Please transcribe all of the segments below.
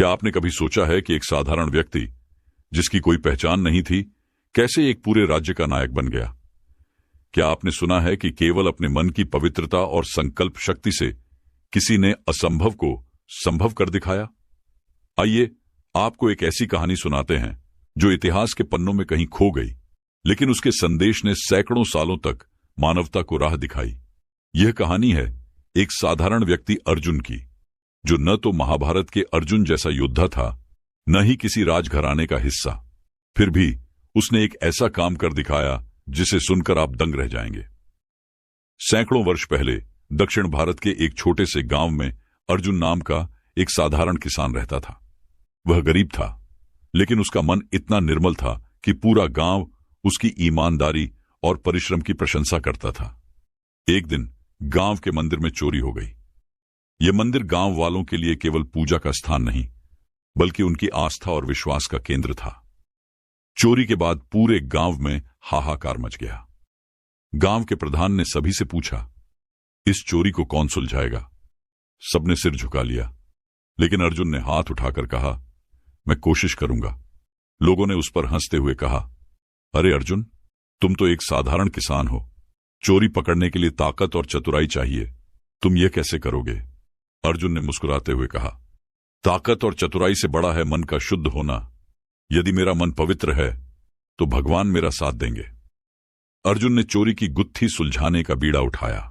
क्या आपने कभी सोचा है कि एक साधारण व्यक्ति जिसकी कोई पहचान नहीं थी कैसे एक पूरे राज्य का नायक बन गया? क्या आपने सुना है कि केवल अपने मन की पवित्रता और संकल्प शक्ति से किसी ने असंभव को संभव कर दिखाया? आइए आपको एक ऐसी कहानी सुनाते हैं जो इतिहास के पन्नों में कहीं खो गई, लेकिन उसके संदेश ने सैकड़ों सालों तक मानवता को राह दिखाई। यह कहानी है एक साधारण व्यक्ति अर्जुन की, जो न तो महाभारत के अर्जुन जैसा योद्धा था, न ही किसी राजघराने का हिस्सा। फिर भी उसने एक ऐसा काम कर दिखाया जिसे सुनकर आप दंग रह जाएंगे। सैकड़ों वर्ष पहले दक्षिण भारत के एक छोटे से गांव में अर्जुन नाम का एक साधारण किसान रहता था। वह गरीब था, लेकिन उसका मन इतना निर्मल था कि पूरा गांव उसकी ईमानदारी और परिश्रम की प्रशंसा करता था। एक दिन गांव के मंदिर में चोरी हो गई। यह मंदिर गांव वालों के लिए केवल पूजा का स्थान नहीं, बल्कि उनकी आस्था और विश्वास का केंद्र था। चोरी के बाद पूरे गांव में हाहाकार मच गया। गांव के प्रधान ने सभी से पूछा, इस चोरी को कौन सुलझाएगा? सबने सिर झुका लिया, लेकिन अर्जुन ने हाथ उठाकर कहा, मैं कोशिश करूंगा। लोगों ने उस पर हंसते हुए कहा, अरे अर्जुन, तुम तो एक साधारण किसान हो। चोरी पकड़ने के लिए ताकत और चतुराई चाहिए, तुम यह कैसे करोगे? अर्जुन ने मुस्कुराते हुए कहा, ताकत और चतुराई से बड़ा है मन का शुद्ध होना। यदि मेरा मन पवित्र है तो भगवान मेरा साथ देंगे। अर्जुन ने चोरी की गुत्थी सुलझाने का बीड़ा उठाया।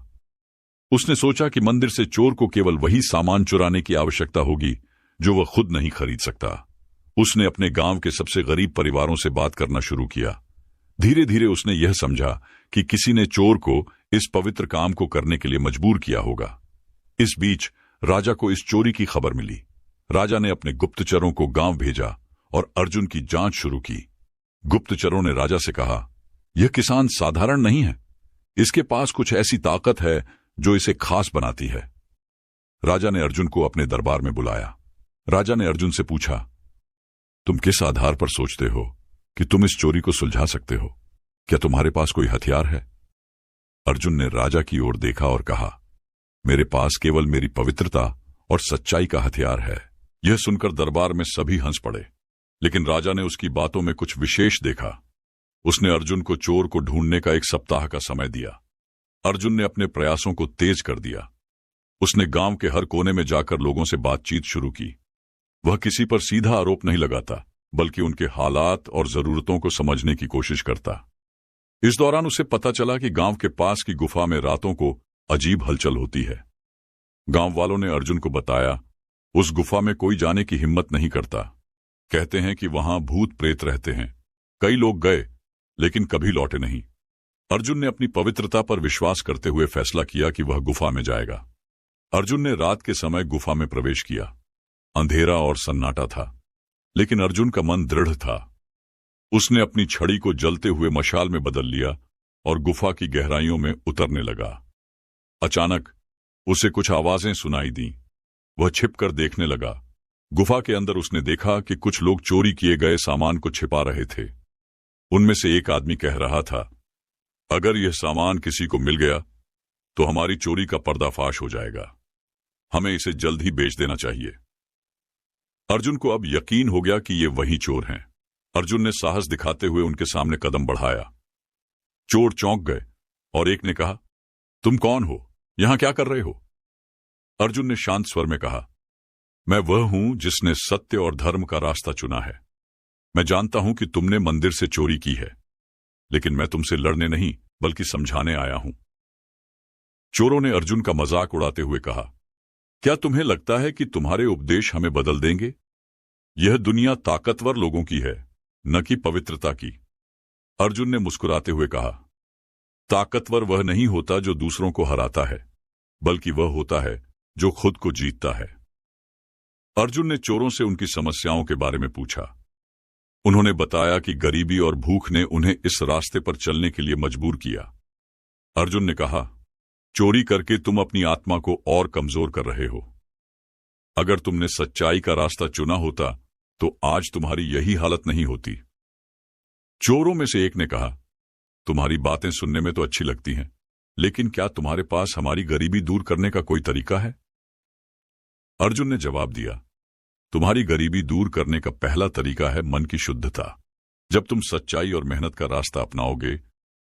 उसने सोचा कि मंदिर से चोर को केवल वही सामान चुराने की आवश्यकता होगी जो वह खुद नहीं खरीद सकता। उसने अपने गांव के सबसे गरीब परिवारों से बात करना शुरू किया। धीरे धीरे उसने यह समझा कि किसी ने चोर को इस पवित्र काम को करने के लिए मजबूर किया होगा। इस बीच राजा को इस चोरी की खबर मिली। राजा ने अपने गुप्तचरों को गांव भेजा और अर्जुन की जांच शुरू की। गुप्तचरों ने राजा से कहा, यह किसान साधारण नहीं है, इसके पास कुछ ऐसी ताकत है जो इसे खास बनाती है। राजा ने अर्जुन को अपने दरबार में बुलाया। राजा ने अर्जुन से पूछा, तुम किस आधार पर सोचते हो कि तुम इस चोरी को सुलझा सकते हो? क्या तुम्हारे पास कोई हथियार है? अर्जुन ने राजा की ओर देखा और कहा, मेरे पास केवल मेरी पवित्रता और सच्चाई का हथियार है। यह सुनकर दरबार में सभी हंस पड़े, लेकिन राजा ने उसकी बातों में कुछ विशेष देखा। उसने अर्जुन को चोर को ढूंढने का 1 सप्ताह का समय दिया। अर्जुन ने अपने प्रयासों को तेज कर दिया। उसने गांव के हर कोने में जाकर लोगों से बातचीत शुरू की। वह किसी पर सीधा आरोप नहीं लगाता, बल्कि उनके हालात और जरूरतों को समझने की कोशिश करता। इस दौरान उसे पता चला कि गांव के पास की गुफा में रातों को अजीब हलचल होती है। गांव वालों ने अर्जुन को बताया, उस गुफा में कोई जाने की हिम्मत नहीं करता। कहते हैं कि वहां भूत प्रेत रहते हैं। कई लोग गए, लेकिन कभी लौटे नहीं। अर्जुन ने अपनी पवित्रता पर विश्वास करते हुए फैसला किया कि वह गुफा में जाएगा। अर्जुन ने रात के समय गुफा में प्रवेश किया। अंधेरा और सन्नाटा था, लेकिन अर्जुन का मन दृढ़ था। उसने अपनी छड़ी को जलते हुए मशाल में बदल लिया और गुफा की गहराइयों में उतरने लगा। अचानक उसे कुछ आवाजें सुनाई दी। वह छिपकर देखने लगा। गुफा के अंदर उसने देखा कि कुछ लोग चोरी किए गए सामान को छिपा रहे थे। उनमें से एक आदमी कह रहा था, अगर यह सामान किसी को मिल गया तो हमारी चोरी का पर्दाफाश हो जाएगा। हमें इसे जल्द ही बेच देना चाहिए। अर्जुन को अब यकीन हो गया कि ये वही चोर हैं। अर्जुन ने साहस दिखाते हुए उनके सामने कदम बढ़ाया। चोर चौंक गए और एक ने कहा, तुम कौन हो? यहां क्या कर रहे हो? अर्जुन ने शांत स्वर में कहा, मैं वह हूं जिसने सत्य और धर्म का रास्ता चुना है। मैं जानता हूं कि तुमने मंदिर से चोरी की है, लेकिन मैं तुमसे लड़ने नहीं बल्कि समझाने आया हूं। चोरों ने अर्जुन का मजाक उड़ाते हुए कहा, क्या तुम्हें लगता है कि तुम्हारे उपदेश हमें बदल देंगे? यह दुनिया ताकतवर लोगों की है, न कि पवित्रता की। अर्जुन ने मुस्कुराते हुए कहा, ताकतवर वह नहीं होता जो दूसरों को हराता है, बल्कि वह होता है जो खुद को जीतता है। अर्जुन ने चोरों से उनकी समस्याओं के बारे में पूछा। उन्होंने बताया कि गरीबी और भूख ने उन्हें इस रास्ते पर चलने के लिए मजबूर किया। अर्जुन ने कहा, चोरी करके तुम अपनी आत्मा को और कमजोर कर रहे हो। अगर तुमने सच्चाई का रास्ता चुना होता तो आज तुम्हारी यही हालत नहीं होती। चोरों में से एक ने कहा, तुम्हारी बातें सुनने में तो अच्छी लगती हैं, लेकिन क्या तुम्हारे पास हमारी गरीबी दूर करने का कोई तरीका है? अर्जुन ने जवाब दिया, तुम्हारी गरीबी दूर करने का पहला तरीका है मन की शुद्धता। जब तुम सच्चाई और मेहनत का रास्ता अपनाओगे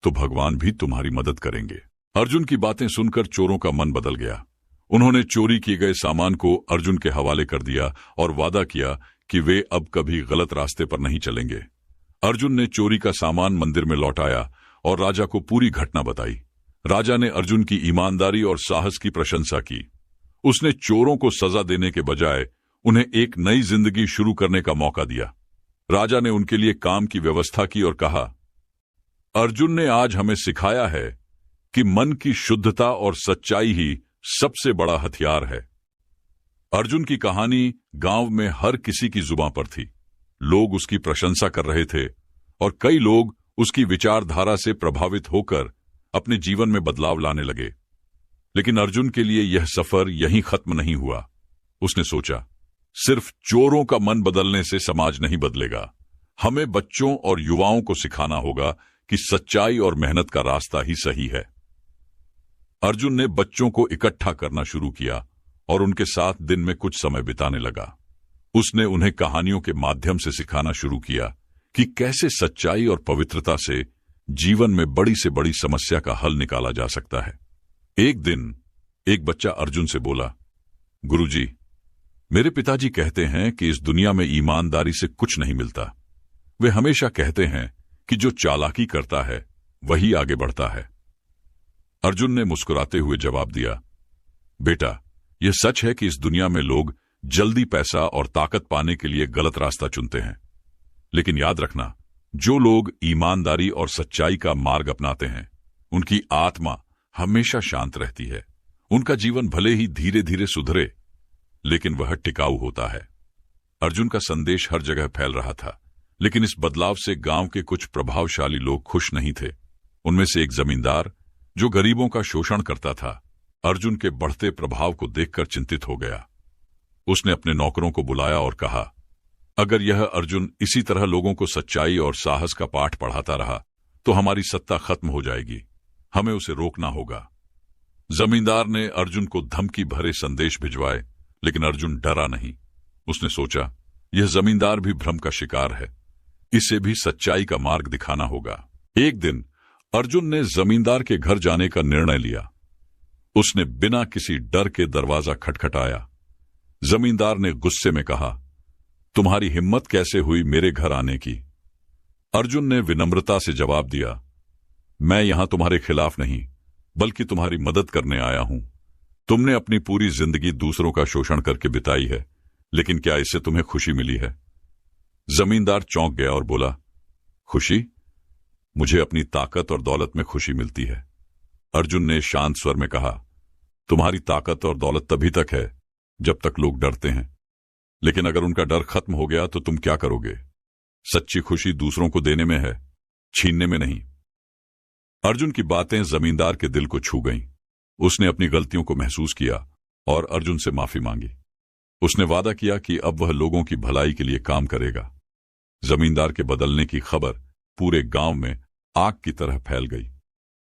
तो भगवान भी तुम्हारी मदद करेंगे। अर्जुन की बातें सुनकर चोरों का मन बदल गया। उन्होंने चोरी किए गए सामान को अर्जुन के हवाले कर दिया और वादा किया कि वे अब कभी गलत रास्ते पर नहीं चलेंगे। अर्जुन ने चोरी का सामान मंदिर में लौटाया और राजा को पूरी घटना बताई। राजा ने अर्जुन की ईमानदारी और साहस की प्रशंसा की। उसने चोरों को सजा देने के बजाय उन्हें एक नई जिंदगी शुरू करने का मौका दिया। राजा ने उनके लिए काम की व्यवस्था की और कहा, अर्जुन ने आज हमें सिखाया है कि मन की शुद्धता और सच्चाई ही सबसे बड़ा हथियार है। अर्जुन की कहानी गांव में हर किसी की जुबां पर थी। लोग उसकी प्रशंसा कर रहे थे और कई लोग उसकी विचारधारा से प्रभावित होकर अपने जीवन में बदलाव लाने लगे। लेकिन अर्जुन के लिए यह सफर यहीं खत्म नहीं हुआ। उसने सोचा, सिर्फ चोरों का मन बदलने से समाज नहीं बदलेगा। हमें बच्चों और युवाओं को सिखाना होगा कि सच्चाई और मेहनत का रास्ता ही सही है। अर्जुन ने बच्चों को इकट्ठा करना शुरू किया और उनके साथ दिन में कुछ समय बिताने लगा। उसने उन्हें कहानियों के माध्यम से सिखाना शुरू किया कि कैसे सच्चाई और पवित्रता से जीवन में बड़ी से बड़ी समस्या का हल निकाला जा सकता है। एक दिन एक बच्चा अर्जुन से बोला, गुरुजी, मेरे पिताजी कहते हैं कि इस दुनिया में ईमानदारी से कुछ नहीं मिलता। वे हमेशा कहते हैं कि जो चालाकी करता है वही आगे बढ़ता है। अर्जुन ने मुस्कुराते हुए जवाब दिया, बेटा, यह सच है कि इस दुनिया में लोग जल्दी पैसा और ताकत पाने के लिए गलत रास्ता चुनते हैं। लेकिन याद रखना, जो लोग ईमानदारी और सच्चाई का मार्ग अपनाते हैं उनकी आत्मा हमेशा शांत रहती है। उनका जीवन भले ही धीरे धीरे सुधरे, लेकिन वह टिकाऊ होता है। अर्जुन का संदेश हर जगह फैल रहा था, लेकिन इस बदलाव से गांव के कुछ प्रभावशाली लोग खुश नहीं थे। उनमें से एक जमींदार, जो गरीबों का शोषण करता था, अर्जुन के बढ़ते प्रभाव को देखकर चिंतित हो गया। उसने अपने नौकरों को बुलाया और कहा, अगर यह अर्जुन इसी तरह लोगों को सच्चाई और साहस का पाठ पढ़ाता रहा तो हमारी सत्ता खत्म हो जाएगी। हमें उसे रोकना होगा। जमींदार ने अर्जुन को धमकी भरे संदेश भिजवाए, लेकिन अर्जुन डरा नहीं। उसने सोचा, यह जमींदार भी भ्रम का शिकार है, इसे भी सच्चाई का मार्ग दिखाना होगा। एक दिन अर्जुन ने जमींदार के घर जाने का निर्णय लिया। उसने बिना किसी डर के दरवाजा खटखटाया। जमींदार ने गुस्से में कहा, तुम्हारी हिम्मत कैसे हुई मेरे घर आने की? अर्जुन ने विनम्रता से जवाब दिया, मैं यहां तुम्हारे खिलाफ नहीं बल्कि तुम्हारी मदद करने आया हूं। तुमने अपनी पूरी जिंदगी दूसरों का शोषण करके बिताई है, लेकिन क्या इससे तुम्हें खुशी मिली है? जमींदार चौंक गया और बोला, खुशी? मुझे अपनी ताकत और दौलत में खुशी मिलती है। अर्जुन ने शांत स्वर में कहा, तुम्हारी ताकत और दौलत तभी तक है जब तक लोग डरते हैं, लेकिन अगर उनका डर खत्म हो गया तो तुम क्या करोगे? सच्ची खुशी दूसरों को देने में है, छीनने में नहीं। अर्जुन की बातें जमींदार के दिल को छू गईं। उसने अपनी गलतियों को महसूस किया और अर्जुन से माफी मांगी। उसने वादा किया कि अब वह लोगों की भलाई के लिए काम करेगा। जमींदार के बदलने की खबर पूरे गांव में आग की तरह फैल गई।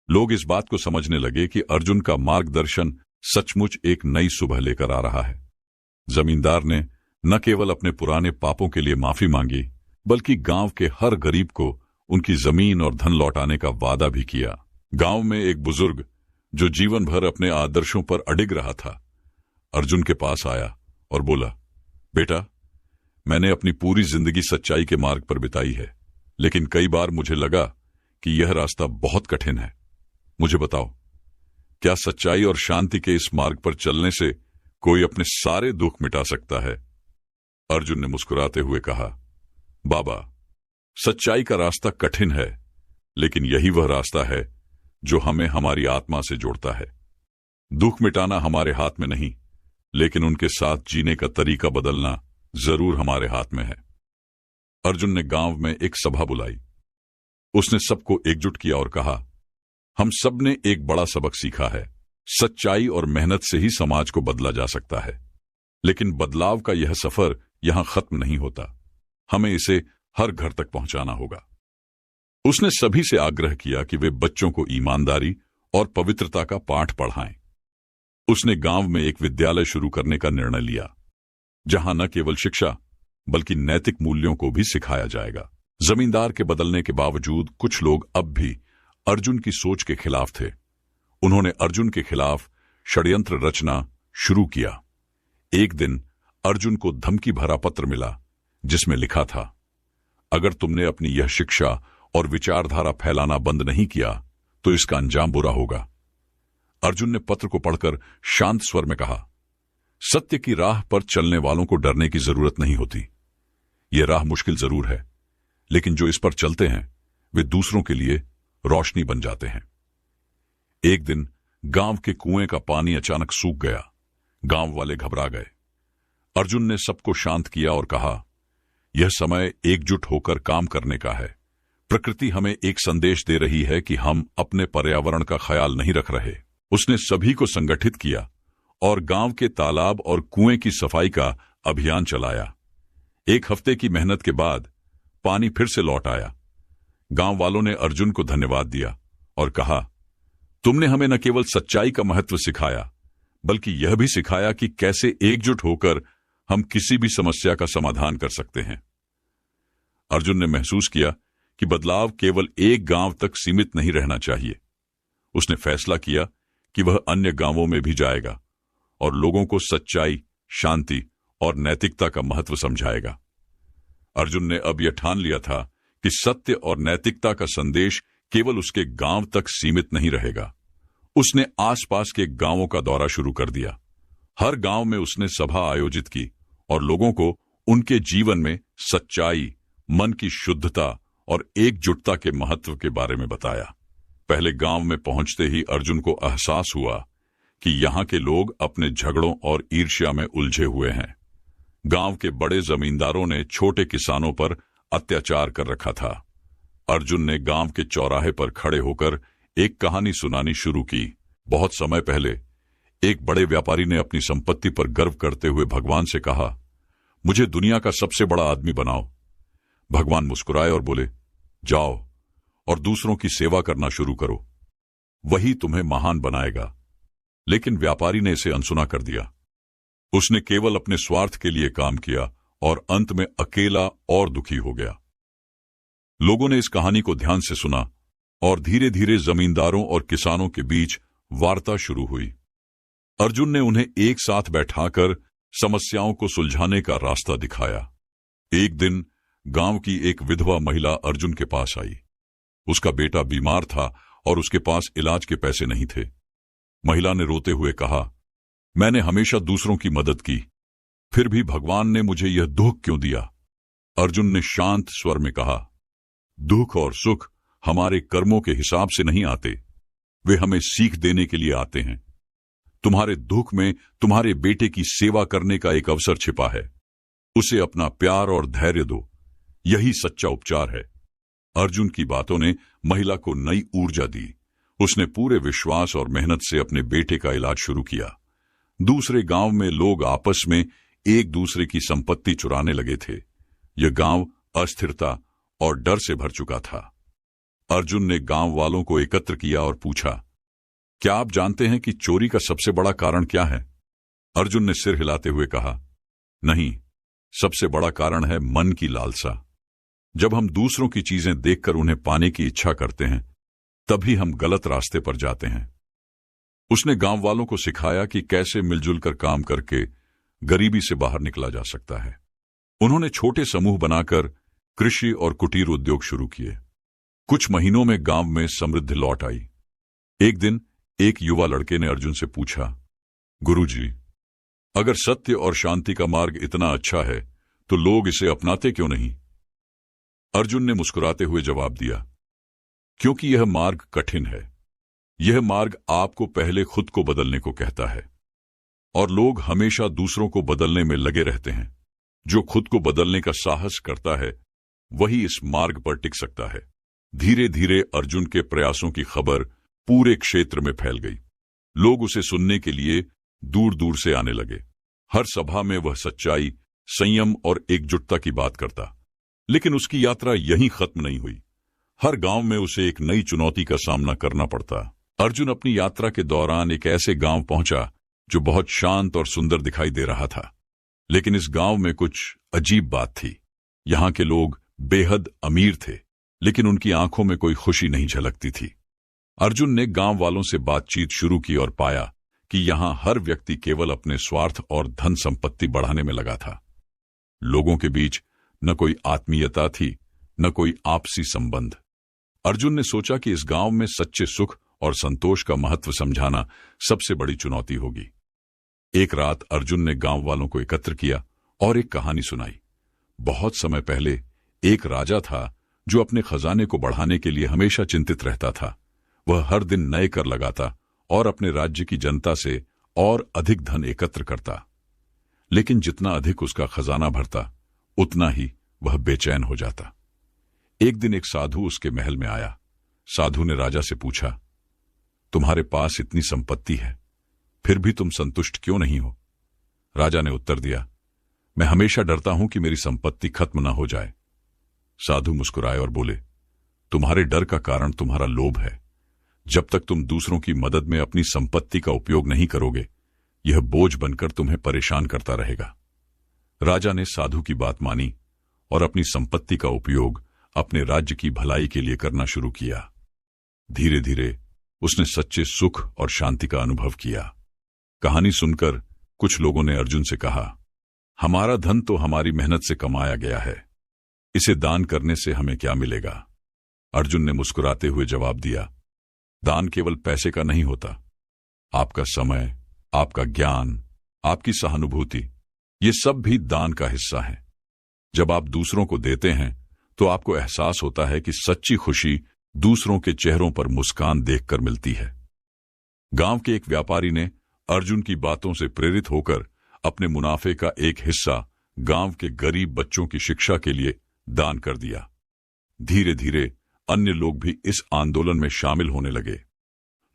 लोग इस बात को समझने लगे कि अर्जुन का मार्गदर्शन सचमुच एक नई सुबह लेकर आ रहा है। जमींदार ने न केवल अपने पुराने पापों के लिए माफी मांगी, बल्कि गांव के हर गरीब को उनकी जमीन और धन लौटाने का वादा भी किया। गांव में एक बुजुर्ग, जो जीवन भर अपने आदर्शों पर अडिग रहा था, अर्जुन के पास आया और बोला, बेटा, मैंने अपनी पूरी जिंदगी सच्चाई के मार्ग पर बिताई है, लेकिन कई बार मुझे लगा कि यह रास्ता बहुत कठिन है। मुझे बताओ, क्या सच्चाई और शांति के इस मार्ग पर चलने से कोई अपने सारे दुख मिटा सकता है? अर्जुन ने मुस्कुराते हुए कहा, बाबा, सच्चाई का रास्ता कठिन है, लेकिन यही वह रास्ता है जो हमें हमारी आत्मा से जोड़ता है। दुख मिटाना हमारे हाथ में नहीं, लेकिन उनके साथ जीने का तरीका बदलना जरूर हमारे हाथ में है। अर्जुन ने गांव में एक सभा बुलाई। उसने सबको एकजुट किया और कहा, हम सब ने एक बड़ा सबक सीखा है। सच्चाई और मेहनत से ही समाज को बदला जा सकता है, लेकिन बदलाव का यह सफर यहां खत्म नहीं होता। हमें इसे हर घर तक पहुंचाना होगा। उसने सभी से आग्रह किया कि वे बच्चों को ईमानदारी और पवित्रता का पाठ पढ़ाएं। उसने गांव में एक विद्यालय शुरू करने का निर्णय लिया। जहां न केवल शिक्षा बल्कि नैतिक मूल्यों को भी सिखाया जाएगा। जमींदार के बदलने के बावजूद कुछ लोग अब भी अर्जुन की सोच के खिलाफ थे। उन्होंने अर्जुन के खिलाफ षड्यंत्र रचना शुरू किया। एक दिन अर्जुन को धमकी भरा पत्र मिला जिसमें लिखा था, अगर तुमने अपनी यह शिक्षा और विचारधारा फैलाना बंद नहीं किया तो इसका अंजाम बुरा होगा। अर्जुन ने पत्र को पढ़कर शांत स्वर में कहा, सत्य की राह पर चलने वालों को डरने की जरूरत नहीं होती। यह राह मुश्किल जरूर है, लेकिन जो इस पर चलते हैं वे दूसरों के लिए रोशनी बन जाते हैं। एक दिन गांव के कुएं का पानी अचानक सूख गया। गांव वाले घबरा गए। अर्जुन ने सबको शांत किया और कहा, यह समय एकजुट होकर काम करने का है। प्रकृति हमें एक संदेश दे रही है कि हम अपने पर्यावरण का ख्याल नहीं रख रहे। उसने सभी को संगठित किया और गांव के तालाब और कुएं की सफाई का अभियान चलाया। एक हफ्ते की मेहनत के बाद पानी फिर से लौट आया। गांव वालों ने अर्जुन को धन्यवाद दिया और कहा, तुमने हमें न केवल सच्चाई का महत्व सिखाया बल्कि यह भी सिखाया कि कैसे एकजुट होकर हम किसी भी समस्या का समाधान कर सकते हैं। अर्जुन ने महसूस किया कि बदलाव केवल एक गांव तक सीमित नहीं रहना चाहिए। उसने फैसला किया कि वह अन्य गांवों में भी जाएगा और लोगों को सच्चाई, शांति और नैतिकता का महत्व समझाएगा। अर्जुन ने अब यह ठान लिया था कि सत्य और नैतिकता का संदेश केवल उसके गांव तक सीमित नहीं रहेगा। उसने आसपास के गांवों का दौरा शुरू कर दिया। हर गांव में उसने सभा आयोजित की और लोगों को उनके जीवन में सच्चाई, मन की शुद्धता और एकजुटता के महत्व के बारे में बताया। पहले गांव में पहुंचते ही अर्जुन को एहसास हुआ कि यहां के लोग अपने झगड़ों और ईर्ष्या में उलझे हुए हैं। गांव के बड़े जमींदारों ने छोटे किसानों पर अत्याचार कर रखा था। अर्जुन ने गांव के चौराहे पर खड़े होकर एक कहानी सुनानी शुरू की। बहुत समय पहले एक बड़े व्यापारी ने अपनी संपत्ति पर गर्व करते हुए भगवान से कहा, मुझे दुनिया का सबसे बड़ा आदमी बनाओ। भगवान मुस्कुराए और बोले, जाओ और दूसरों की सेवा करना शुरू करो, वही तुम्हें महान बनाएगा। लेकिन व्यापारी ने इसे अनसुना कर दिया। उसने केवल अपने स्वार्थ के लिए काम किया और अंत में अकेला और दुखी हो गया। लोगों ने इस कहानी को ध्यान से सुना और धीरे धीरे जमींदारों और किसानों के बीच वार्ता शुरू हुई। अर्जुन ने उन्हें एक साथ बैठाकर समस्याओं को सुलझाने का रास्ता दिखाया। एक दिन गांव की एक विधवा महिला अर्जुन के पास आई। उसका बेटा बीमार था और उसके पास इलाज के पैसे नहीं थे। महिला ने रोते हुए कहा, मैंने हमेशा दूसरों की मदद की, फिर भी भगवान ने मुझे यह दुख क्यों दिया? अर्जुन ने शांत स्वर में कहा, दुख और सुख हमारे कर्मों के हिसाब से नहीं आते, वे हमें सीख देने के लिए आते हैं। तुम्हारे दुख में तुम्हारे बेटे की सेवा करने का एक अवसर छिपा है। उसे अपना प्यार और धैर्य दो, यही सच्चा उपचार है। अर्जुन की बातों ने महिला को नई ऊर्जा दी। उसने पूरे विश्वास और मेहनत से अपने बेटे का इलाज शुरू किया। दूसरे गांव में लोग आपस में एक दूसरे की संपत्ति चुराने लगे थे। यह गांव अस्थिरता और डर से भर चुका था। अर्जुन ने गांव वालों को एकत्र किया और पूछा, क्या आप जानते हैं कि चोरी का सबसे बड़ा कारण क्या है? अर्जुन ने सिर हिलाते हुए कहा, नहीं, सबसे बड़ा कारण है मन की लालसा। जब हम दूसरों की चीजें देखकर उन्हें पाने की इच्छा करते हैं, तभी हम गलत रास्ते पर जाते हैं। उसने गांव वालों को सिखाया कि कैसे मिलजुल कर काम करके गरीबी से बाहर निकला जा सकता है। उन्होंने छोटे समूह बनाकर कृषि और कुटीर उद्योग शुरू किए। कुछ महीनों में गांव में समृद्धि लौट आई। एक दिन एक युवा लड़के ने अर्जुन से पूछा, गुरुजी, अगर सत्य और शांति का मार्ग इतना अच्छा है तो लोग इसे अपनाते क्यों नहीं? अर्जुन ने मुस्कुराते हुए जवाब दिया, क्योंकि यह मार्ग कठिन है। यह मार्ग आपको पहले खुद को बदलने को कहता है, और लोग हमेशा दूसरों को बदलने में लगे रहते हैं। जो खुद को बदलने का साहस करता है वही इस मार्ग पर टिक सकता है। धीरे धीरे अर्जुन के प्रयासों की खबर पूरे क्षेत्र में फैल गई। लोग उसे सुनने के लिए दूर दूर से आने लगे। हर सभा में वह सच्चाई, संयम और एकजुटता की बात करता। लेकिन उसकी यात्रा यहीं खत्म नहीं हुई। हर गांव में उसे एक नई चुनौती का सामना करना पड़ता। अर्जुन अपनी यात्रा के दौरान एक ऐसे गांव पहुंचा जो बहुत शांत और सुंदर दिखाई दे रहा था। लेकिन इस गांव में कुछ अजीब बात थी। यहां के लोग बेहद अमीर थे, लेकिन उनकी आंखों में कोई खुशी नहीं झलकती थी। अर्जुन ने गांव वालों से बातचीत शुरू की और पाया कि यहां हर व्यक्ति केवल अपने स्वार्थ और धन संपत्ति बढ़ाने में लगा था। लोगों के बीच न कोई आत्मीयता थी, न कोई आपसी संबंध। अर्जुन ने सोचा कि इस गांव में सच्चे सुख और संतोष का महत्व समझाना सबसे बड़ी चुनौती होगी। एक रात अर्जुन ने गांव वालों को एकत्र किया और एक कहानी सुनाई। बहुत समय पहले एक राजा था जो अपने खजाने को बढ़ाने के लिए हमेशा चिंतित रहता था। वह हर दिन नए कर लगाता और अपने राज्य की जनता से और अधिक धन एकत्र करता, लेकिन जितना अधिक उसका खजाना भरता उतना ही वह बेचैन हो जाता। एक दिन एक साधु उसके महल में आया। साधु ने राजा से पूछा, तुम्हारे पास इतनी संपत्ति है, फिर भी तुम संतुष्ट क्यों नहीं हो? राजा ने उत्तर दिया, मैं हमेशा डरता हूं कि मेरी संपत्ति खत्म न हो जाए। साधु मुस्कुराए और बोले, तुम्हारे डर का कारण तुम्हारा लोभ है। जब तक तुम दूसरों की मदद में अपनी संपत्ति का उपयोग नहीं करोगे, यह बोझ बनकर तुम्हें परेशान करता रहेगा। राजा ने साधु की बात मानी और अपनी संपत्ति का उपयोग अपने राज्य की भलाई के लिए करना शुरू किया। धीरे धीरे उसने सच्चे सुख और शांति का अनुभव किया। कहानी सुनकर कुछ लोगों ने अर्जुन से कहा, हमारा धन तो हमारी मेहनत से कमाया गया है, इसे दान करने से हमें क्या मिलेगा? अर्जुन ने मुस्कुराते हुए जवाब दिया, दान केवल पैसे का नहीं होता। आपका समय, आपका ज्ञान, आपकी सहानुभूति, ये सब भी दान का हिस्सा है। जब आप दूसरों को देते हैं तो आपको एहसास होता है कि सच्ची खुशी दूसरों के चेहरों पर मुस्कान देखकर मिलती है। गांव के एक व्यापारी ने अर्जुन की बातों से प्रेरित होकर अपने मुनाफे का एक हिस्सा गांव के गरीब बच्चों की शिक्षा के लिए दान कर दिया। धीरे धीरे अन्य लोग भी इस आंदोलन में शामिल होने लगे।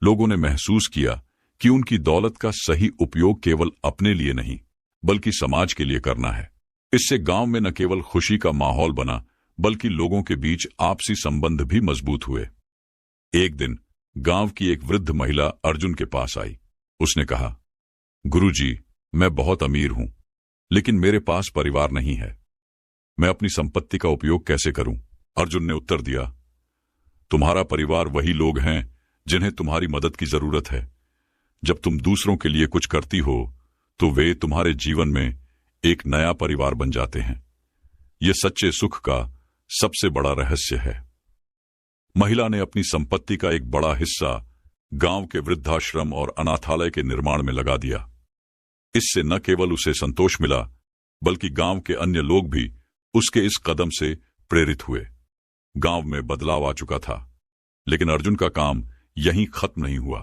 लोगों ने महसूस किया कि उनकी दौलत का सही उपयोग केवल अपने लिए नहीं, बल्कि समाज के लिए करना है। इससे गांव में न केवल खुशी का माहौल बना, बल्कि लोगों के बीच आपसी संबंध भी मजबूत हुए। एक दिन गांव की एक वृद्ध महिला अर्जुन के पास आई। उसने कहा, गुरुजी, मैं बहुत अमीर हूं, लेकिन मेरे पास परिवार नहीं है। मैं अपनी संपत्ति का उपयोग कैसे करूं? अर्जुन ने उत्तर दिया, तुम्हारा परिवार वही लोग हैं जिन्हें तुम्हारी मदद की जरूरत है। जब तुम दूसरों के लिए कुछ करती हो तो वे तुम्हारे जीवन में एक नया परिवार बन जाते हैं। यह सच्चे सुख का सबसे बड़ा रहस्य है। महिला ने अपनी संपत्ति का एक बड़ा हिस्सा गांव के वृद्धाश्रम और अनाथालय के निर्माण में लगा दिया। इससे न केवल उसे संतोष मिला, बल्कि गांव के अन्य लोग भी उसके इस कदम से प्रेरित हुए। गांव में बदलाव आ चुका था, लेकिन अर्जुन का काम यहीं खत्म नहीं हुआ।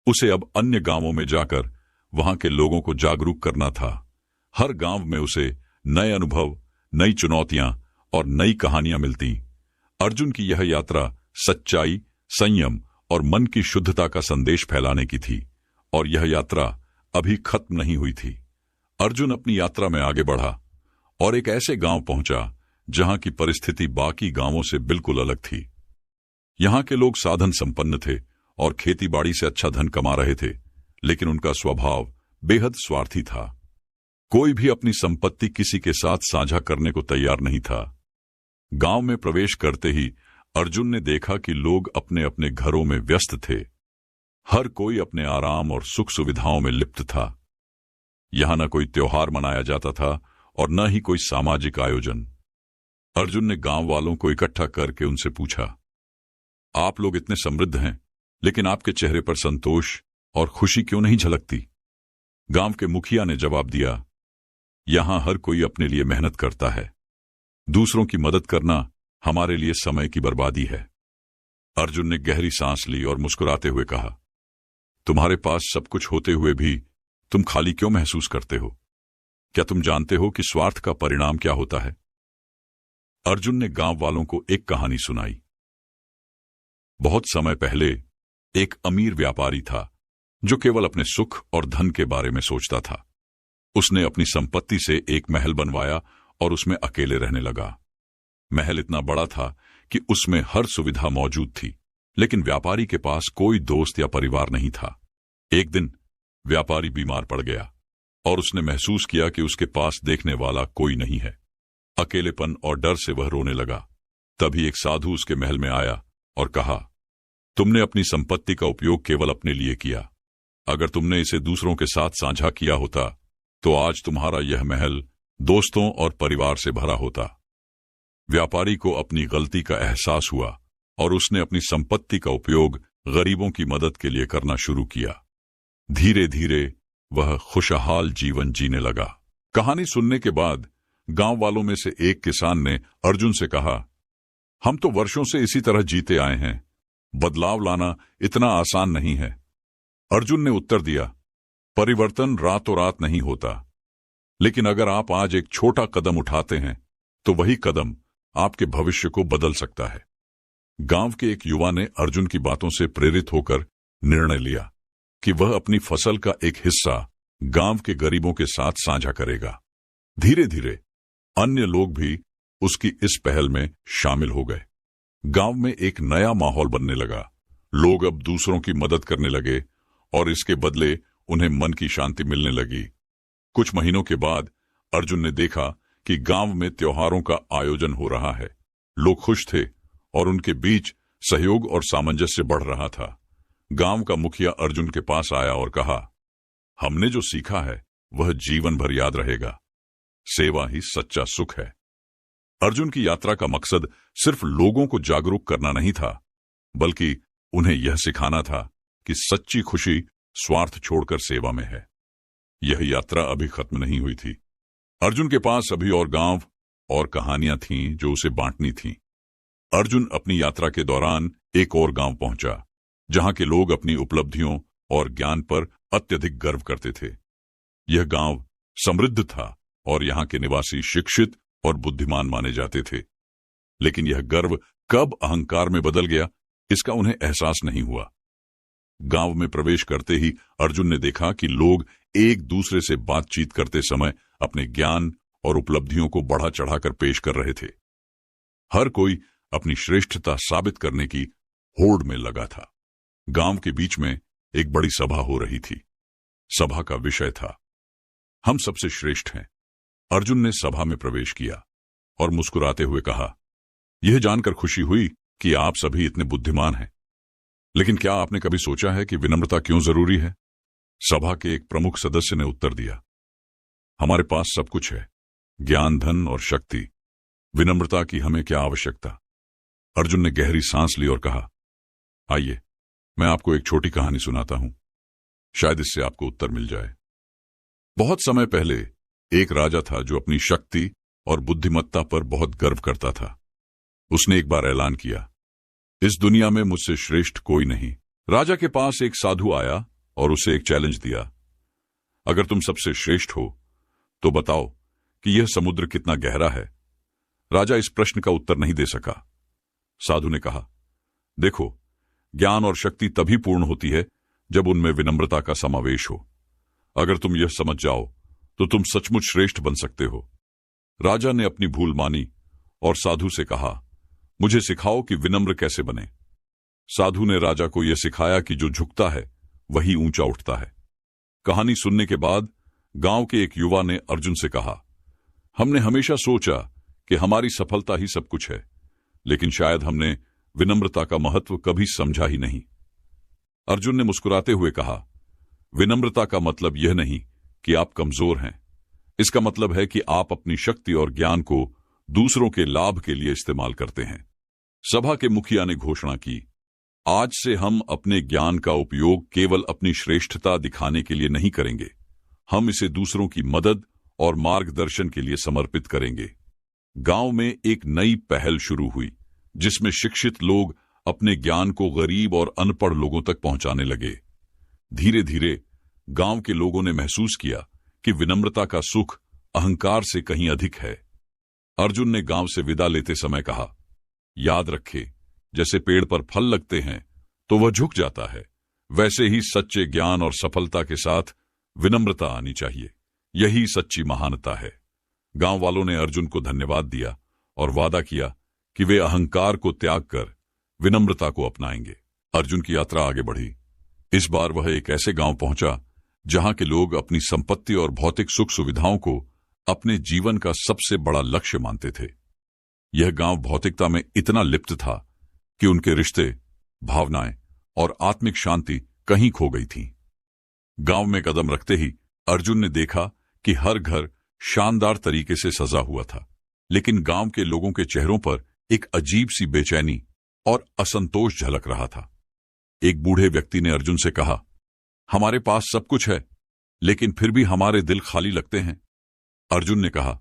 उसे अब अन्य गांवों में जाकर वहां के लोगों को जागरूक करना था। हर गांव में उसे नए अनुभव, नई चुनौतियां और नई कहानियां मिलती। अर्जुन की यह यात्रा सच्चाई, संयम और मन की शुद्धता का संदेश फैलाने की थी, और यह यात्रा अभी खत्म नहीं हुई थी। अर्जुन अपनी यात्रा में आगे बढ़ा और एक ऐसे गांव पहुंचा जहां की परिस्थिति बाकी गांवों से बिल्कुल अलग थी। यहां के लोग साधन संपन्न थे और खेतीबाड़ी से अच्छा धन कमा रहे थे, लेकिन उनका स्वभाव बेहद स्वार्थी था। कोई भी अपनी संपत्ति किसी के साथ साझा करने को तैयार नहीं था। गांव में प्रवेश करते ही अर्जुन ने देखा कि लोग अपने अपने घरों में व्यस्त थे। हर कोई अपने आराम और सुख सुविधाओं में लिप्त था। यहां न कोई त्योहार मनाया जाता था और न ही कोई सामाजिक आयोजन। अर्जुन ने गांव वालों को इकट्ठा करके उनसे पूछा, आप लोग इतने समृद्ध हैं, लेकिन आपके चेहरे पर संतोष और खुशी क्यों नहीं झलकती? गांव के मुखिया ने जवाब दिया, यहां हर कोई अपने लिए मेहनत करता है। दूसरों की मदद करना हमारे लिए समय की बर्बादी है। अर्जुन ने गहरी सांस ली और मुस्कुराते हुए कहा, तुम्हारे पास सब कुछ होते हुए भी तुम खाली क्यों महसूस करते हो? क्या तुम जानते हो कि स्वार्थ का परिणाम क्या होता है? अर्जुन ने गांव वालों को एक कहानी सुनाई। बहुत समय पहले एक अमीर व्यापारी था जो केवल अपने सुख और धन के बारे में सोचता था। उसने अपनी संपत्ति से एक महल बनवाया और उसमें अकेले रहने लगा। महल इतना बड़ा था कि उसमें हर सुविधा मौजूद थी, लेकिन व्यापारी के पास कोई दोस्त या परिवार नहीं था। एक दिन व्यापारी बीमार पड़ गया और उसने महसूस किया कि उसके पास देखने वाला कोई नहीं है। अकेलेपन और डर से वह रोने लगा। तभी एक साधु उसके महल में आया और कहा, तुमने अपनी संपत्ति का उपयोग केवल अपने लिए किया। अगर तुमने इसे दूसरों के साथ साझा किया होता तो आज तुम्हारा यह महल दोस्तों और परिवार से भरा होता। व्यापारी को अपनी गलती का एहसास हुआ और उसने अपनी संपत्ति का उपयोग गरीबों की मदद के लिए करना शुरू किया। धीरे धीरे वह खुशहाल जीवन जीने लगा। कहानी सुनने के बाद गांव वालों में से एक किसान ने अर्जुन से कहा, हम तो वर्षों से इसी तरह जीते आए हैं, बदलाव लाना इतना आसान नहीं है। अर्जुन ने उत्तर दिया, परिवर्तन रातों रात नहीं होता, लेकिन अगर आप आज एक छोटा कदम उठाते हैं तो वही कदम आपके भविष्य को बदल सकता है। गांव के एक युवा ने अर्जुन की बातों से प्रेरित होकर निर्णय लिया कि वह अपनी फसल का एक हिस्सा गांव के गरीबों के साथ साझा करेगा। धीरे धीरे अन्य लोग भी उसकी इस पहल में शामिल हो गए। गांव में एक नया माहौल बनने लगा। लोग अब दूसरों की मदद करने लगे और इसके बदले उन्हें मन की शांति मिलने लगी। कुछ महीनों के बाद अर्जुन ने देखा कि गांव में त्योहारों का आयोजन हो रहा है। लोग खुश थे और उनके बीच सहयोग और सामंजस्य बढ़ रहा था। गांव का मुखिया अर्जुन के पास आया और कहा, हमने जो सीखा है वह जीवन भर याद रहेगा। सेवा ही सच्चा सुख है। अर्जुन की यात्रा का मकसद सिर्फ लोगों को जागरूक करना नहीं था, बल्कि उन्हें यह सिखाना था कि सच्ची खुशी स्वार्थ छोड़कर सेवा में है। यह यात्रा अभी खत्म नहीं हुई थी। अर्जुन के पास अभी और गांव और कहानियां थीं जो उसे बांटनी थीं। अर्जुन अपनी यात्रा के दौरान एक और गांव पहुंचा, जहां के लोग अपनी उपलब्धियों और ज्ञान पर अत्यधिक गर्व करते थे। यह गांव समृद्ध था और यहां के निवासी शिक्षित और बुद्धिमान माने जाते थे। लेकिन यह गर्व कब अहंकार में बदल गया, इसका उन्हें एहसास नहीं हुआ। गांव में प्रवेश करते ही अर्जुन ने देखा कि लोग एक दूसरे से बातचीत करते समय अपने ज्ञान और उपलब्धियों को बढ़ा चढ़ाकर पेश कर रहे थे। हर कोई अपनी श्रेष्ठता साबित करने की होड़ में लगा था। गांव के बीच में एक बड़ी सभा हो रही थी। सभा का विषय था, हम सबसे श्रेष्ठ हैं। अर्जुन ने सभा में प्रवेश किया और मुस्कुराते हुए कहा, यह जानकर खुशी हुई कि आप सभी इतने बुद्धिमान हैं, लेकिन क्या आपने कभी सोचा है कि विनम्रता क्यों जरूरी है? सभा के एक प्रमुख सदस्य ने उत्तर दिया, हमारे पास सब कुछ है, ज्ञान, धन और शक्ति। विनम्रता की हमें क्या आवश्यकता? अर्जुन ने गहरी सांस ली और कहा, आइए मैं आपको एक छोटी कहानी सुनाता हूं, शायद इससे आपको उत्तर मिल जाए। बहुत समय पहले एक राजा था जो अपनी शक्ति और बुद्धिमत्ता पर बहुत गर्व करता था। उसने एक बार ऐलान किया, इस दुनिया में मुझसे श्रेष्ठ कोई नहीं। राजा के पास एक साधु आया और उसे एक चैलेंज दिया, अगर तुम सबसे श्रेष्ठ हो तो बताओ कि यह समुद्र कितना गहरा है। राजा इस प्रश्न का उत्तर नहीं दे सका। साधु ने कहा, देखो, ज्ञान और शक्ति तभी पूर्ण होती है जब उनमें विनम्रता का समावेश हो। अगर तुम यह समझ जाओ तो तुम सचमुच श्रेष्ठ बन सकते हो। राजा ने अपनी भूल मानी और साधु से कहा, मुझे सिखाओ कि विनम्र कैसे बने। साधु ने राजा को यह सिखाया कि जो झुकता है वही ऊंचा उठता है। कहानी सुनने के बाद गांव के एक युवा ने अर्जुन से कहा, हमने हमेशा सोचा कि हमारी सफलता ही सब कुछ है, लेकिन शायद हमने विनम्रता का महत्व कभी समझा ही नहीं। अर्जुन ने मुस्कुराते हुए कहा, विनम्रता का मतलब यह नहीं कि आप कमजोर हैं। इसका मतलब है कि आप अपनी शक्ति और ज्ञान को दूसरों के लाभ के लिए इस्तेमाल करते हैं। सभा के मुखिया ने घोषणा की, आज से हम अपने ज्ञान का उपयोग केवल अपनी श्रेष्ठता दिखाने के लिए नहीं करेंगे, हम इसे दूसरों की मदद और मार्गदर्शन के लिए समर्पित करेंगे। गांव में एक नई पहल शुरू हुई, जिसमें शिक्षित लोग अपने ज्ञान को गरीब और अनपढ़ लोगों तक पहुंचाने लगे। धीरे धीरे गांव के लोगों ने महसूस किया कि विनम्रता का सुख अहंकार से कहीं अधिक है। अर्जुन ने गांव से विदा लेते समय कहा, याद रखे, जैसे पेड़ पर फल लगते हैं तो वह झुक जाता है, वैसे ही सच्चे ज्ञान और सफलता के साथ विनम्रता आनी चाहिए। यही सच्ची महानता है। गांव वालों ने अर्जुन को धन्यवाद दिया और वादा किया कि वे अहंकार को त्याग कर विनम्रता को अपनाएंगे। अर्जुन की यात्रा आगे बढ़ी। इस बार वह एक ऐसे गांव पहुंचा जहां के लोग अपनी संपत्ति और भौतिक सुख सुविधाओं को अपने जीवन का सबसे बड़ा लक्ष्य मानते थे। यह गांव भौतिकता में इतना लिप्त था कि उनके रिश्ते, भावनाएं और आत्मिक शांति कहीं खो गई थी। गांव में कदम रखते ही अर्जुन ने देखा कि हर घर शानदार तरीके से सजा हुआ था, लेकिन गांव के लोगों के चेहरों पर एक अजीब सी बेचैनी और असंतोष झलक रहा था। एक बूढ़े व्यक्ति ने अर्जुन से कहा, हमारे पास सब कुछ है, लेकिन फिर भी हमारे दिल खाली लगते हैं। अर्जुन ने कहा,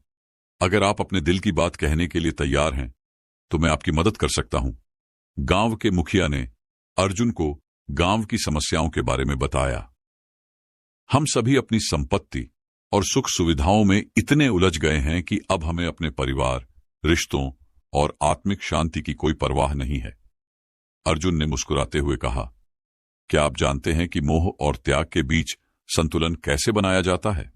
अगर आप अपने दिल की बात कहने के लिए तैयार हैं तो मैं आपकी मदद कर सकता हूं। गांव के मुखिया ने अर्जुन को गांव की समस्याओं के बारे में बताया। हम सभी अपनी संपत्ति और सुख सुविधाओं में इतने उलझ गए हैं कि अब हमें अपने परिवार, रिश्तों और आत्मिक शांति की कोई परवाह नहीं है। अर्जुन ने मुस्कुराते हुए कहा, क्या आप जानते हैं कि मोह और त्याग के बीच संतुलन कैसे बनाया जाता है?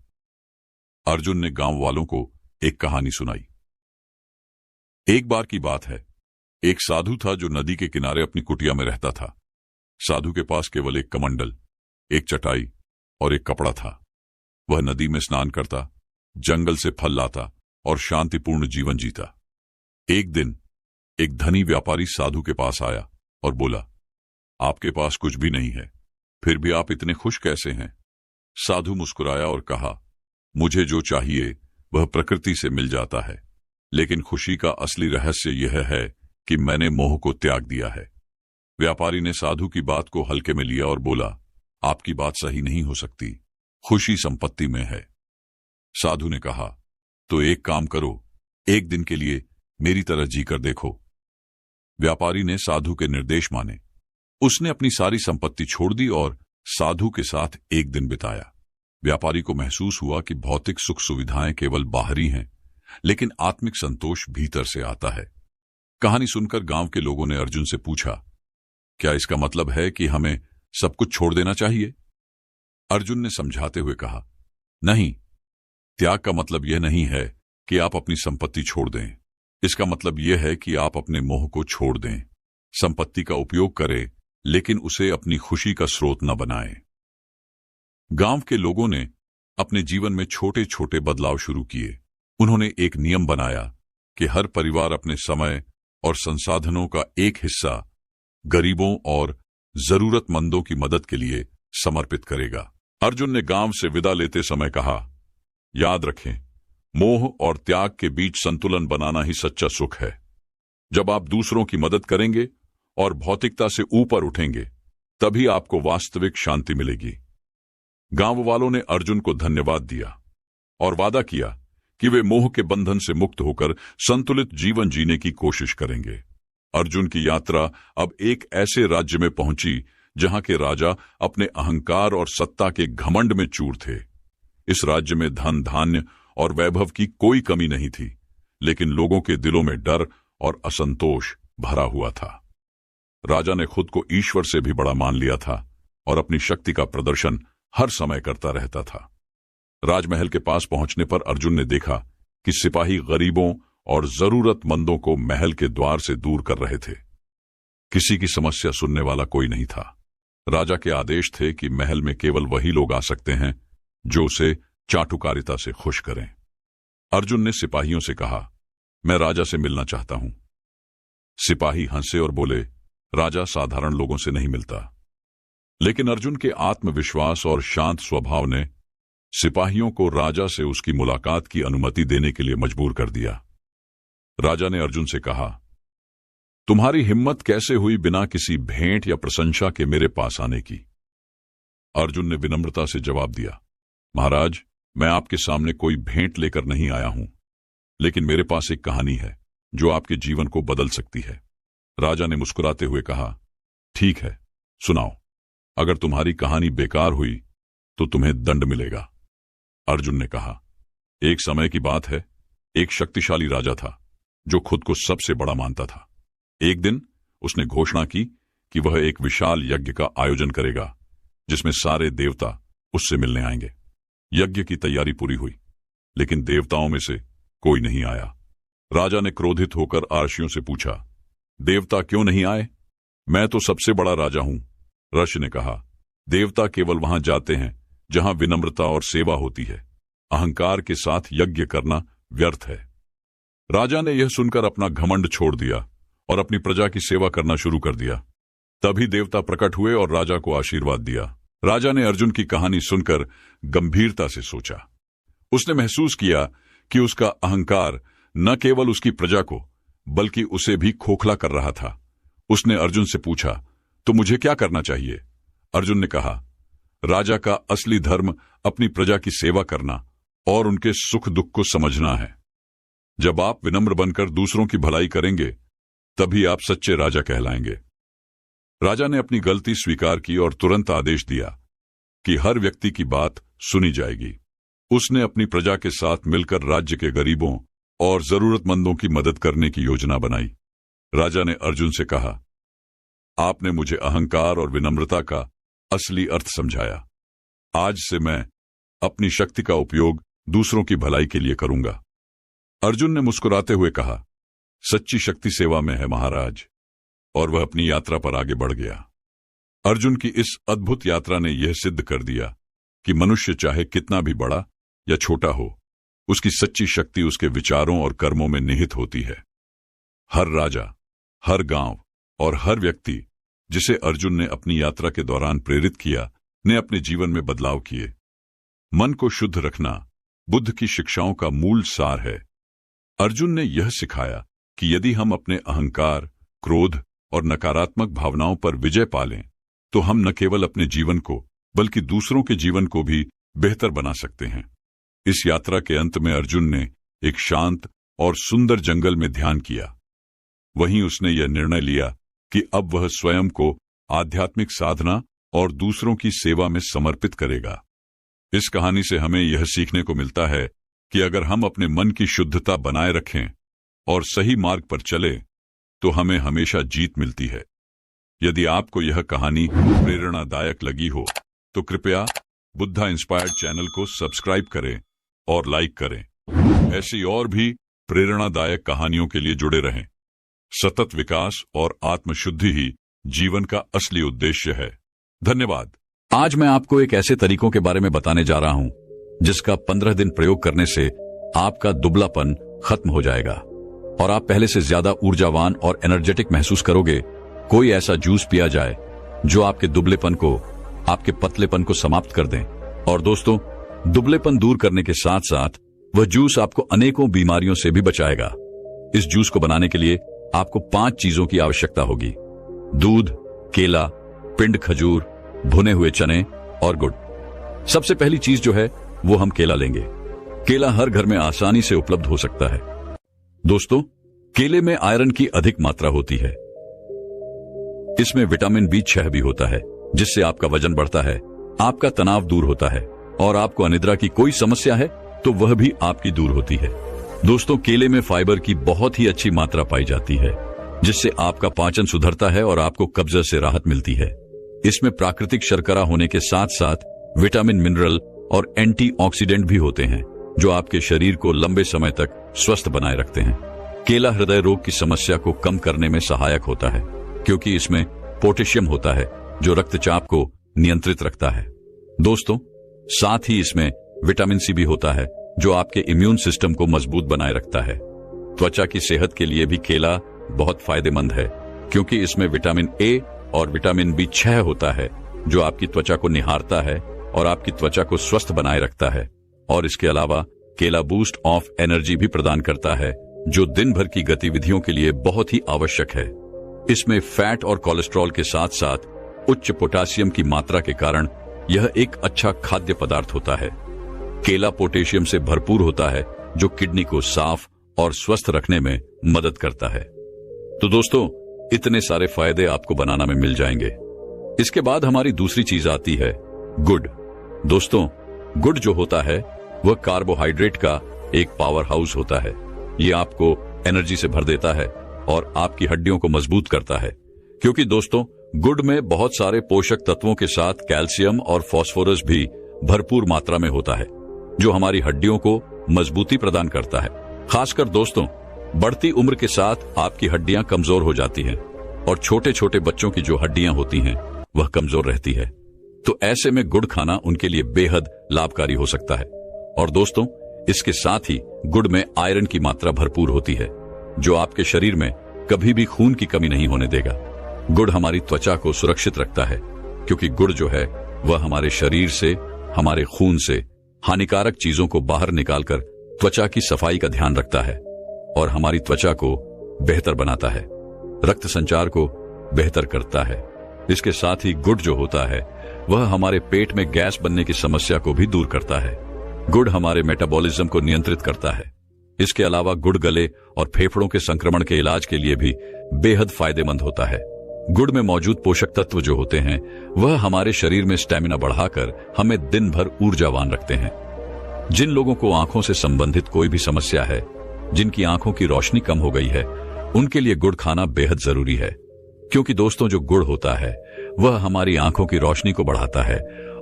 अर्जुन ने गांव वालों को एक कहानी सुनाई। एक बार की बात है, एक साधु था जो नदी के किनारे अपनी कुटिया में रहता था। साधु के पास केवल एक कमंडल, एक चटाई और एक कपड़ा था। वह नदी में स्नान करता, जंगल से फल लाता और शांतिपूर्ण जीवन जीता। एक दिन एक धनी व्यापारी साधु के पास आया और बोला, आपके पास कुछ भी नहीं है, फिर भी आप इतने खुश कैसे हैं? साधु मुस्कुराया और कहा, मुझे जो चाहिए वह प्रकृति से मिल जाता है, लेकिन खुशी का असली रहस्य यह है कि मैंने मोह को त्याग दिया है। व्यापारी ने साधु की बात को हल्के में लिया और बोला, आपकी बात सही नहीं हो सकती, खुशी संपत्ति में है। साधु ने कहा, तो एक काम करो, एक दिन के लिए मेरी तरह जीकर देखो। व्यापारी ने साधु के निर्देश माने। उसने अपनी सारी संपत्ति छोड़ दी और साधु के साथ एक दिन बिताया। व्यापारी को महसूस हुआ कि भौतिक सुख सुविधाएं केवल बाहरी हैं, लेकिन आत्मिक संतोष भीतर से आता है। कहानी सुनकर गांव के लोगों ने अर्जुन से पूछा, क्या इसका मतलब है कि हमें सब कुछ छोड़ देना चाहिए? अर्जुन ने समझाते हुए कहा, नहीं, त्याग का मतलब यह नहीं है कि आप अपनी संपत्ति छोड़ दें। इसका मतलब यह है कि आप अपने मोह को छोड़ दें। संपत्ति का उपयोग करें, लेकिन उसे अपनी खुशी का स्रोत न बनाएं। गांव के लोगों ने अपने जीवन में छोटे छोटे बदलाव शुरू किए। उन्होंने एक नियम बनाया कि हर परिवार अपने समय और संसाधनों का एक हिस्सा गरीबों और जरूरतमंदों की मदद के लिए समर्पित करेगा। अर्जुन ने गांव से विदा लेते समय कहा, याद रखें, मोह और त्याग के बीच संतुलन बनाना ही सच्चा सुख है। जब आप दूसरों की मदद करेंगे और भौतिकता से ऊपर उठेंगे, तभी आपको वास्तविक शांति मिलेगी। गांव वालों ने अर्जुन को धन्यवाद दिया और वादा किया कि वे मोह के बंधन से मुक्त होकर संतुलित जीवन जीने की कोशिश करेंगे। अर्जुन की यात्रा अब एक ऐसे राज्य में पहुंची जहां के राजा अपने अहंकार और सत्ता के घमंड में चूर थे। इस राज्य में धन, धान्य और वैभव की कोई कमी नहीं थी, लेकिन लोगों के दिलों में डर और असंतोष भरा हुआ था। राजा ने खुद को ईश्वर से भी बड़ा मान लिया था और अपनी शक्ति का प्रदर्शन हर समय करता रहता था। राजमहल के पास पहुंचने पर अर्जुन ने देखा कि सिपाही गरीबों और जरूरतमंदों को महल के द्वार से दूर कर रहे थे। किसी की समस्या सुनने वाला कोई नहीं था। राजा के आदेश थे कि महल में केवल वही लोग आ सकते हैं जो उसे चाटुकारिता से खुश करें। अर्जुन ने सिपाहियों से कहा, मैं राजा से मिलना चाहता हूं। सिपाही हंसे और बोले, राजा साधारण लोगों से नहीं मिलता। लेकिन अर्जुन के आत्मविश्वास और शांत स्वभाव ने सिपाहियों को राजा से उसकी मुलाकात की अनुमति देने के लिए मजबूर कर दिया। राजा ने अर्जुन से कहा, तुम्हारी हिम्मत कैसे हुई बिना किसी भेंट या प्रशंसा के मेरे पास आने की? अर्जुन ने विनम्रता से जवाब दिया, महाराज, मैं आपके सामने कोई भेंट लेकर नहीं आया हूं, लेकिन मेरे पास एक कहानी है जो आपके जीवन को बदल सकती है। राजा ने मुस्कुराते हुए कहा, ठीक है, सुनाओ। अगर तुम्हारी कहानी बेकार हुई तो तुम्हें दंड मिलेगा। अर्जुन ने कहा, एक समय की बात है, एक शक्तिशाली राजा था जो खुद को सबसे बड़ा मानता था। एक दिन उसने घोषणा की कि वह एक विशाल यज्ञ का आयोजन करेगा जिसमें सारे देवता उससे मिलने आएंगे। यज्ञ की तैयारी पूरी हुई, लेकिन देवताओं में से कोई नहीं आया। राजा ने क्रोधित होकर आर्षियों से पूछा, देवता क्यों नहीं आए? मैं तो सबसे बड़ा राजा हूं। ऋषि ने कहा, देवता केवल वहां जाते हैं जहां विनम्रता और सेवा होती है। अहंकार के साथ यज्ञ करना व्यर्थ है। राजा ने यह सुनकर अपना घमंड छोड़ दिया और अपनी प्रजा की सेवा करना शुरू कर दिया। तभी देवता प्रकट हुए और राजा को आशीर्वाद दिया। राजा ने अर्जुन की कहानी सुनकर गंभीरता से सोचा। उसने महसूस किया कि उसका अहंकार न केवल उसकी प्रजा को बल्कि उसे भी खोखला कर रहा था। उसने अर्जुन से पूछा, तो मुझे क्या करना चाहिए? अर्जुन ने कहा, राजा का असली धर्म अपनी प्रजा की सेवा करना और उनके सुख दुख को समझना है। जब आप विनम्र बनकर दूसरों की भलाई करेंगे तभी आप सच्चे राजा कहलाएंगे। राजा ने अपनी गलती स्वीकार की और तुरंत आदेश दिया कि हर व्यक्ति की बात सुनी जाएगी। उसने अपनी प्रजा के साथ मिलकर राज्य के गरीबों और जरूरतमंदों की मदद करने की योजना बनाई। राजा ने अर्जुन से कहा, आपने मुझे अहंकार और विनम्रता का असली अर्थ समझाया। आज से मैं अपनी शक्ति का उपयोग दूसरों की भलाई के लिए करूंगा। अर्जुन ने मुस्कुराते हुए कहा, सच्ची शक्ति सेवा में है महाराज, और वह अपनी यात्रा पर आगे बढ़ गया। अर्जुन की इस अद्भुत यात्रा ने यह सिद्ध कर दिया कि मनुष्य चाहे कितना भी बड़ा या छोटा हो, उसकी सच्ची शक्ति उसके विचारों और कर्मों में निहित होती है। हर राजा, हर गांव और हर व्यक्ति जिसे अर्जुन ने अपनी यात्रा के दौरान प्रेरित किया, ने अपने जीवन में बदलाव किए। मन को शुद्ध रखना बुद्ध की शिक्षाओं का मूल सार है। अर्जुन ने यह सिखाया कि यदि हम अपने अहंकार, क्रोध और नकारात्मक भावनाओं पर विजय पा लें, तो हम न केवल अपने जीवन को बल्कि दूसरों के जीवन को भी बेहतर बना सकते हैं। इस यात्रा के अंत में अर्जुन ने एक शांत और सुंदर जंगल में ध्यान किया। वहीं उसने यह निर्णय लिया कि अब वह स्वयं को आध्यात्मिक साधना और दूसरों की सेवा में समर्पित करेगा। इस कहानी से हमें यह सीखने को मिलता है कि अगर हम अपने मन की शुद्धता बनाए रखें और सही मार्ग पर चले तो हमें हमेशा जीत मिलती है। यदि आपको यह कहानी प्रेरणादायक लगी हो तो कृपया बुद्धा इंस्पायर्ड चैनल को सब्सक्राइब करें और लाइक करें। ऐसी और भी प्रेरणादायक कहानियों के लिए जुड़े रहें। सतत विकास और आत्मशुद्धि ही जीवन का असली उद्देश्य है। धन्यवाद। आज मैं आपको एक ऐसे तरीकों के बारे में बताने जा रहा हूं जिसका 15 दिन प्रयोग करने से आपका दुबलापन खत्म हो जाएगा और आप पहले से ज्यादा ऊर्जावान और एनर्जेटिक महसूस करोगे। कोई ऐसा जूस पिया जाए जो आपके दुबलेपन को, आपके पतलेपन को समाप्त कर दें। और दोस्तों, दुबलेपन दूर करने के साथ साथ वह जूस आपको अनेकों बीमारियों से भी बचाएगा। इस जूस को बनाने के लिए आपको 5 चीजों की आवश्यकता होगी: दूध, केला, पिंड खजूर, भुने हुए चने और गुड़। सबसे पहली चीज जो है वो हम केला लेंगे। केला हर घर में आसानी से उपलब्ध हो सकता है। दोस्तों, केले में आयरन की अधिक मात्रा होती है। इसमें विटामिन B6 भी होता है, जिससे आपका वजन बढ़ता है, आपका तनाव दूर होता है और आपको अनिद्रा की कोई समस्या है तो वह भी आपकी दूर होती है। दोस्तों, केले में फाइबर की बहुत ही अच्छी मात्रा पाई जाती है, जिससे आपका पाचन सुधरता है और आपको कब्ज से राहत मिलती है। इसमें प्राकृतिक शर्करा होने के साथ साथ विटामिन, मिनरल और एंटीऑक्सीडेंट भी होते हैं, जो आपके शरीर को लंबे समय तक स्वस्थ बनाए रखते हैं। केला हृदय रोग की समस्या को कम करने में सहायक होता है, क्योंकि इसमें पोटेशियम होता है जो रक्तचाप को नियंत्रित रखता है। दोस्तों, साथ ही इसमें विटामिन C भी होता है, जो आपके इम्यून सिस्टम को मजबूत बनाए रखता है। त्वचा की सेहत के लिए भी केला बहुत फायदेमंद है, क्योंकि इसमें विटामिन A और विटामिन B6 होता है, जो आपकी त्वचा को निहारता है और आपकी त्वचा को स्वस्थ बनाए रखता है। और इसके अलावा केला बूस्ट ऑफ एनर्जी भी प्रदान करता है, जो दिन भर की गतिविधियों के लिए बहुत ही आवश्यक है। इसमें फैट और कोलेस्ट्रॉल के साथ साथ उच्च पोटेशियम की मात्रा के कारण यह एक अच्छा खाद्य पदार्थ होता है। केला पोटेशियम से भरपूर होता है, जो किडनी को साफ और स्वस्थ रखने में मदद करता है। तो दोस्तों, इतने सारे फायदे आपको बनाना में मिल जाएंगे। इसके बाद हमारी दूसरी चीज आती है गुड़। दोस्तों, गुड़ जो होता है वह कार्बोहाइड्रेट का एक पावर हाउस होता है। ये आपको एनर्जी से भर देता है और आपकी हड्डियों को मजबूत करता है, क्योंकि दोस्तों, गुड़ में बहुत सारे पोषक तत्वों के साथ कैल्शियम और फास्फोरस भी भरपूर मात्रा में होता है, जो हमारी हड्डियों को मजबूती प्रदान करता है। खासकर दोस्तों, बढ़ती उम्र के साथ आपकी हड्डियां कमजोर हो जाती हैं और छोटे छोटे बच्चों की जो हड्डियां होती हैं वह कमजोर रहती है। तो ऐसे में गुड़ खाना उनके लिए बेहद लाभकारी हो सकता है। और दोस्तों, इसके साथ ही गुड़ में आयरन की मात्रा भरपूर होती है, जो आपके शरीर में कभी भी खून की कमी नहीं होने देगा। गुड़ हमारी त्वचा को सुरक्षित रखता है, क्योंकि गुड़ जो है वह हमारे शरीर से, हमारे खून से हानिकारक चीजों को बाहर निकालकर त्वचा की सफाई का ध्यान रखता है और हमारी त्वचा को बेहतर बनाता है, रक्त संचार को बेहतर करता है। इसके साथ ही गुड़ जो होता है वह हमारे पेट में गैस बनने की समस्या को भी दूर करता है। गुड़ हमारे मेटाबॉलिज्म को नियंत्रित करता है। इसके अलावा गुड़ गले और फेफड़ों के संक्रमण के इलाज के लिए भी बेहद फायदेमंद होता है। गुड़ में मौजूद पोषक तत्व जो होते हैं वह हमारे शरीर में स्टैमिना बढ़ाकर हमें दिन भर ऊर्जावान रखते हैं। जिन लोगों को आंखों से संबंधित कोई भी समस्या है, जिनकी आंखों की रोशनी कम हो गई है, उनके लिए गुड़ खाना बेहद जरूरी है। क्योंकि दोस्तों, जो गुड़ होता है वह हमारी आंखों की रोशनी को बढ़ाता है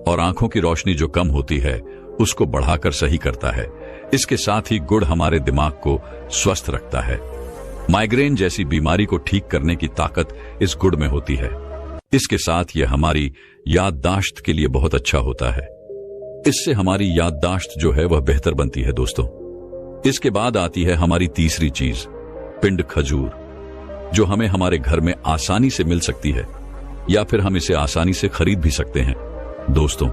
और आंखों की रोशनी जो कम होती है उसको बढ़ाकर सही करता है। इसके साथ ही गुड़ हमारे दिमाग को स्वस्थ रखता है। माइग्रेन जैसी बीमारी को ठीक करने की ताकत इस गुड़ में होती है। इसके साथ यह हमारी याददाश्त के लिए बहुत अच्छा होता है। इससे हमारी याददाश्त जो है वह बेहतर बनती है दोस्तों। इसके बाद आती है हमारी तीसरी चीज, पिंड खजूर, जो हमें हमारे घर में आसानी से मिल सकती है या फिर हम इसे आसानी से खरीद भी सकते हैं। दोस्तों,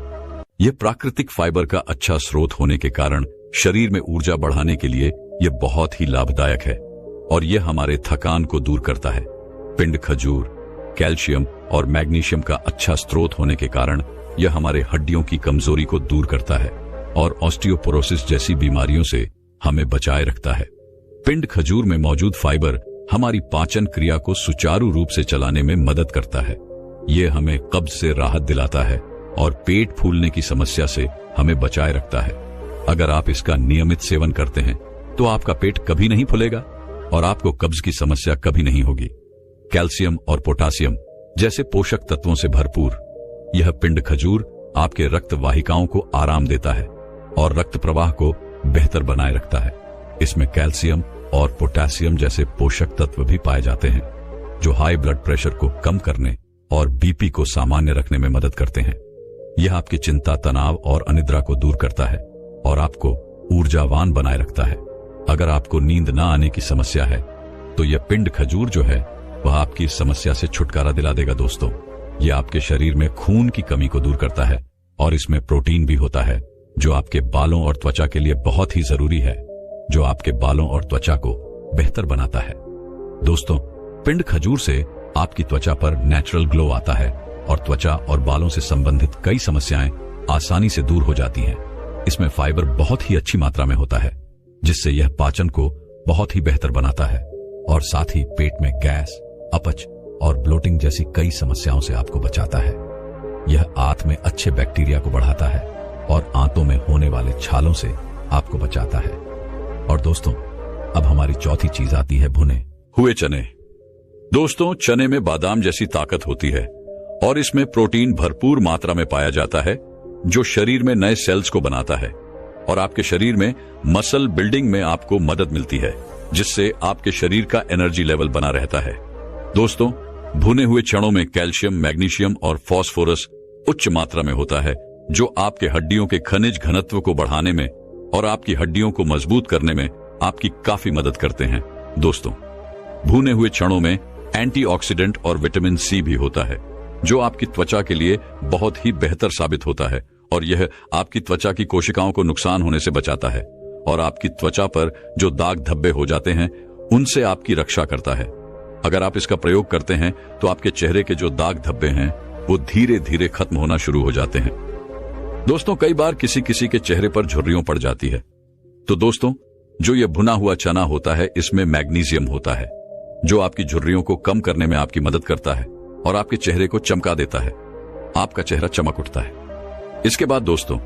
यह प्राकृतिक फाइबर का अच्छा स्रोत होने के कारण शरीर में ऊर्जा बढ़ाने के लिए यह बहुत ही लाभदायक है और यह हमारे थकान को दूर करता है। पिंड खजूर कैल्शियम और मैग्नीशियम का अच्छा स्रोत होने के कारण यह हमारे हड्डियों की कमजोरी को दूर करता है और ऑस्टियोपोरोसिस जैसी बीमारियों से हमें बचाए रखता है। पिंड खजूर में मौजूद फाइबर हमारी पाचन क्रिया को सुचारू रूप से चलाने में मदद करता है। यह हमें कब्ज से राहत दिलाता है और पेट फूलने की समस्या से हमें बचाए रखता है। अगर आप इसका नियमित सेवन करते हैं तो आपका पेट कभी नहीं फूलेगा और आपको कब्ज की समस्या कभी नहीं होगी। कैल्शियम और पोटासियम जैसे पोषक तत्वों से भरपूर यह पिंड खजूर आपके रक्त वाहिकाओं को आराम देता है और रक्त प्रवाह को बेहतर बनाए रखता है। इसमें कैल्शियम और पोटेशियम जैसे पोषक तत्व भी पाए जाते हैं, जो हाई ब्लड प्रेशर को कम करने और बीपी को सामान्य रखने में मदद करते हैं। यह आपकी चिंता, तनाव और अनिद्रा को दूर करता है और आपको ऊर्जावान बनाए रखता है। अगर आपको नींद न आने की समस्या है तो यह पिंड खजूर जो है वह आपकी इस समस्या से छुटकारा दिला देगा दोस्तों। यह आपके शरीर में खून की कमी को दूर करता है और इसमें प्रोटीन भी होता है, जो आपके बालों और त्वचा के लिए बहुत ही जरूरी है, जो आपके बालों और त्वचा को बेहतर बनाता है। दोस्तों, पिंड खजूर से आपकी त्वचा पर नेचुरल ग्लो आता है और त्वचा और बालों से संबंधित कई समस्याएं आसानी से दूर हो जाती हैं। इसमें फाइबर बहुत ही अच्छी मात्रा में होता है, जिससे यह पाचन को बहुत ही बेहतर बनाता है और साथ ही पेट में गैस, अपच और ब्लोटिंग जैसी कई समस्याओं से आपको बचाता है। यह आंत में अच्छे बैक्टीरिया को बढ़ाता है और आंतों में होने वाले छालों से आपको बचाता है। और दोस्तों, अब हमारी चौथी चीज आती है भुने हुए चने। दोस्तों, चने में बादाम जैसी ताकत होती है और इसमें प्रोटीन भरपूर मात्रा में पाया जाता है, जो शरीर में नए सेल्स को बनाता है और आपके शरीर में मसल बिल्डिंग में आपको मदद मिलती है, जिससे आपके शरीर का एनर्जी लेवल बना रहता है। दोस्तों, भुने हुए चनों में कैल्शियम, मैग्नीशियम और फास्फोरस उच्च मात्रा में होता है, जो आपके हड्डियों के खनिज घनत्व को बढ़ाने में और आपकी हड्डियों को मजबूत करने में आपकी काफी मदद करते हैं। दोस्तों, भुने हुए चनों में एंटीऑक्सीडेंट और विटामिन सी भी होता है, जो आपकी त्वचा के लिए बहुत ही बेहतर साबित होता है और यह आपकी त्वचा की कोशिकाओं को नुकसान होने से बचाता है और आपकी त्वचा पर जो दाग धब्बे हो जाते हैं उनसे आपकी रक्षा करता है। अगर आप इसका प्रयोग करते हैं तो आपके चेहरे के जो दाग धब्बे हैं वो धीरे धीरे खत्म होना शुरू हो जाते हैं। दोस्तों, कई बार किसी किसी के चेहरे पर झुर्रियों पड़ जाती है, तो दोस्तों, जो ये भुना हुआ चना होता है इसमें मैग्नीशियम होता है, जो आपकी झुर्रियों को कम करने में आपकी मदद करता है और आपके चेहरे को चमका देता है। आपका चेहरा चमक उठता है। इसके बाद दोस्तों,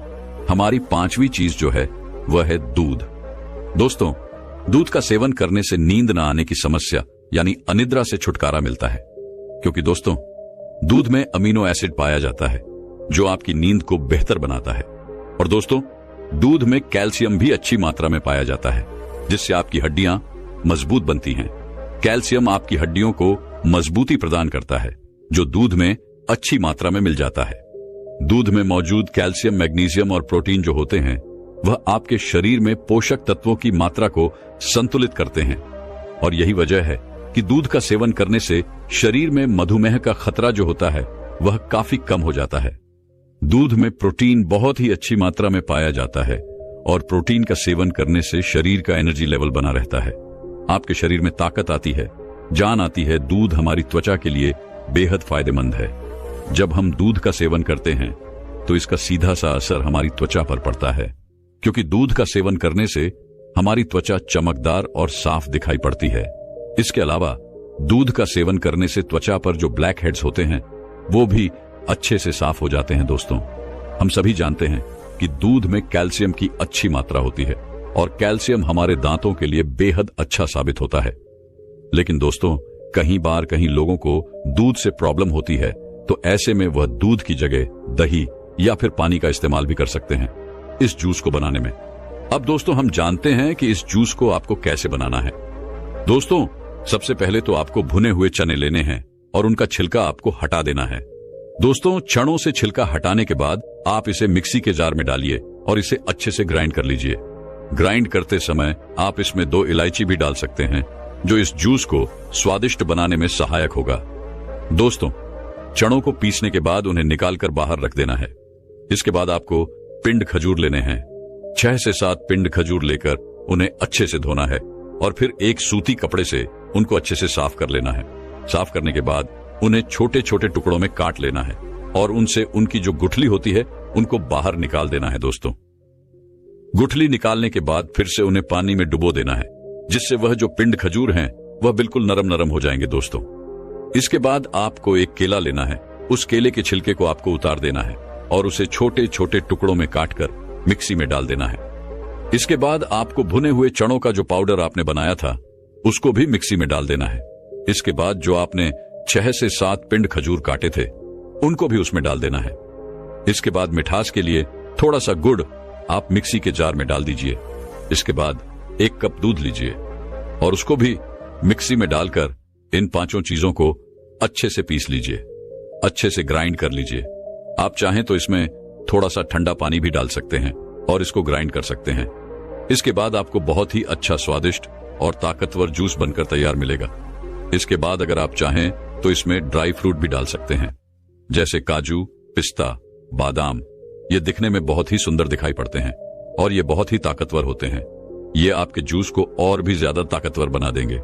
हमारी पांचवी चीज जो है वह है दूध। दोस्तों, दूध का सेवन करने से नींद न आने की समस्या यानी अनिद्रा से छुटकारा मिलता है, क्योंकि दोस्तों, दूध में अमीनो एसिड पाया जाता है, जो आपकी नींद को बेहतर बनाता है। और दोस्तों, दूध में कैल्शियम भी अच्छी मात्रा में पाया जाता है, जिससे आपकी हड्डियां मजबूत बनती हैं। कैल्शियम आपकी हड्डियों को मजबूती प्रदान करता है, जो दूध में अच्छी मात्रा में मिल जाता है। दूध में मौजूद कैल्शियम, मैग्नीशियम और प्रोटीन जो होते हैं वह आपके शरीर में पोषक तत्वों की मात्रा को संतुलित करते हैं। और यही वजह है कि दूध का सेवन करने से शरीर में मधुमेह का खतरा जो होता है वह काफी कम हो जाता है। दूध में प्रोटीन बहुत ही अच्छी मात्रा में पाया जाता है और प्रोटीन का सेवन करने से शरीर का एनर्जी लेवल बना रहता है, आपके शरीर में ताकत आती है, जान आती है। दूध हमारी त्वचा के लिए बेहद फायदेमंद है। जब हम दूध का सेवन करते हैं तो इसका सीधा सा असर हमारी त्वचा पर पड़ता है, क्योंकि दूध का सेवन करने से हमारी त्वचा चमकदार और साफ दिखाई पड़ती है। इसके अलावा दूध का सेवन करने से त्वचा पर जो ब्लैक हेड्स होते हैं वो भी अच्छे से साफ हो जाते हैं। दोस्तों, हम सभी जानते हैं कि दूध में कैल्शियम की अच्छी मात्रा होती है और कैल्शियम हमारे दांतों के लिए बेहद अच्छा साबित होता है। लेकिन दोस्तों, कहीं लोगों को दूध से प्रॉब्लम होती है, तो ऐसे में वह दूध की जगह दही या फिर पानी का इस्तेमाल भी कर सकते हैं इस जूस को बनाने में। अब दोस्तों, हम जानते हैं कि इस जूस को आपको कैसे बनाना है। दोस्तों, सबसे पहले तो आपको भुने हुए चने लेने हैं और उनका छिलका आपको हटा देना है। दोस्तों, चनों से छिलका हटाने के बाद आप इसे मिक्सी के जार में डालिए और इसे अच्छे से ग्राइंड कर लीजिए। ग्राइंड करते समय आप इसमें 2 इलायची भी डाल सकते हैं, जो इस जूस को स्वादिष्ट बनाने में सहायक होगा। दोस्तों, चनों को पीसने के बाद उन्हें निकालकर बाहर रख देना है। इसके बाद आपको पिंड खजूर लेने हैं। 6 से 7 पिंड खजूर लेकर उन्हें अच्छे से धोना है और फिर एक सूती कपड़े से उनको अच्छे से साफ कर लेना है। साफ करने के बाद उन्हें छोटे छोटे टुकड़ों में काट लेना है और उनसे उनकी जो गुठली होती है उनको बाहर निकाल देना है। दोस्तों, गुठली निकालने के बाद फिर से उन्हें पानी में डुबो देना है, जिससे वह जो पिंड खजूर हैं वह बिल्कुल नरम नरम हो जाएंगे। दोस्तों, इसके बाद आपको एक केला लेना है। उस केले के छिलके को आपको उतार देना है और उसे छोटे छोटे टुकड़ों में काटकर मिक्सी में डाल देना है। इसके बाद आपको भुने हुए चनों का जो पाउडर आपने बनाया था उसको भी मिक्सी में डाल देना है। इसके बाद जो आपने 6 से 7 पिंड खजूर काटे थे उनको भी उसमें डाल देना है। इसके बाद मिठास के लिए थोड़ा सा गुड़ आप मिक्सी के जार में डाल दीजिए। इसके बाद 1 कप दूध लीजिए और उसको भी मिक्सी में डालकर इन 5 चीजों को अच्छे से पीस लीजिए, अच्छे से ग्राइंड कर लीजिए। आप चाहें तो इसमें थोड़ा सा ठंडा पानी भी डाल सकते हैं और इसको ग्राइंड कर सकते हैं। इसके बाद आपको बहुत ही अच्छा, स्वादिष्ट और ताकतवर जूस बनकर तैयार मिलेगा। इसके बाद अगर आप चाहें तो इसमें ड्राई फ्रूट भी डाल सकते हैं, जैसे काजू, पिस्ता, बादाम। ये दिखने में बहुत ही सुंदर दिखाई पड़ते हैं और ये बहुत ही ताकतवर होते हैं। ये आपके जूस को और भी ज्यादा ताकतवर बना देंगे।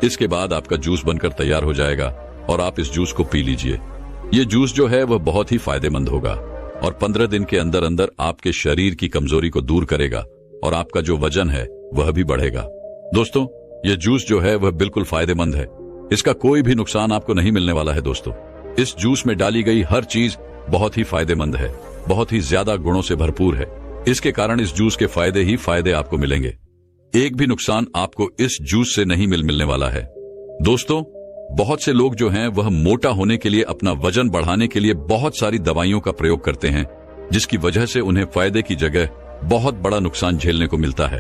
इसके बाद आपका जूस बनकर तैयार हो जाएगा और आप इस जूस को पी लीजिए। ये जूस जो है वह बहुत ही फायदेमंद होगा और 15 दिन के अंदर अंदर आपके शरीर की कमजोरी को दूर करेगा और आपका जो वजन है वह भी बढ़ेगा। दोस्तों, ये जूस जो है वह बिल्कुल फायदेमंद है। इसका कोई भी नुकसान आपको नहीं मिलने वाला है। दोस्तों, इस जूस में डाली गई हर चीज बहुत ही फायदेमंद है, बहुत ही ज्यादा गुणों से भरपूर है। इसके कारण इस जूस के फायदे ही फायदे आपको मिलेंगे। एक भी नुकसान आपको इस जूस से नहीं मिलने वाला है। दोस्तों, बहुत से लोग जो हैं वह मोटा होने के लिए, अपना वजन बढ़ाने के लिए बहुत सारी दवाइयों का प्रयोग करते हैं, जिसकी वजह से उन्हें फायदे की जगह बहुत बड़ा नुकसान झेलने को मिलता है।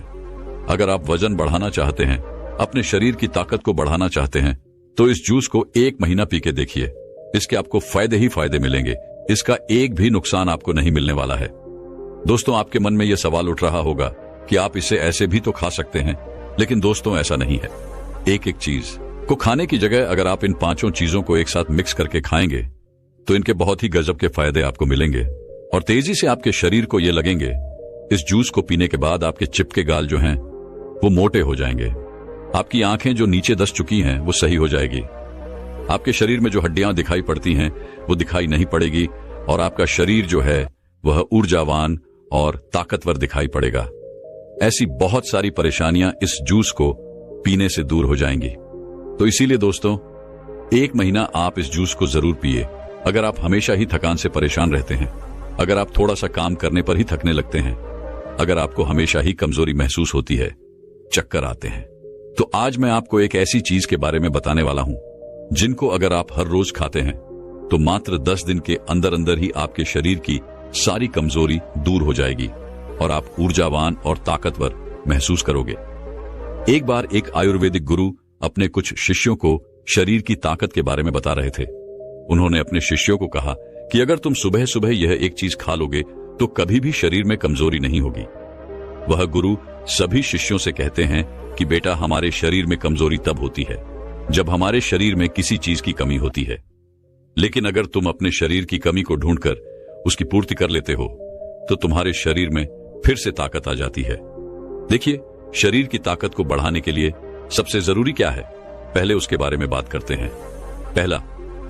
अगर आप वजन बढ़ाना चाहते हैं, अपने शरीर की ताकत को बढ़ाना चाहते हैं, तो इस जूस को 1 महीना पी के देखिए। इसके आपको फायदे ही फायदे मिलेंगे। इसका एक भी नुकसान आपको नहीं मिलने वाला है। दोस्तों, आपके मन में यह सवाल उठ रहा होगा कि आप इसे ऐसे भी तो खा सकते हैं, लेकिन दोस्तों ऐसा नहीं है। एक एक चीज को खाने की जगह अगर आप इन 5 चीजों को एक साथ मिक्स करके खाएंगे तो इनके बहुत ही गजब के फायदे आपको मिलेंगे और तेजी से आपके शरीर को ये लगेंगे। इस जूस को पीने के बाद आपके चिपके गाल जो हैं वो मोटे हो जाएंगे। आपकी आंखें जो नीचे दस चुकी हैं वो सही हो जाएगी। आपके शरीर में जो हड्डियां दिखाई पड़ती हैं वो दिखाई नहीं पड़ेगी और आपका शरीर जो है वह ऊर्जावान और ताकतवर दिखाई पड़ेगा। ऐसी बहुत सारी परेशानियां इस जूस को पीने से दूर हो जाएंगी। तो इसीलिए दोस्तों, 1 महीना आप इस जूस को जरूर पिए। अगर आप हमेशा ही थकान से परेशान रहते हैं, अगर आप थोड़ा सा काम करने पर ही थकने लगते हैं, अगर आपको हमेशा ही कमजोरी महसूस होती है, चक्कर आते हैं, तो आज मैं आपको एक ऐसी चीज के बारे में बताने वाला हूं जिनको अगर आप हर रोज खाते हैं तो मात्र 10 दिन के अंदर अंदर ही आपके शरीर की सारी कमजोरी दूर हो जाएगी और आप ऊर्जावान और ताकतवर महसूस करोगे। एक बार एक आयुर्वेदिक गुरु अपने कुछ शिष्यों को शरीर की ताकत के बारे में बता रहे थे। उन्होंने अपने शिष्यों को कहा कि अगर तुम सुबह सुबह यह एक चीज खा लोगे तो कभी भी शरीर में कमजोरी नहीं होगी। वह गुरु सभी शिष्यों से कहते हैं कि बेटा, हमारे शरीर में कमजोरी तब होती है जब हमारे शरीर में किसी चीज की कमी होती है, लेकिन अगर तुम अपने शरीर की कमी को ढूंढकर उसकी पूर्ति कर लेते हो तो तुम्हारे शरीर में फिर से ताकत आ जाती है। देखिए, शरीर की ताकत को बढ़ाने के लिए सबसे जरूरी क्या है, पहले उसके बारे में बात करते हैं। पहला,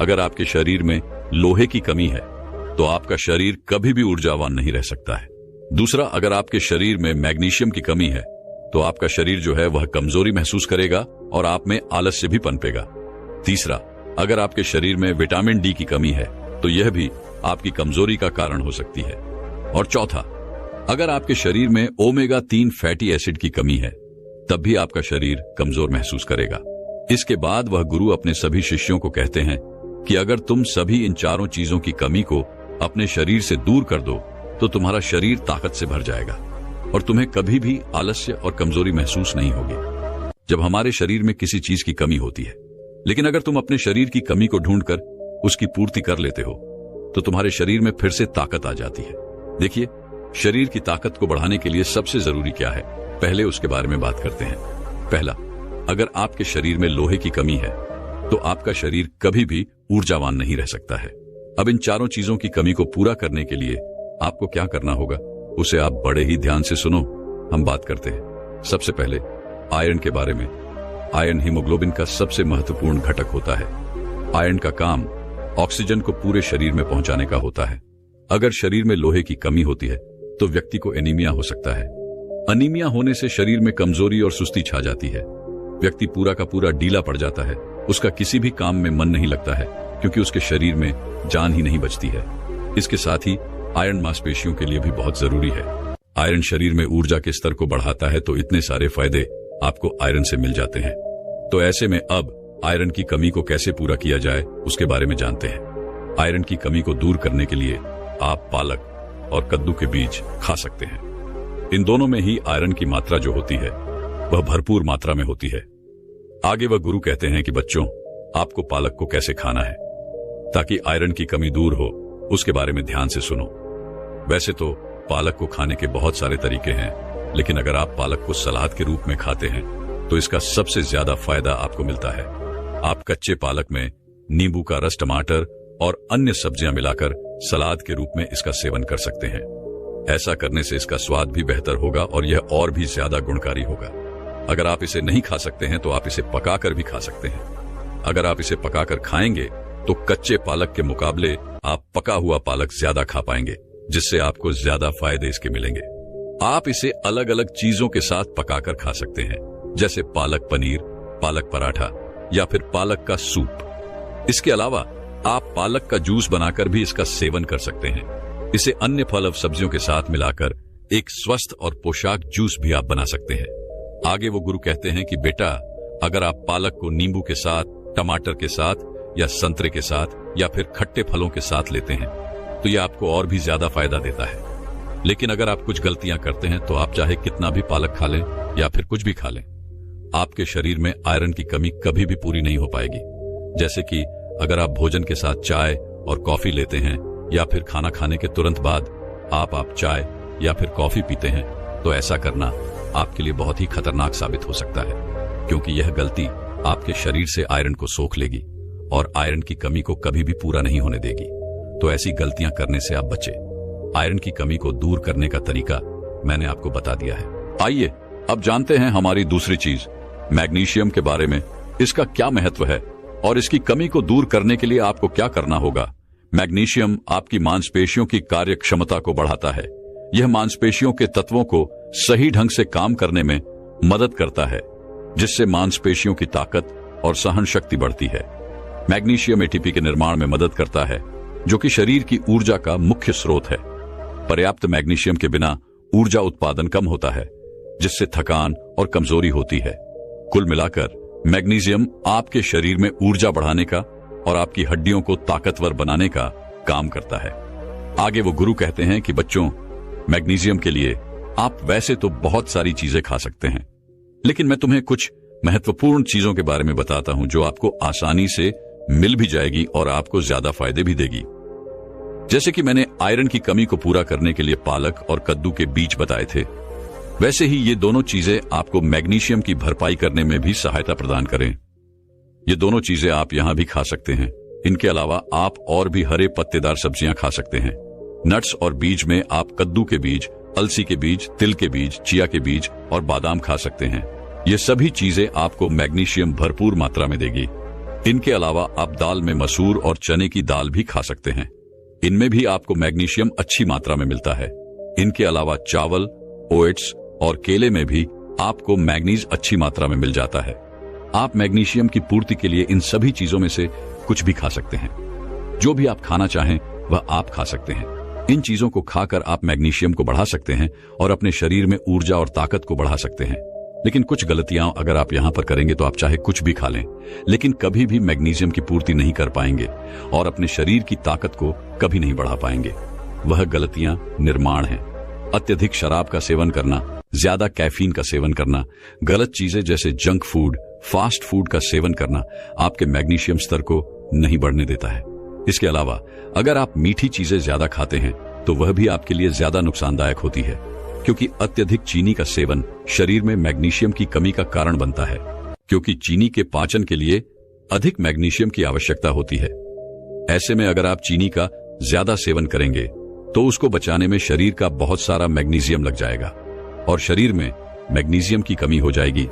अगर आपके शरीर में लोहे की कमी है तो आपका शरीर कभी भी ऊर्जावान नहीं रह सकता है। दूसरा, अगर आपके शरीर में मैग्नीशियम की कमी है तो आपका शरीर जो है वह कमजोरी महसूस करेगा और आप में आलस्य भी पनपेगा। तीसरा, अगर आपके शरीर में विटामिन डी की कमी है तो यह भी आपकी कमजोरी का कारण हो सकती है। और चौथा, अगर आपके शरीर में ओमेगा 3 फैटी एसिड की कमी है तब भी आपका शरीर कमजोर महसूस करेगा। इसके बाद वह गुरु अपने सभी शिष्यों को कहते हैं कि अगर तुम सभी इन चारों चीजों की कमी को अपने शरीर से दूर कर दो तो तुम्हारा शरीर ताकत से भर जाएगा और तुम्हें कभी भी आलस्य और कमजोरी महसूस नहीं होगी। जब हमारे शरीर में किसी चीज की कमी होती है, लेकिन अगर तुम अपने शरीर की कमी को ढूंढकर उसकी पूर्ति कर लेते हो तो तुम्हारे शरीर में फिर से ताकत आ जाती है। देखिए, शरीर की ताकत को बढ़ाने के लिए सबसे जरूरी क्या है, पहले उसके बारे में बात करते हैं। पहला, अगर आपके शरीर में लोहे की कमी है तो आपका शरीर कभी भी ऊर्जावान नहीं रह सकता है। अब इन चारों चीजों की कमी को पूरा करने के लिए आपको क्या करना होगा, उसे आप बड़े ही ध्यान से सुनो। हम बात करते हैं सबसे पहले आयरन के बारे में। आयरन हीमोग्लोबिन का सबसे महत्वपूर्ण घटक होता है। आयरन का काम ऑक्सीजन को पूरे शरीर में पहुंचाने का होता है। अगर शरीर में लोहे की कमी होती है तो व्यक्ति को एनीमिया हो सकता है। अनीमिया होने से शरीर में कमजोरी और सुस्ती छा जाती है। व्यक्ति पूरा का पूरा ढीला पड़ जाता है, उसका किसी भी काम में मन नहीं लगता है क्योंकि उसके शरीर में जान ही नहीं बचती है। इसके साथ ही आयरन मांसपेशियों के लिए भी बहुत जरूरी है। आयरन शरीर में ऊर्जा के स्तर को बढ़ाता है, तो इतने सारे फायदे आपको आयरन से मिल जाते हैं। तो ऐसे में अब आयरन की कमी को कैसे पूरा किया जाए उसके बारे में जानते हैं। आयरन की कमी को दूर करने के लिए आप पालक और कद्दू के बीज खा सकते हैं। इन दोनों में ही आयरन की मात्रा जो होती है वह भरपूर मात्रा में होती है। आगे वह गुरु कहते हैं कि बच्चों, आपको पालक को कैसे खाना है ताकि आयरन की कमी दूर हो, उसके बारे में ध्यान से सुनो। वैसे तो पालक को खाने के बहुत सारे तरीके हैं, लेकिन अगर आप पालक को सलाद के रूप में खाते हैं तो इसका सबसे ज्यादा फायदा आपको मिलता है। आप कच्चे पालक में नींबू का रस, टमाटर और अन्य सब्जियां मिलाकर सलाद के रूप में इसका सेवन कर सकते हैं। ऐसा करने से इसका स्वाद भी बेहतर होगा और यह और भी ज्यादा गुणकारी होगा। अगर आप इसे नहीं खा सकते हैं तो आप इसे पकाकर भी खा सकते हैं। अगर आप इसे पकाकर खाएंगे तो कच्चे पालक के मुकाबले आप पका हुआ पालक ज्यादा खा पाएंगे, जिससे आपको ज्यादा फायदे इसके मिलेंगे। आप इसे अलग अलग चीजों के साथ पकाकर खा सकते हैं, जैसे पालक पनीर, पालक पराठा या फिर पालक का सूप। इसके अलावा आप पालक का जूस बनाकर भी इसका सेवन कर सकते हैं। इसे अन्य फल और सब्जियों के साथ मिलाकर एक स्वस्थ और पोषक जूस भी आप बना सकते हैं। आगे वो गुरु कहते हैं कि बेटा, अगर आप पालक को नींबू के साथ, टमाटर के साथ या संतरे के साथ या फिर खट्टे फलों के साथ लेते हैं तो यह आपको और भी ज्यादा फायदा देता है। लेकिन अगर आप कुछ गलतियां करते हैं तो आप चाहे कितना भी पालक खा लें या फिर कुछ भी खा लें, आपके शरीर में आयरन की कमी कभी भी पूरी नहीं हो पाएगी। जैसे कि अगर आप भोजन के साथ चाय और कॉफी लेते हैं या फिर खाना खाने के तुरंत बाद आप चाय या फिर कॉफी पीते हैं, तो ऐसा करना आपके लिए बहुत ही खतरनाक साबित हो सकता है, क्योंकि यह गलती आपके शरीर से आयरन को सोख लेगी और आयरन की कमी को कभी भी पूरा नहीं होने देगी। तो ऐसी गलतियां करने से आप बचें। आयरन की कमी को दूर करने का तरीका मैंने आपको बता दिया है। आइए अब जानते हैं हमारी दूसरी चीज, मैग्नीशियम के बारे में। इसका क्या महत्व है और इसकी कमी को दूर करने के लिए आपको क्या करना होगा। मैग्नीशियम आपकी मांसपेशियों की कार्य क्षमता को बढ़ाता है। यह मांसपेशियों के तत्वों को सही ढंग से काम करने में मदद करता है, जिससे मांसपेशियों की ताकत और सहन शक्ति बढ़ती है। मैग्नीशियम एटीपी के निर्माण में मदद करता है, जो कि शरीर की ऊर्जा का मुख्य स्रोत है। पर्याप्त मैग्नीशियम के बिना ऊर्जा उत्पादन कम होता है, जिससे थकान और कमजोरी होती है। कुल मिलाकर मैग्नीशियम आपके शरीर में ऊर्जा बढ़ाने का और आपकी हड्डियों को ताकतवर बनाने का काम करता है। आगे वो गुरु कहते हैं कि बच्चों, मैग्नीशियम के लिए आप वैसे तो बहुत सारी चीजें खा सकते हैं, लेकिन मैं तुम्हें कुछ महत्वपूर्ण चीजों के बारे में बताता हूं जो आपको आसानी से मिल भी जाएगी और आपको ज्यादा फायदे भी देगी। जैसे कि मैंने आयरन की कमी को पूरा करने के लिए पालक और कद्दू के बीज बताए थे, वैसे ही ये दोनों चीजें आपको मैग्नीशियम की भरपाई करने में भी सहायता प्रदान करें। ये दोनों चीजें आप यहां भी खा सकते हैं। इनके अलावा आप और भी हरे पत्तेदार सब्जियां खा सकते हैं। नट्स और बीज में आप कद्दू के बीज, अलसी के बीज, तिल के बीज, चिया के बीज और बादाम खा सकते हैं। ये सभी चीजें आपको मैग्नीशियम भरपूर मात्रा में देगी। इनके अलावा आप दाल में मसूर और चने की दाल भी खा सकते हैं। इनमें भी आपको मैग्नीशियम अच्छी मात्रा में मिलता है। इनके अलावा चावल, ओट्स और केले में भी आपको मैग्नीज अच्छी मात्रा में मिल जाता है। आप मैग्नीशियम की पूर्ति के लिए इन सभी चीजों में से कुछ भी खा सकते हैं। जो भी आप खाना चाहें वह आप खा सकते हैं। इन चीजों को खाकर आप मैग्नीशियम को बढ़ा सकते हैं और अपने शरीर में ऊर्जा और ताकत को बढ़ा सकते हैं। लेकिन कुछ गलतियां अगर आप यहां पर करेंगे तो आप चाहे कुछ भी खा लें, लेकिन कभी भी मैग्नीशियम की पूर्ति नहीं कर पाएंगे और अपने शरीर की ताकत को कभी नहीं बढ़ा पाएंगे। वह गलतियां निर्माण हैं। अत्यधिक शराब का सेवन करना, ज्यादा कैफीन का सेवन करना, गलत चीजें जैसे जंक फूड, फास्ट फूड का सेवन करना आपके मैग्नीशियम स्तर को नहीं बढ़ने देता है। इसके अलावा अगर आप मीठी चीजें ज्यादा खाते हैं तो वह भी आपके लिए ज्यादा नुकसानदायक होती है, क्योंकि अत्यधिक चीनी का सेवन शरीर में मैग्नीशियम की कमी का कारण बनता है, क्योंकि चीनी के पाचन के लिए अधिक मैग्नीशियम की आवश्यकता होती है। ऐसे में अगर आप चीनी का ज्यादा सेवन करेंगे तो उसको बचाने में शरीर का बहुत सारा मैग्नीशियम लग जाएगा और शरीर में मैग्नीशियम की कमी हो जाएगी।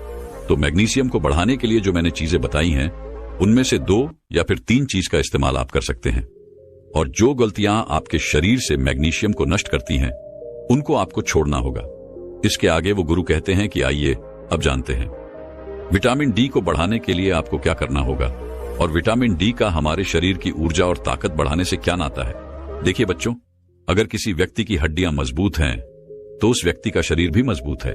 तो मैग्नीशियम को बढ़ाने के लिए जो मैंने चीजें बताई हैं उनमें से 2 या फिर 3 चीज का इस्तेमाल आप कर सकते हैं। और जो गलतियां आपके शरीर से मैग्नीशियम को नष्ट करती हैं उनको आपको छोड़ना होगा। इसके आगे वो गुरु कहते हैं कि आइए अब जानते हैं विटामिन डी को बढ़ाने के लिए आपको क्या करना होगा और विटामिन डी का हमारे शरीर की ऊर्जा और ताकत बढ़ाने से क्या नाता है। देखिए बच्चों, अगर किसी व्यक्ति की हड्डियां मजबूत हैं तो उस व्यक्ति का शरीर भी मजबूत है।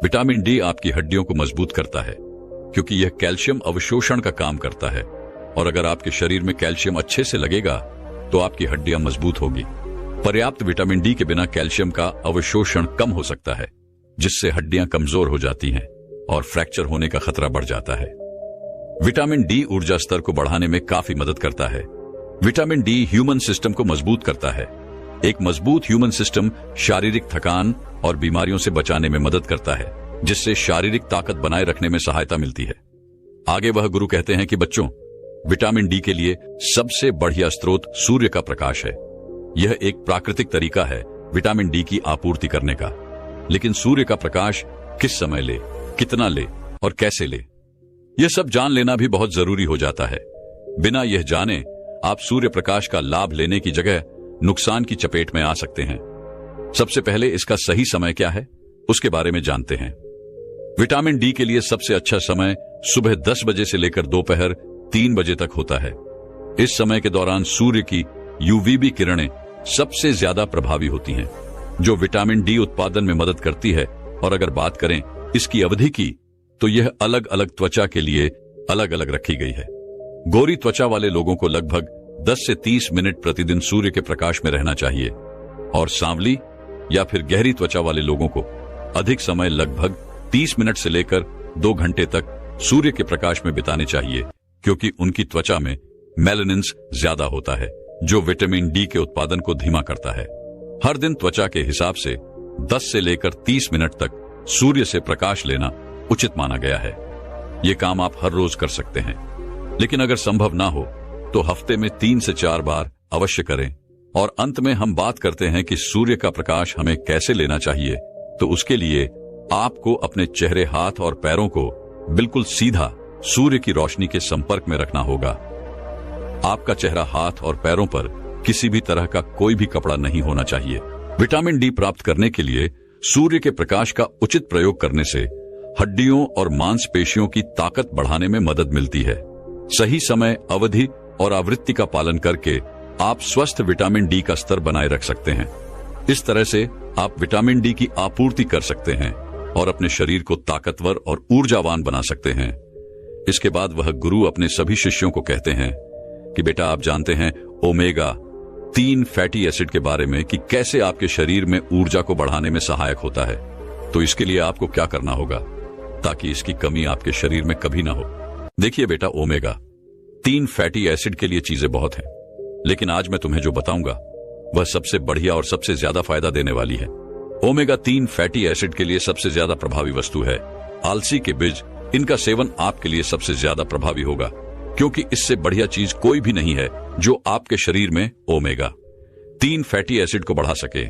विटामिन डी आपकी हड्डियों को मजबूत करता है क्योंकि यह कैल्शियम अवशोषण का काम करता है, और अगर आपके शरीर में कैल्शियम अच्छे से लगेगा तो आपकी हड्डियां मजबूत होगी। पर्याप्त विटामिन डी के बिना कैल्शियम का अवशोषण कम हो सकता है, जिससे हड्डियां कमजोर हो जाती हैं और फ्रैक्चर होने का खतरा बढ़ जाता है। विटामिन डी ऊर्जा स्तर को बढ़ाने में काफी मदद करता है। विटामिन डी ह्यूमन सिस्टम को मजबूत करता है। एक मजबूत ह्यूमन सिस्टम शारीरिक थकान और बीमारियों से बचाने में मदद करता है, जिससे शारीरिक ताकत बनाए रखने में सहायता मिलती है। आगे वह गुरु कहते हैं कि बच्चों, विटामिन डी के लिए सबसे बढ़िया स्रोत सूर्य का प्रकाश है। यह एक प्राकृतिक तरीका है विटामिन डी की आपूर्ति करने का। लेकिन सूर्य का प्रकाश किस समय ले, कितना ले और कैसे ले, यह सब जान लेना भी बहुत जरूरी हो जाता है। बिना यह जाने आप सूर्य प्रकाश का लाभ लेने की जगह नुकसान की चपेट में आ सकते हैं। सबसे पहले इसका सही समय क्या है उसके बारे में जानते हैं। विटामिन डी के लिए सबसे अच्छा समय सुबह 10 बजे से लेकर दोपहर 3 बजे तक होता है। इस समय के दौरान सूर्य की यूवीबी किरणें सबसे ज्यादा प्रभावी होती हैं, जो विटामिन डी उत्पादन में मदद करती है। और अगर बात करें इसकी अवधि की, तो यह अलग अलग त्वचा के लिए अलग अलग रखी गई है। गोरी त्वचा वाले लोगों को लगभग 10 से 30 मिनट प्रतिदिन सूर्य के प्रकाश में रहना चाहिए, और सांवली या फिर गहरी त्वचा वाले लोगों को अधिक समय लगभग 30 मिनट से लेकर 2 घंटे तक सूर्य के प्रकाश में बिताने चाहिए, क्योंकि उनकी त्वचा में मेलानिन्स ज्यादा होता है, जो विटामिन डी के उत्पादन को धीमा करता है। हर दिन त्वचा के हिसाब से 10 से लेकर 30 मिनट तक सूर्य से प्रकाश लेना उचित माना गया है। ये काम आप हर रोज कर सकते हैं, लेकिन अगर संभव ना हो तो हफ्ते में 3 से 4 बार अवश्य करें। और अंत में हम बात करते हैं कि सूर्य का प्रकाश हमें कैसे लेना चाहिए। तो उसके लिए आपको अपने चेहरे, हाथ और पैरों को बिल्कुल सीधा सूर्य की रोशनी के संपर्क में रखना होगा। आपका चेहरा, हाथ और पैरों पर किसी भी तरह का कोई भी कपड़ा नहीं होना चाहिए। विटामिन डी प्राप्त करने के लिए सूर्य के प्रकाश का उचित प्रयोग करने से हड्डियों और मांसपेशियों की ताकत बढ़ाने में मदद मिलती है। सही समय, अवधि और आवृत्ति का पालन करके आप स्वस्थ विटामिन डी का स्तर बनाए रख सकते हैं। इस तरह से आप विटामिन डी की आपूर्ति कर सकते हैं और अपने शरीर को ताकतवर और ऊर्जावान बना सकते हैं। इसके बाद वह गुरु अपने सभी शिष्यों को कहते हैं कि बेटा, आप जानते हैं ओमेगा 3 फैटी एसिड के बारे में कि कैसे आपके शरीर में ऊर्जा को बढ़ाने में सहायक होता है। तो इसके लिए आपको क्या करना होगा ताकि इसकी कमी आपके शरीर में कभी ना हो। देखिए बेटा, ओमेगा 3 फैटी एसिड के लिए चीजें बहुत हैं, लेकिन आज मैं तुम्हें जो बताऊंगा वह सबसे बढ़िया और सबसे ज्यादा फायदा देने वाली है। ओमेगा 3 फैटी एसिड के लिए सबसे ज्यादा प्रभावी वस्तु है अलसी के बीज। इनका सेवन आपके लिए सबसे ज्यादा प्रभावी होगा, क्योंकि इससे बढ़िया चीज कोई भी नहीं है जो आपके शरीर में ओमेगा 3 फैटी एसिड को बढ़ा सके।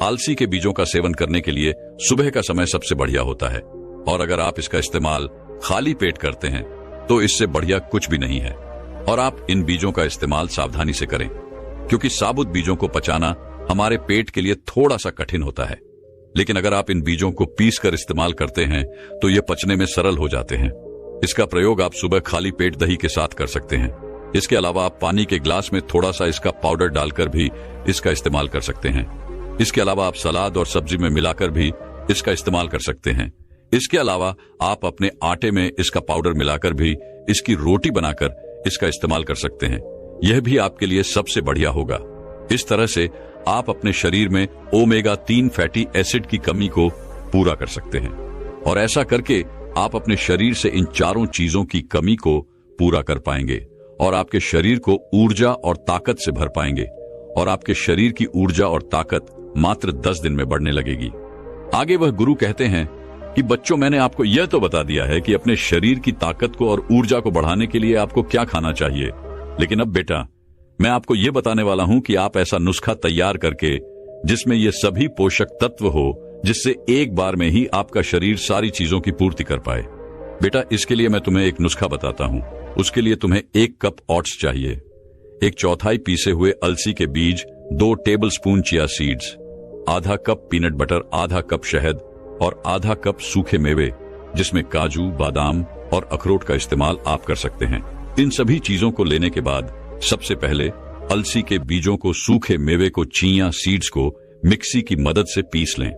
अलसी के बीजों का सेवन करने के लिए सुबह का समय सबसे बढ़िया होता है, और अगर आप इसका इस्तेमाल खाली पेट करते हैं तो इससे बढ़िया कुछ भी नहीं है। और आप इन बीजों का इस्तेमाल सावधानी से करें, क्योंकि साबुत बीजों को पचाना हमारे पेट के लिए थोड़ा सा कठिन होता है। लेकिन अगर आप इन बीजों को पीसकर इस्तेमाल करते हैं तो ये पचने में सरल हो जाते हैं। इसका प्रयोग आप सुबह खाली पेट दही के साथ कर सकते हैं। इसके अलावा आप पानी के ग्लास में थोड़ा सा इसका पाउडर डालकर भी इसका इस्तेमाल कर सकते हैं। इसके अलावा आप सलाद और सब्जी में मिलाकर भी इसका इस्तेमाल कर सकते हैं। इसके अलावा आप अपने आटे में इसका पाउडर मिलाकर भी इसकी रोटी बनाकर इसका इस्तेमाल कर सकते हैं। यह भी आपके लिए सबसे बढ़िया होगा। इस तरह से आप अपने शरीर में ओमेगा 3 फैटी एसिड की कमी को पूरा कर सकते हैं, और ऐसा करके आप अपने शरीर से इन चारों चीजों की कमी को पूरा कर पाएंगे और आपके शरीर को ऊर्जा और ताकत से भर पाएंगे, और आपके शरीर की ऊर्जा और ताकत मात्र 10 दिन में बढ़ने लगेगी। आगे वह गुरु कहते हैं कि बच्चों, मैंने आपको यह तो बता दिया है कि अपने शरीर की ताकत को और ऊर्जा को बढ़ाने के लिए आपको क्या खाना चाहिए, लेकिन अब बेटा मैं आपको यह बताने वाला हूं कि आप ऐसा नुस्खा तैयार करके जिसमें ये सभी पोषक तत्व हो, जिससे एक बार में ही आपका शरीर सारी चीजों की पूर्ति कर पाए। बेटा, इसके लिए मैं तुम्हें एक नुस्खा बताता हूं। उसके लिए तुम्हें 1 कप ओट्स चाहिए, 1/4 पीसे हुए अलसी के बीज, 2 टेबलस्पून चिया सीड्स, आधा कप पीनट बटर, आधा कप शहद और आधा कप सूखे मेवे जिसमें काजू, बादाम और अखरोट का इस्तेमाल आप कर सकते हैं। इन सभी चीजों को लेने के बाद सबसे पहले अलसी के बीजों को, सूखे मेवे को, चिया सीड्स को मिक्सी की मदद से पीस लें।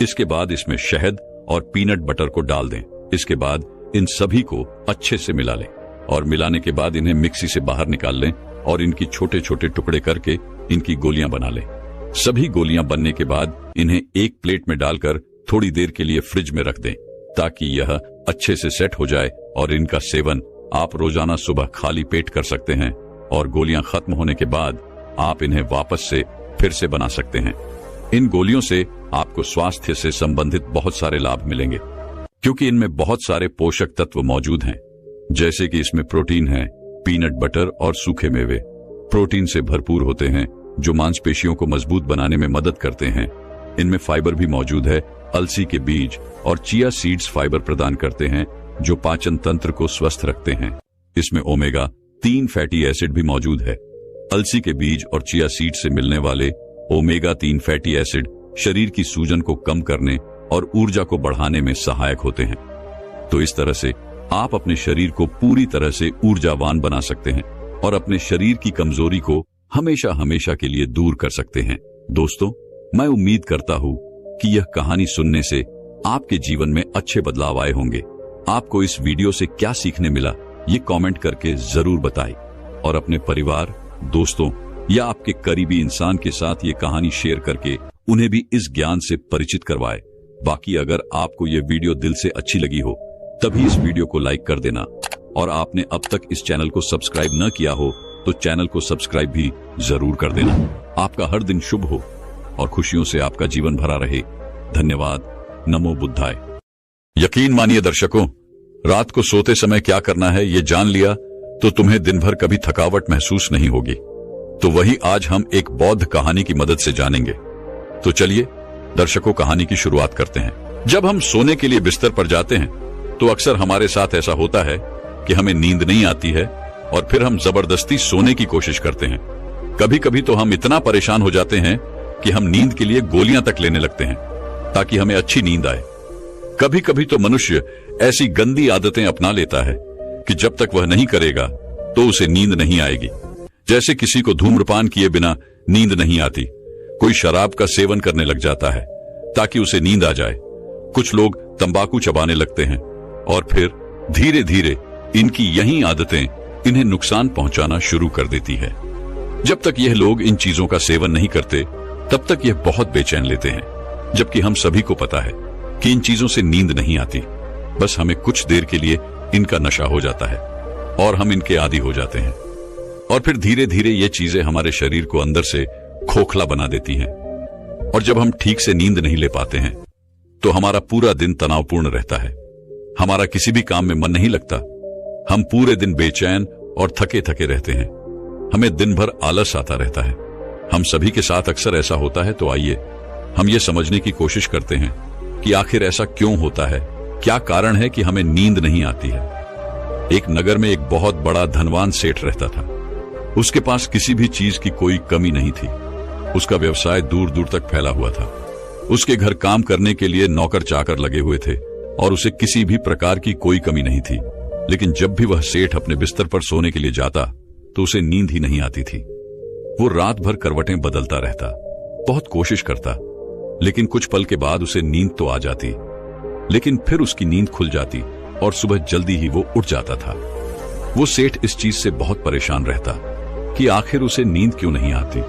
इसके बाद इसमें शहद और पीनट बटर को डाल दें। इसके बाद इन सभी को अच्छे से मिला लें, और मिलाने के बाद इन्हें मिक्सी से बाहर निकाल लें और इनकी छोटे छोटे टुकड़े करके इनकी गोलियां बना लें। सभी गोलियां बनने के बाद इन्हें एक प्लेट में डालकर थोड़ी देर के लिए फ्रिज में रख दें, ताकि यह अच्छे से सेट हो जाए, और इनका सेवन आप रोजाना सुबह खाली पेट कर सकते हैं, और गोलियां खत्म होने के बाद आप इन्हें वापस से फिर से बना सकते हैं। इन गोलियों से आपको स्वास्थ्य से संबंधित बहुत सारे लाभ मिलेंगे, क्योंकि इनमें बहुत सारे पोषक तत्व मौजूद हैं, जैसे कि इसमें प्रोटीन है, पीनट बटर और सूखे मेवे प्रोटीन से भरपूर होते हैं जो मांसपेशियों को मजबूत बनाने में मदद करते हैं। इनमें फाइबर भी मौजूद है। अलसी के बीज और चिया सीड्स फाइबर प्रदान करते हैं जो पाचन तंत्र को स्वस्थ रखते हैं। इसमें ओमेगा 3 फैटी एसिड भी मौजूद है। अलसी के बीज और चिया सीड से मिलने वाले ओमेगा 3 फैटी एसिड शरीर की सूजन को कम करने और ऊर्जा को बढ़ाने में सहायक होते हैं। तो इस तरह से आप अपने शरीर को पूरी तरह से ऊर्जावान बना सकते हैं और अपने शरीर की कमजोरी को हमेशा हमेशा के लिए दूर कर सकते हैं। दोस्तों, मैं उम्मीद करता हूं कि यह कहानी सुनने से आपके जीवन में अच्छे बदलाव आए होंगे। आपको इस वीडियो से क्या सीखने मिला, ये कमेंट करके जरूर बताएं, और अपने परिवार, दोस्तों या आपके करीबी इंसान के साथ ये कहानी शेयर करके उन्हें भी इस ज्ञान से परिचित करवाएं। बाकी अगर आपको ये वीडियो दिल से अच्छी लगी हो तभी इस वीडियो को लाइक कर देना, और आपने अब तक इस चैनल को सब्सक्राइब न किया हो तो चैनल को सब्सक्राइब भी जरूर कर देना। आपका हर दिन शुभ हो और खुशियों से आपका जीवन भरा रहे। धन्यवाद। नमो बुद्धाय। यकीन मानिए दर्शकों, रात को सोते समय क्या करना है ये जान लिया तो तुम्हें दिन भर कभी थकावट महसूस नहीं होगी। तो वही आज हम एक बौद्ध कहानी की मदद से जानेंगे। तो चलिए दर्शकों, कहानी की शुरुआत करते हैं। जब हम सोने के लिए बिस्तर पर जाते हैं तो अक्सर हमारे साथ ऐसा होता है कि हमें नींद नहीं आती है और फिर हम जबरदस्ती सोने की कोशिश करते हैं। कभी कभी तो हम इतना परेशान हो जाते हैं कि हम नींद के लिए गोलियां तक लेने लगते हैं ताकि हमें अच्छी नींद आए। कभी कभी तो मनुष्य ऐसी गंदी आदतें अपना लेता है कि जब तक वह नहीं करेगा तो उसे नींद नहीं आएगी। जैसे किसी को धूम्रपान किए बिना नींद नहीं आती, कोई शराब का सेवन करने लग जाता है ताकि उसे नींद आ जाए, कुछ लोग तंबाकू चबाने लगते हैं और फिर धीरे धीरे इनकी यही आदतें इन्हें नुकसान पहुंचाना शुरू कर देती है। जब तक यह लोग इन चीजों का सेवन नहीं करते तब तक यह बहुत बेचैन लेते हैं, जबकि हम सभी को पता है कि इन चीजों से नींद नहीं आती। बस हमें कुछ देर के लिए इनका नशा हो जाता है और हम इनके आदी हो जाते हैं, और फिर धीरे धीरे ये चीजें हमारे शरीर को अंदर से खोखला बना देती हैं। और जब हम ठीक से नींद नहीं ले पाते हैं तो हमारा पूरा दिन तनावपूर्ण रहता है, हमारा किसी भी काम में मन नहीं लगता, हम पूरे दिन बेचैन और थके थके रहते हैं, हमें दिन भर आलस आता रहता है। हम सभी के साथ अक्सर ऐसा होता है, तो आइए हम ये समझने की कोशिश करते हैं कि आखिर ऐसा क्यों होता है, क्या कारण है कि हमें नींद नहीं आती है। एक नगर में एक बहुत बड़ा धनवान सेठ रहता था। उसके पास किसी भी चीज की कोई कमी नहीं थी। उसका व्यवसाय दूर दूर तक फैला हुआ था। उसके घर काम करने के लिए नौकर चाकर लगे हुए थे और उसे किसी भी प्रकार की कोई कमी नहीं थी। लेकिन जब भी वह सेठ अपने बिस्तर पर सोने के लिए जाता तो उसे नींद ही नहीं आती थी। वो रात भर करवटें बदलता रहता, बहुत कोशिश करता, लेकिन कुछ पल के बाद उसे नींद तो आ जाती, लेकिन फिर उसकी नींद खुल जाती और सुबह जल्दी ही वो उठ जाता था। वो सेठ इस चीज से बहुत परेशान रहता कि आखिर उसे नींद क्यों नहीं आती।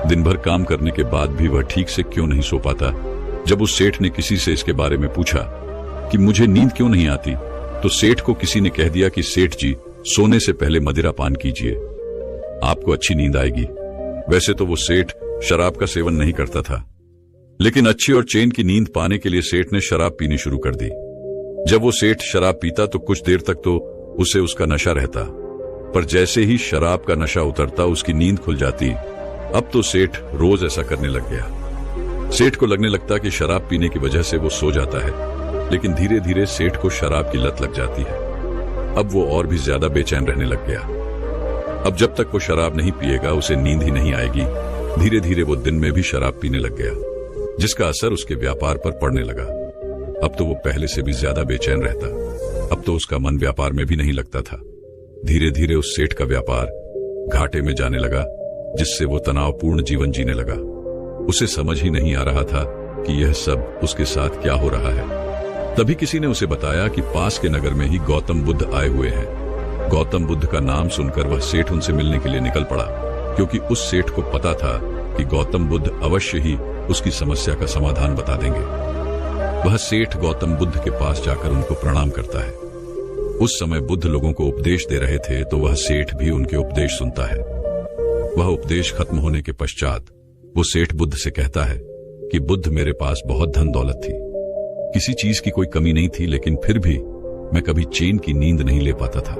दिन भर काम करने के बाद भी वह ठीक से क्यों नहीं सो पाता। जब उस सेठ ने किसी से इसके बारे में पूछा कि मुझे नींद क्यों नहीं आती, तो सेठ को किसी ने कह दिया कि सेठ जी, सोने से पहले मदिरा पान कीजिए, आपको अच्छी नींद आएगी। वैसे तो वो सेठ शराब का सेवन नहीं करता था, लेकिन अच्छी और चैन की नींद पाने के लिए सेठ ने शराब पीनी शुरू कर दी। जब वो सेठ शराब पीता तो कुछ देर तक तो उसे उसका नशा रहता, पर जैसे ही शराब का नशा उतरता उसकी नींद खुल जाती। अब तो सेठ रोज ऐसा करने लग गया। सेठ को लगने लगता कि शराब पीने की वजह से वो सो जाता है, लेकिन धीरे धीरे सेठ को शराब की लत लग जाती है। अब वो और भी ज्यादा बेचैन रहने लग गया। अब जब तक वो शराब नहीं पिएगा उसे नींद ही नहीं आएगी। धीरे धीरे वो दिन में भी शराब पीने लग गया, जिसका असर उसके व्यापार पर पड़ने लगा। अब तो वो पहले से भी ज्यादा बेचैन रहता। अब तो उसका मन व्यापार में भी नहीं लगता था। धीरे धीरे उस सेठ का व्यापार घाटे में जाने लगा, जिससे वो तनावपूर्ण जीवन जीने लगा। उसे समझ ही नहीं आ रहा था कि यह सब उसके साथ क्या हो रहा है। तभी किसी ने उसे बताया कि पास के नगर में ही गौतम बुद्ध आए हुए हैं। गौतम बुद्ध का नाम सुनकर वह सेठ उनसे मिलने के लिए निकल पड़ा, क्योंकि उस सेठ को पता था कि गौतम बुद्ध अवश्य ही उसकी समस्या का समाधान बता देंगे। वह सेठ गौतम बुद्ध के पास जाकर उनको प्रणाम करता है। उस समय बुद्ध लोगों को उपदेश दे रहे थे, तो वह सेठ भी उनके उपदेश सुनता है। वह उपदेश खत्म होने के पश्चात वो सेठ बुद्ध से कहता है कि बुद्ध, मेरे पास बहुत धन दौलत थी, किसी चीज की कोई कमी नहीं थी, लेकिन फिर भी मैं कभी चैन की नींद नहीं ले पाता था।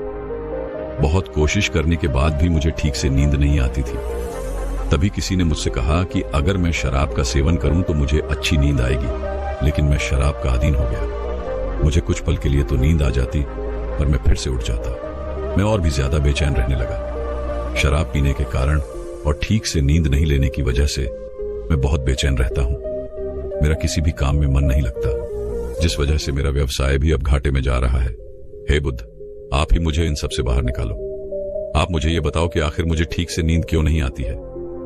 बहुत कोशिश करने के बाद भी मुझे ठीक से नींद नहीं आती थी। तभी किसी ने मुझसे कहा कि अगर मैं शराब का सेवन करूं तो मुझे अच्छी नींद आएगी, लेकिन मैं शराब का अधीन हो गया। मुझे कुछ पल के लिए तो नींद आ जाती, पर मैं फिर से उठ जाता। मैं और भी ज्यादा बेचैन रहने लगा। शराब पीने के कारण और ठीक से नींद नहीं लेने की वजह से मैं बहुत बेचैन रहता हूं। मेरा किसी भी काम में मन नहीं लगता, जिस वजह से मेरा व्यवसाय भी अब घाटे में जा रहा है। हे बुद्ध, आप ही मुझे इन सब से बाहर निकालो। आप मुझे ये बताओ कि आखिर मुझे ठीक से नींद क्यों नहीं आती है।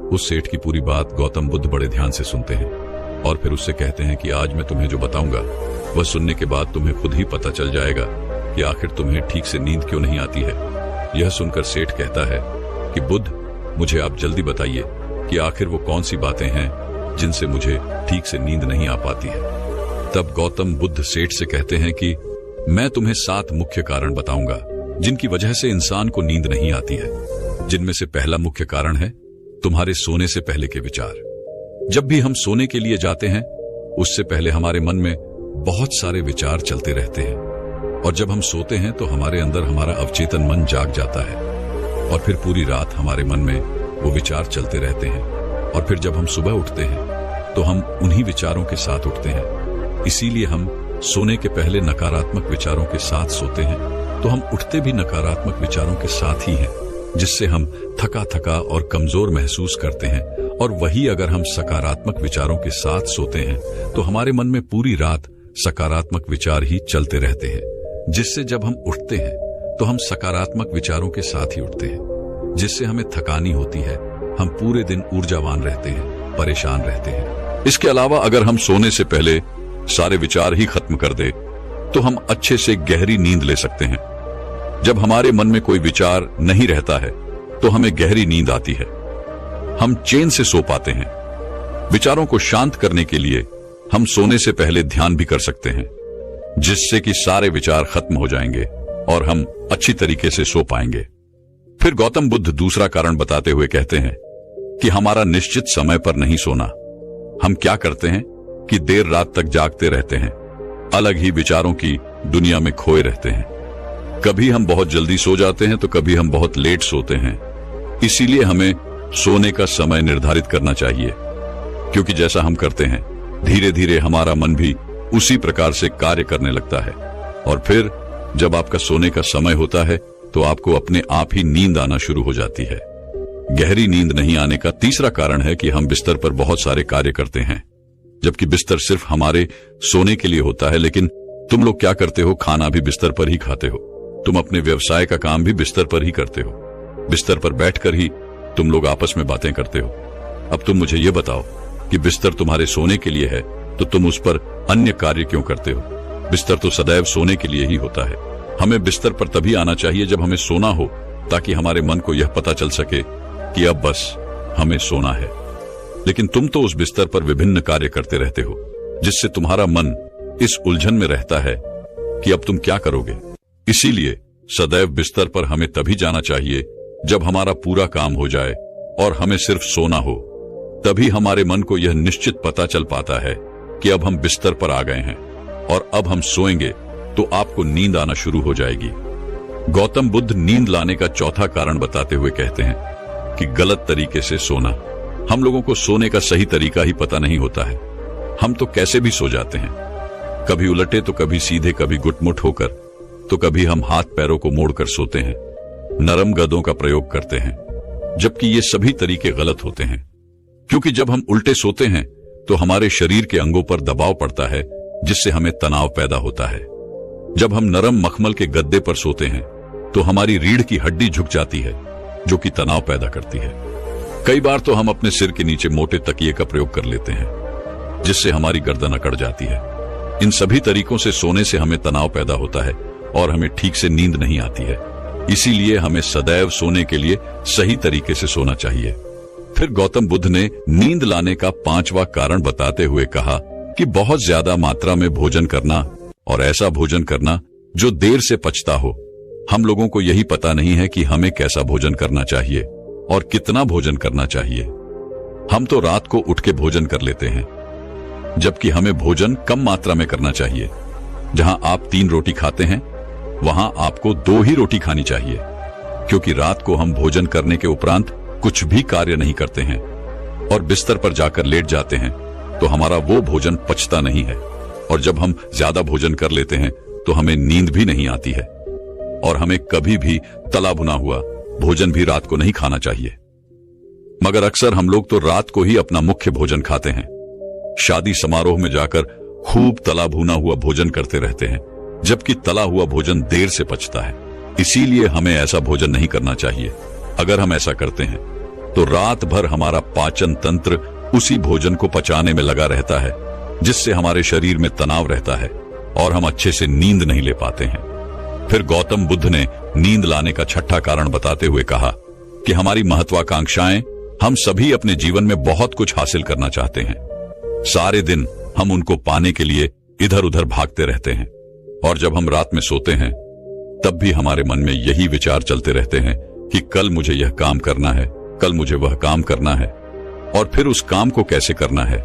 उस सेठ की पूरी बात गौतम बुद्ध बड़े ध्यान से सुनते हैं और फिर उससे कहते हैं कि आज मैं तुम्हें जो बताऊंगा वह सुनने के बाद तुम्हें खुद ही पता चल जाएगा कि आखिर तुम्हें ठीक से नींद क्यों नहीं आती है। यह सुनकर सेठ कहता है कि बुद्ध, मुझे आप जल्दी बताइए कि आखिर वो कौन सी बातें हैं जिनसे मुझे ठीक से नींद नहीं आ पाती है। तब गौतम बुद्ध सेठ से कहते हैं कि मैं तुम्हें 7 मुख्य कारण बताऊंगा जिनकी वजह से इंसान को नींद नहीं आती है। जिनमें से पहला मुख्य कारण है तुम्हारे सोने से पहले के विचार। जब भी हम सोने के लिए जाते हैं उससे पहले हमारे मन में बहुत सारे विचार चलते रहते हैं, और जब हम सोते हैं तो हमारे अंदर हमारा अवचेतन मन जाग जाता है और फिर पूरी रात हमारे मन में वो विचार चलते रहते हैं, और फिर जब हम सुबह उठते हैं तो हम उन्हीं विचारों के साथ उठते हैं। इसीलिए हम सोने के पहले नकारात्मक विचारों के साथ सोते हैं, तो हम उठते भी नकारात्मक विचारों के साथ ही हैं, जिससे हम थका थका और कमजोर महसूस करते हैं। और वही अगर हम सकारात्मक विचारों के साथ सोते हैं तो हमारे मन में पूरी रात सकारात्मक विचार ही चलते रहते हैं, जिससे जब हम उठते हैं तो हम सकारात्मक विचारों के साथ ही उठते हैं, जिससे हमें थकानी होती है। हम पूरे दिन ऊर्जावान रहते हैं, परेशान रहते हैं। इसके अलावा अगर हम सोने से पहले सारे विचार ही खत्म कर दे तो हम अच्छे से गहरी नींद ले सकते हैं। जब हमारे मन में कोई विचार नहीं रहता है तो हमें गहरी नींद आती है, हम चैन से सो पाते हैं। विचारों को शांत करने के लिए हम सोने से पहले ध्यान भी कर सकते हैं, जिससे कि सारे विचार खत्म हो जाएंगे और हम अच्छी तरीके से सो पाएंगे। फिर गौतम बुद्ध दूसरा कारण बताते हुए कहते हैं कि हमारा निश्चित समय पर नहीं सोना। हम क्या करते हैं कि देर रात तक जागते रहते हैं, अलग ही विचारों की दुनिया में खोए रहते हैं। कभी हम बहुत जल्दी सो जाते हैं तो कभी हम बहुत लेट सोते हैं। इसीलिए हमें सोने का समय निर्धारित करना चाहिए, क्योंकि जैसा हम करते हैं धीरे धीरे हमारा मन भी उसी प्रकार से कार्य करने लगता है। और फिर जब आपका सोने का समय होता है तो आपको अपने आप ही नींद आना शुरू हो जाती है। गहरी नींद नहीं आने का तीसरा कारण है कि हम बिस्तर पर बहुत सारे कार्य करते हैं, जबकि बिस्तर सिर्फ हमारे सोने के लिए होता है। लेकिन तुम लोग क्या करते हो? खाना भी बिस्तर पर ही खाते हो। तुम अपने व्यवसाय का काम भी बिस्तर पर ही करते हो। बिस्तर पर बैठकर ही तुम लोग आपस में बातें करते हो। अब तुम मुझे ये बताओ कि बिस्तर तुम्हारे सोने के लिए है तो तुम उस पर अन्य कार्य क्यों करते हो? बिस्तर तो सदैव सोने के लिए ही होता है। हमें बिस्तर पर तभी आना चाहिए जब हमें सोना हो, ताकि हमारे मन को यह पता चल सके कि अब बस हमें सोना है। लेकिन तुम तो उस बिस्तर पर विभिन्न कार्य करते रहते हो, जिससे तुम्हारा मन इस उलझन में रहता है कि अब तुम क्या करोगे। इसीलिए सदैव बिस्तर पर हमें तभी जाना चाहिए जब हमारा पूरा काम हो जाए और हमें सिर्फ सोना हो। तभी हमारे मन को यह निश्चित पता चल पाता है कि अब हम बिस्तर पर आ गए हैं और अब हम सोएंगे तो आपको नींद आना शुरू हो जाएगी। गौतम बुद्ध नींद लाने का चौथा कारण बताते हुए कहते हैं कि गलत तरीके से सोना। हम लोगों को सोने का सही तरीका ही पता नहीं होता है। हम तो कैसे भी सो जाते हैं, कभी उलटे तो कभी सीधे, कभी गुटमुट होकर, तो कभी हम हाथ पैरों को मोड़कर सोते हैं, नरम गद्दों का प्रयोग करते हैं, जबकि ये सभी तरीके गलत होते हैं। क्योंकि जब हम उल्टे सोते हैं तो हमारे शरीर के अंगों पर दबाव पड़ता है, जिससे हमें तनाव पैदा होता है। जब हम नरम मखमल के गद्दे पर सोते हैं तो हमारी रीढ़ की हड्डी झुक जाती है, जो कि तनाव पैदा करती है। कई बार तो हम अपने सिर के नीचे मोटे तकिए का प्रयोग कर लेते हैं, जिससे हमारी गर्दन अकड़ जाती है। इन सभी तरीकों से सोने से हमें तनाव पैदा होता है और हमें ठीक से नींद नहीं आती है। इसीलिए हमें सदैव सोने के लिए सही तरीके से सोना चाहिए। फिर गौतम बुद्ध ने नींद लाने का पांचवा कारण बताते हुए कहा कि बहुत ज्यादा मात्रा में भोजन करना, और ऐसा भोजन करना जो देर से पचता हो। हम लोगों को यही पता नहीं है कि हमें कैसा भोजन करना चाहिए और कितना भोजन करना चाहिए। हम तो रात को उठ के भोजन कर लेते हैं, जबकि हमें भोजन कम मात्रा में करना चाहिए। जहां आप 3 रोटी खाते हैं वहां आपको 2 ही रोटी खानी चाहिए, क्योंकि रात को हम भोजन करने के उपरांत कुछ भी कार्य नहीं करते हैं और बिस्तर पर जाकर लेट जाते हैं, तो हमारा वो भोजन पचता नहीं है। और जब हम ज्यादा भोजन कर लेते हैं तो हमें नींद भी नहीं आती है। और हमें कभी भी तला भुना हुआ भोजन भी रात को नहीं खाना चाहिए। मगर अक्सर हम लोग तो रात को ही अपना मुख्य भोजन खाते हैं। शादी समारोह में जाकर खूब तला भुना हुआ भोजन करते रहते हैं, जबकि तला हुआ भोजन देर से पचता है। इसीलिए हमें ऐसा भोजन नहीं करना चाहिए। अगर हम ऐसा करते हैं तो रात भर हमारा पाचन तंत्र उसी भोजन को पचाने में लगा रहता है, जिससे हमारे शरीर में तनाव रहता है और हम अच्छे से नींद नहीं ले पाते हैं। फिर गौतम बुद्ध ने नींद लाने का छठा कारण बताते हुए कहा कि हमारी महत्वाकांक्षाएं, हम सभी अपने जीवन में बहुत कुछ हासिल करना चाहते हैं। सारे दिन हम उनको पाने के लिए इधर उधर भागते रहते हैं, और जब हम रात में सोते हैं तब भी हमारे मन में यही विचार चलते रहते हैं कि कल मुझे यह काम करना है, कल मुझे वह काम करना है, और फिर उस काम को कैसे करना है,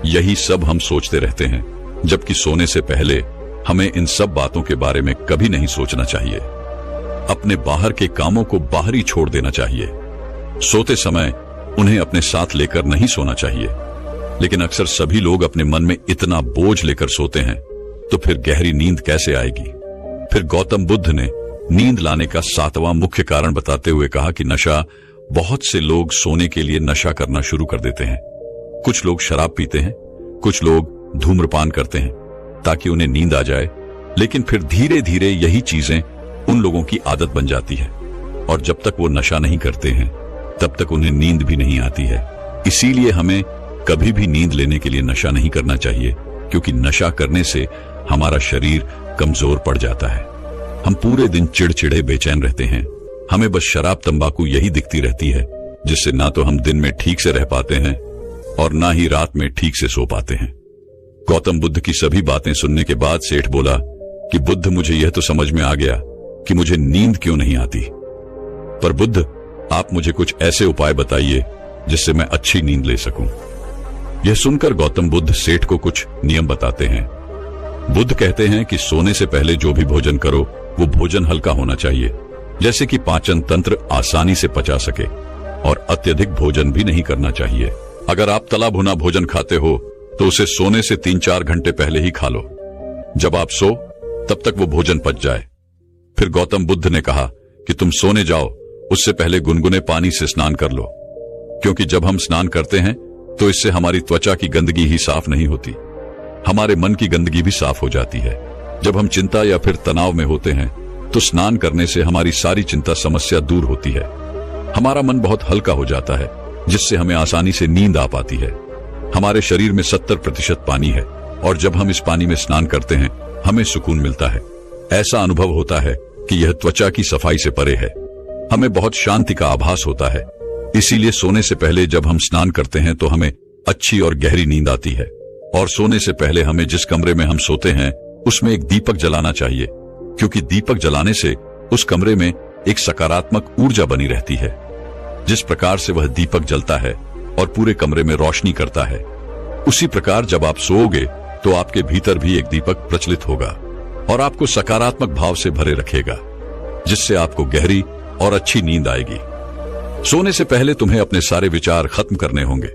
यही सब हम सोचते रहते हैं। जबकि सोने से पहले हमें इन सब बातों के बारे में कभी नहीं सोचना चाहिए। अपने बाहर के कामों को बाहर ही छोड़ देना चाहिए। सोते समय उन्हें अपने साथ लेकर नहीं सोना चाहिए। लेकिन अक्सर सभी लोग अपने मन में इतना बोझ लेकर सोते हैं, तो फिर गहरी नींद कैसे आएगी। फिर गौतम बुद्ध ने नींद लाने का 7वां मुख्य कारण बताते हुए कहा कि नशा। बहुत से लोग सोने के लिए नशा करना शुरू कर देते हैं। कुछ लोग शराब पीते हैं, कुछ लोग धूम्रपान करते हैं ताकि उन्हें नींद आ जाए, लेकिन फिर धीरे धीरे यही चीजें उन लोगों की आदत बन जाती है, और जब तक वो नशा नहीं करते हैं तब तक उन्हें नींद भी नहीं आती है। इसीलिए हमें कभी भी नींद लेने के लिए नशा नहीं करना चाहिए, क्योंकि नशा करने से हमारा शरीर कमजोर पड़ जाता है। हम पूरे दिन चिड़चिड़े बेचैन रहते हैं। हमें बस शराब तंबाकू यही दिखती रहती है, जिससे ना तो हम दिन में ठीक से रह पाते हैं और ना ही रात में ठीक से सो पाते हैं। गौतम बुद्ध की सभी बातें सुनने के बाद सेठ बोला कि बुद्ध, मुझे यह तो समझ में आ गया कि मुझे नींद क्यों नहीं आती, पर बुद्ध आप मुझे कुछ ऐसे उपाय बताइए जिससे मैं अच्छी नींद ले सकूं। यह सुनकर गौतम बुद्ध सेठ को कुछ नियम बताते हैं। बुद्ध कहते हैं कि सोने से पहले जो भी भोजन करो वो भोजन हल्का होना चाहिए, जैसे कि पाचन तंत्र आसानी से पचा सके, और अत्यधिक भोजन भी नहीं करना चाहिए। अगर आप तला भुना भोजन खाते हो तो उसे सोने से 3-4 घंटे पहले ही खा लो। जब आप सो तब तक वो भोजन पच जाए। फिर गौतम बुद्ध ने कहा कि तुम सोने जाओ उससे पहले गुनगुने पानी से स्नान कर लो, क्योंकि जब हम स्नान करते हैं तो इससे हमारी त्वचा की गंदगी ही साफ नहीं होती, हमारे मन की गंदगी भी साफ हो जाती है। जब हम चिंता या फिर तनाव में होते हैं तो स्नान करने से हमारी सारी चिंता समस्या दूर होती है। हमारा मन बहुत हल्का हो जाता है, जिससे हमें आसानी से नींद आ पाती है। हमारे शरीर में 70% पानी है, और जब हम इस पानी में स्नान करते हैं हमें सुकून मिलता है। ऐसा अनुभव होता है कि यह त्वचा की सफाई से परे है। हमें बहुत शांति का आभास होता है। इसीलिए सोने से पहले जब हम स्नान करते हैं तो हमें अच्छी और गहरी नींद आती है। और सोने से पहले हमें जिस कमरे में हम सोते हैं उसमें एक दीपक जलाना चाहिए, क्योंकि दीपक जलाने से उस कमरे में एक सकारात्मक ऊर्जा बनी रहती है। जिस प्रकार से वह दीपक जलता है और पूरे कमरे में रोशनी करता है, उसी प्रकार जब आप सोओगे तो आपके भीतर भी एक दीपक प्रज्वलित होगा और आपको सकारात्मक भाव से भरे रखेगा, जिससे आपको गहरी और अच्छी नींद आएगी। सोने से पहले तुम्हें अपने सारे विचार खत्म करने होंगे।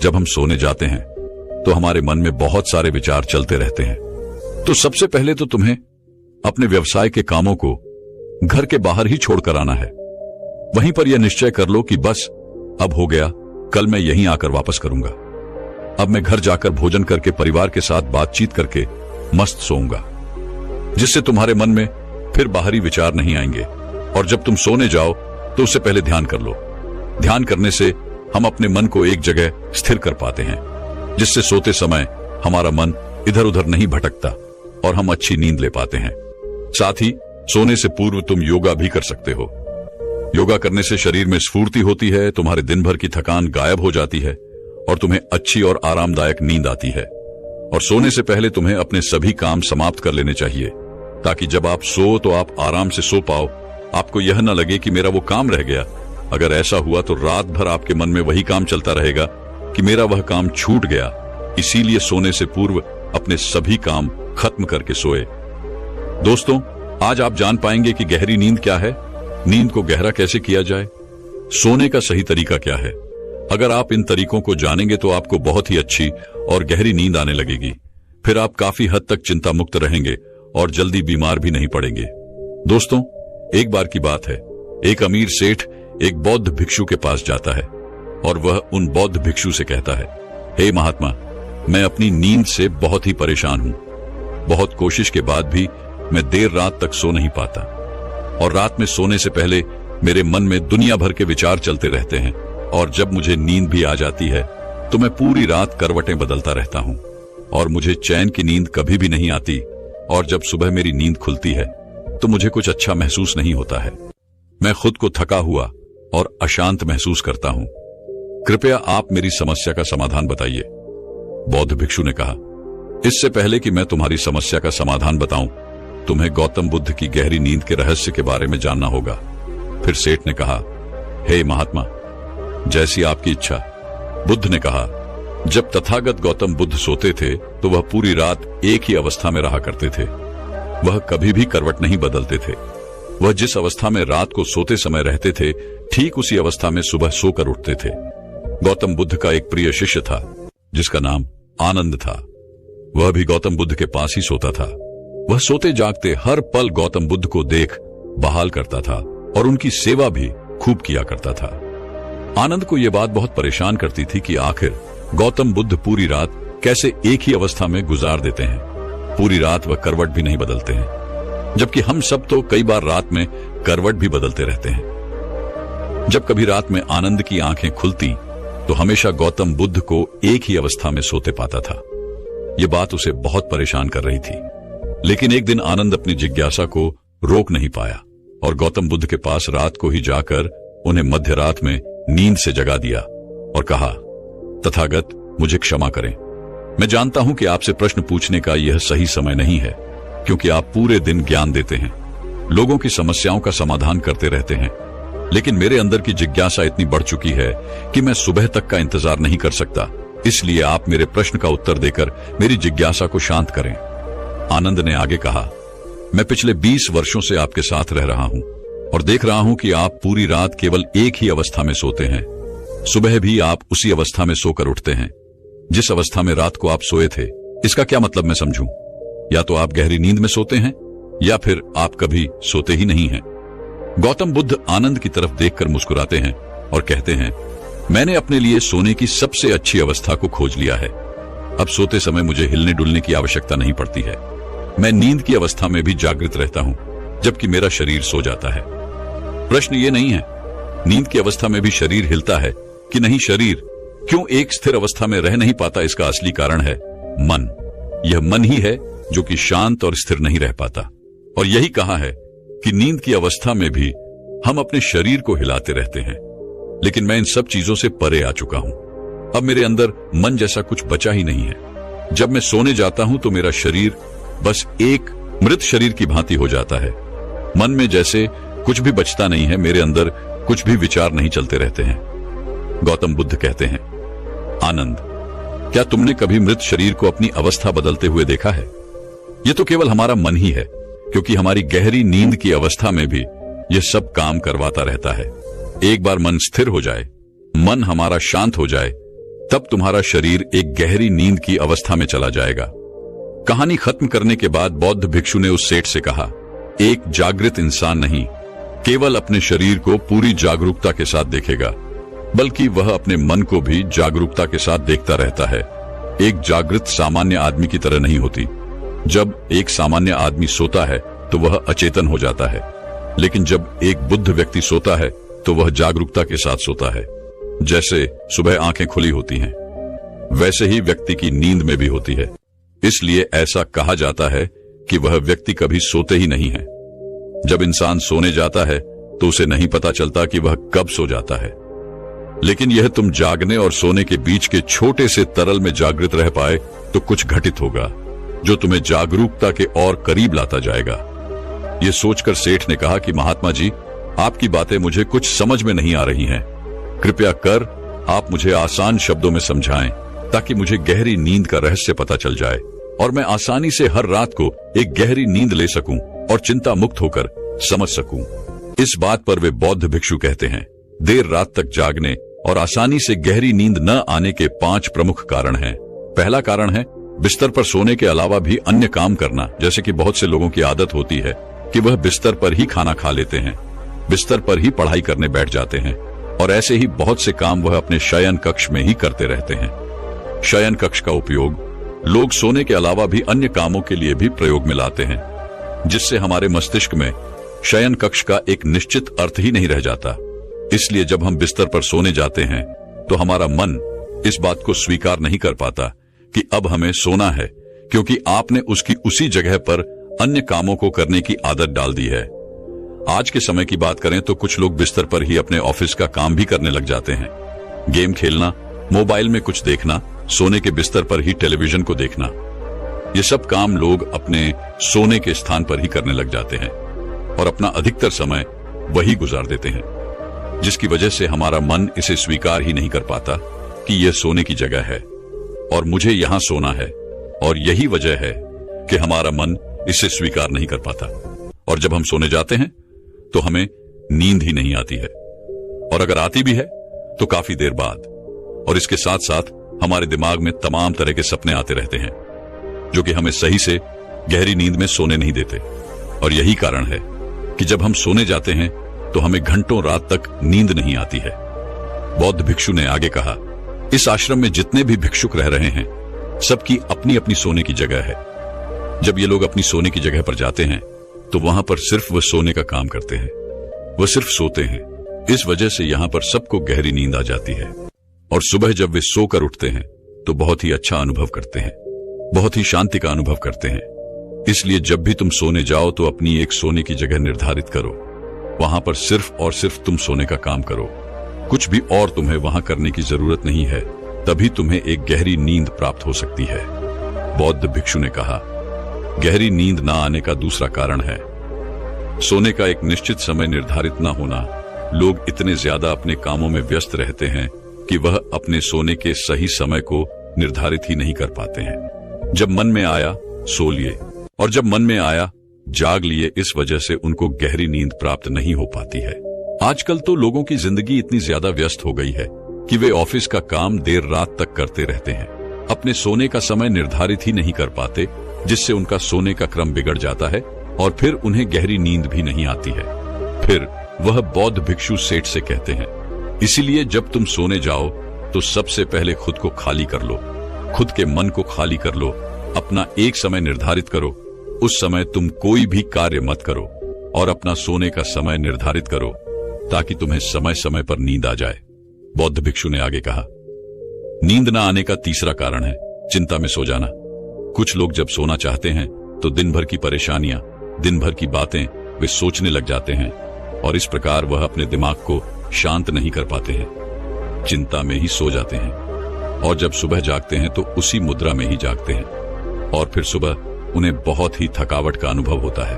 जब हम सोने जाते हैं तो हमारे मन में बहुत सारे विचार चलते रहते हैं। तो सबसे पहले तो तुम्हें अपने व्यवसाय के कामों को घर के बाहर ही छोड़कर आना है। वहीं पर यह निश्चय कर लो कि बस अब हो गया, कल मैं यहीं आकर वापस करूंगा। अब मैं घर जाकर भोजन करके परिवार के साथ बातचीत करके मस्त सोऊंगा, जिससे तुम्हारे मन में फिर बाहरी विचार नहीं आएंगे। और जब तुम सोने जाओ तो उससे पहले ध्यान कर लो। ध्यान करने से हम अपने मन को एक जगह स्थिर कर पाते हैं, जिससे सोते समय हमारा मन इधर उधर नहीं भटकता और हम अच्छी नींद ले पाते हैं। साथ ही सोने से पूर्व तुम योगा भी कर सकते हो। योगा करने से शरीर में स्फूर्ति होती है, तुम्हारे दिन भर की थकान गायब हो जाती है और तुम्हें अच्छी और आरामदायक नींद आती है। और सोने से पहले तुम्हें अपने सभी काम समाप्त कर लेने चाहिए, ताकि जब आप सो तो आप आराम से सो पाओ। आपको यह न लगे कि मेरा वो काम रह गया। अगर ऐसा हुआ तो रात भर आपके मन में वही काम चलता रहेगा कि मेरा वह काम छूट गया। इसीलिए सोने से पूर्व अपने सभी काम खत्म करके सोए। दोस्तों, आज आप जान पाएंगे कि गहरी नींद क्या है, नींद को गहरा कैसे किया जाए, सोने का सही तरीका क्या है। अगर आप इन तरीकों को जानेंगे तो आपको बहुत ही अच्छी और गहरी नींद आने लगेगी। फिर आप काफी हद तक चिंता मुक्त रहेंगे और जल्दी बीमार भी नहीं पड़ेंगे। दोस्तों, एक बार की बात है, एक अमीर सेठ एक बौद्ध भिक्षु के पास जाता है और वह उन बौद्ध भिक्षु से कहता है, हे महात्मा, मैं अपनी नींद से बहुत ही परेशान हूं। बहुत कोशिश के बाद भी मैं देर रात तक सो नहीं पाता और रात में सोने से पहले मेरे मन में दुनिया भर के विचार चलते रहते हैं, और जब मुझे नींद भी आ जाती है तो मैं पूरी रात करवटें बदलता रहता हूं और मुझे चैन की नींद कभी भी नहीं आती। और जब सुबह मेरी नींद खुलती है तो मुझे कुछ अच्छा महसूस नहीं होता है। मैं खुद को थका हुआ और अशांत महसूस करता हूं। कृपया आप मेरी समस्या का समाधान बताइए। बौद्ध भिक्षु ने कहा, इससे पहले कि मैं तुम्हारी समस्या का समाधान बताऊं, तुम्हें गौतम बुद्ध की गहरी नींद के रहस्य के बारे में जानना होगा। फिर सेठ ने कहा, हे महात्मा, जैसी आपकी इच्छा। बुद्ध ने कहा, जब तथागत गौतम बुद्ध सोते थे तो वह पूरी रात एक ही अवस्था में रहा करते थे। वह कभी भी करवट नहीं बदलते थे। वह जिस अवस्था में रात को सोते समय रहते थे, ठीक उसी अवस्था में सुबह सोकर उठते थे। गौतम बुद्ध का एक प्रिय शिष्य था जिसका नाम आनंद था। वह भी गौतम बुद्ध के पास ही सोता था। वह सोते जागते हर पल गौतम बुद्ध को देख बहाल करता था और उनकी सेवा भी खूब किया करता था। आनंद को यह बात बहुत परेशान करती थी कि आखिर गौतम बुद्ध पूरी रात कैसे एक ही अवस्था में गुजार देते हैं। पूरी रात वह करवट भी नहीं बदलते हैं, जबकि हम सब तो कई बार रात में करवट भी बदलते रहते हैं। जब कभी रात में आनंद की आंखें खुलती तो हमेशा गौतम बुद्ध को एक ही अवस्था में सोते पाता था। यह बात उसे बहुत परेशान कर रही थी। लेकिन एक दिन आनंद अपनी जिज्ञासा को रोक नहीं पाया और गौतम बुद्ध के पास रात को ही जाकर उन्हें मध्य रात में नींद से जगा दिया और कहा, तथागत, मुझे क्षमा करें। मैं जानता हूं कि आपसे प्रश्न पूछने का यह सही समय नहीं है, क्योंकि आप पूरे दिन ज्ञान देते हैं, लोगों की समस्याओं का समाधान करते रहते हैं, लेकिन मेरे अंदर की जिज्ञासा इतनी बढ़ चुकी है कि मैं सुबह तक का इंतजार नहीं कर सकता। इसलिए आप मेरे प्रश्न का उत्तर देकर मेरी जिज्ञासा को शांत करें। आनंद ने आगे कहा, मैं पिछले 20 वर्षों से आपके साथ रह रहा हूं और देख रहा हूं कि आप पूरी रात केवल एक ही अवस्था में सोते हैं। सुबह भी आप उसी अवस्था में सोकर उठते हैं जिस अवस्था में रात को आप सोए थे। इसका क्या मतलब मैं समझूं? या तो आप गहरी नींद में सोते हैं या फिर आप कभी सोते ही नहीं हैं। गौतम बुद्ध आनंद की तरफ देखकर मुस्कुराते हैं और कहते हैं, मैंने अपने लिए सोने की सबसे अच्छी अवस्था को खोज लिया है। अब सोते समय मुझे हिलने डुलने की आवश्यकता नहीं पड़ती है। मैं नींद की अवस्था में भी जागृत रहता हूं जबकि मेरा शरीर सो जाता है। प्रश्न ये नहीं है नींद की अवस्था में भी शरीर हिलता है कि नहीं, शरीर क्यों एक स्थिर अवस्था में रह नहीं पाता, इसका असली कारण है मन। यह मन ही है जो कि शांत और स्थिर नहीं रह पाता। और यही कहा है कि नींद की अवस्था में भी हम अपने शरीर को हिलाते रहते हैं। लेकिन मैं इन सब चीजों से परे आ चुका हूं। अब मेरे अंदर मन जैसा कुछ बचा ही नहीं है। जब मैं सोने जाता हूं तो मेरा शरीर बस एक मृत शरीर की भांति हो जाता है। मन में जैसे कुछ भी बचता नहीं है, मेरे अंदर कुछ भी विचार नहीं चलते रहते हैं। गौतम बुद्ध कहते हैं, आनंद, क्या तुमने कभी मृत शरीर को अपनी अवस्था बदलते हुए देखा है? यह तो केवल हमारा मन ही है, क्योंकि हमारी गहरी नींद की अवस्था में भी यह सब काम करवाता रहता है। एक बार मन स्थिर हो जाए, मन हमारा शांत हो जाए, तब तुम्हारा शरीर एक गहरी नींद की अवस्था में चला जाएगा। कहानी खत्म करने के बाद बौद्ध भिक्षु ने उस सेठ से कहा, एक जागृत इंसान नहीं केवल अपने शरीर को पूरी जागरूकता के साथ देखेगा, बल्कि वह अपने मन को भी जागरूकता के साथ देखता रहता है। एक जागृत सामान्य आदमी की तरह नहीं होती। जब एक सामान्य आदमी सोता है तो वह अचेतन हो जाता है, लेकिन जब एक बुद्ध व्यक्ति सोता है तो वह जागरूकता के साथ सोता है। जैसे सुबह आंखें खुली होती हैं, वैसे ही व्यक्ति की नींद में भी होती है। इसलिए ऐसा कहा जाता है कि वह व्यक्ति कभी सोते ही नहीं है। जब इंसान सोने जाता है तो उसे नहीं पता चलता कि वह कब सो जाता है। लेकिन यह तुम जागने और सोने के बीच के छोटे से तरल में जागृत रह पाए तो कुछ घटित होगा जो तुम्हें जागरूकता के और करीब लाता जाएगा। यह सोचकर सेठ ने कहा कि महात्मा जी, आपकी बातें मुझे कुछ समझ में नहीं आ रही हैं। कृपया कर आप मुझे आसान शब्दों में समझाएं ताकि मुझे गहरी नींद का रहस्य पता चल जाए और मैं आसानी से हर रात को एक गहरी नींद ले सकूं और चिंता मुक्त होकर समझ सकूं। इस बात पर वे बौद्ध भिक्षु कहते हैं, देर रात तक जागने और आसानी से गहरी नींद न आने के 5 प्रमुख कारण हैं। पहला कारण है बिस्तर पर सोने के अलावा भी अन्य काम करना। जैसे कि बहुत से लोगों की आदत होती है कि वह बिस्तर पर ही खाना खा लेते हैं, बिस्तर पर ही पढ़ाई करने बैठ जाते हैं और ऐसे ही बहुत से काम वह अपने शयन कक्ष में ही करते रहते हैं। शयन कक्ष का उपयोग लोग सोने के अलावा भी अन्य कामों के लिए भी प्रयोग में लाते हैं, जिससे हमारे मस्तिष्क में शयन कक्ष का एक निश्चित अर्थ ही नहीं रह जाता। इसलिए जब हम बिस्तर पर सोने जाते हैं तो हमारा मन इस बात को स्वीकार नहीं कर पाता कि अब हमें सोना है, क्योंकि आपने उसकी उसी जगह पर अन्य कामों को करने की आदत डाल दी है। आज के समय की बात करें तो कुछ लोग बिस्तर पर ही अपने ऑफिस का काम भी करने लग जाते हैं। गेम खेलना, मोबाइल में कुछ देखना, सोने के बिस्तर पर ही टेलीविजन को देखना, ये सब काम लोग अपने सोने के स्थान पर ही करने लग जाते हैं और अपना अधिकतर समय वही गुजार देते हैं, जिसकी वजह से हमारा मन इसे स्वीकार ही नहीं कर पाता कि यह सोने की जगह है और मुझे यहां सोना है। और यही वजह है कि हमारा मन इसे स्वीकार नहीं कर पाता और जब हम सोने जाते हैं तो हमें नींद ही नहीं आती है, और अगर आती भी है तो काफी देर बाद। और इसके साथ साथ हमारे दिमाग में तमाम तरह के सपने आते रहते हैं जो कि हमें सही से गहरी नींद में सोने नहीं देते। और यही कारण है कि जब हम सोने जाते हैं तो हमें घंटों रात तक नींद नहीं आती है। बौद्ध भिक्षु ने आगे कहा, इस आश्रम में जितने भी भिक्षुक रह रहे हैं सबकी अपनी अपनी सोने की जगह है। जब ये लोग अपनी सोने की जगह पर जाते हैं तो वहां पर सिर्फ वह सोने का काम करते हैं, वह सिर्फ सोते हैं। इस वजह से यहां पर सबको गहरी नींद आ जाती है और सुबह जब वे सोकर उठते हैं तो बहुत ही अच्छा अनुभव करते हैं, बहुत ही शांति का अनुभव करते हैं। इसलिए जब भी तुम सोने जाओ तो अपनी एक सोने की जगह निर्धारित करो, वहां पर सिर्फ और सिर्फ तुम सोने का काम करो, कुछ भी और तुम्हें वहां करने की जरूरत नहीं है। तभी तुम्हें एक गहरी नींद प्राप्त हो सकती है। बौद्ध भिक्षु ने कहा, गहरी नींद ना आने का दूसरा कारण है सोने का एक निश्चित समय निर्धारित न होना लोग इतने ज्यादा अपने कामों में व्यस्त रहते हैं कि वह अपने सोने के सही समय को निर्धारित ही नहीं कर पाते हैं। जब मन में आया सो लिए, और जब मन में आया जाग लिए। इस वजह से उनको गहरी नींद प्राप्त नहीं हो पाती है। आजकल तो लोगों की जिंदगी इतनी ज्यादा व्यस्त हो गई है कि वे ऑफिस का काम देर रात तक करते रहते हैं, अपने सोने का समय निर्धारित ही नहीं कर पाते, जिससे उनका सोने का क्रम बिगड़ जाता है और फिर उन्हें गहरी नींद भी नहीं आती है। फिर वह बौद्ध भिक्षु सेठ से कहते हैं, इसीलिए जब तुम सोने जाओ तो सबसे पहले खुद को खाली कर लो, खुद के मन को खाली कर लो, अपना एक समय निर्धारित करो। उस समय तुम कोई भी कार्य मत करो और अपना सोने का समय निर्धारित करो ताकि तुम्हें समय समय पर नींद आ जाए। बौद्ध भिक्षु ने आगे कहा, नींद न आने का तीसरा कारण है चिंता में सो जाना। कुछ लोग जब सोना चाहते हैं तो दिन भर की परेशानियां, दिन भर की बातें वे सोचने लग जाते हैं और इस प्रकार वह अपने दिमाग को शांत नहीं कर पाते हैं, चिंता में ही सो जाते हैं और जब सुबह जागते हैं तो उसी मुद्रा में ही जागते हैं और फिर सुबह उन्हें बहुत ही थकावट का अनुभव होता है।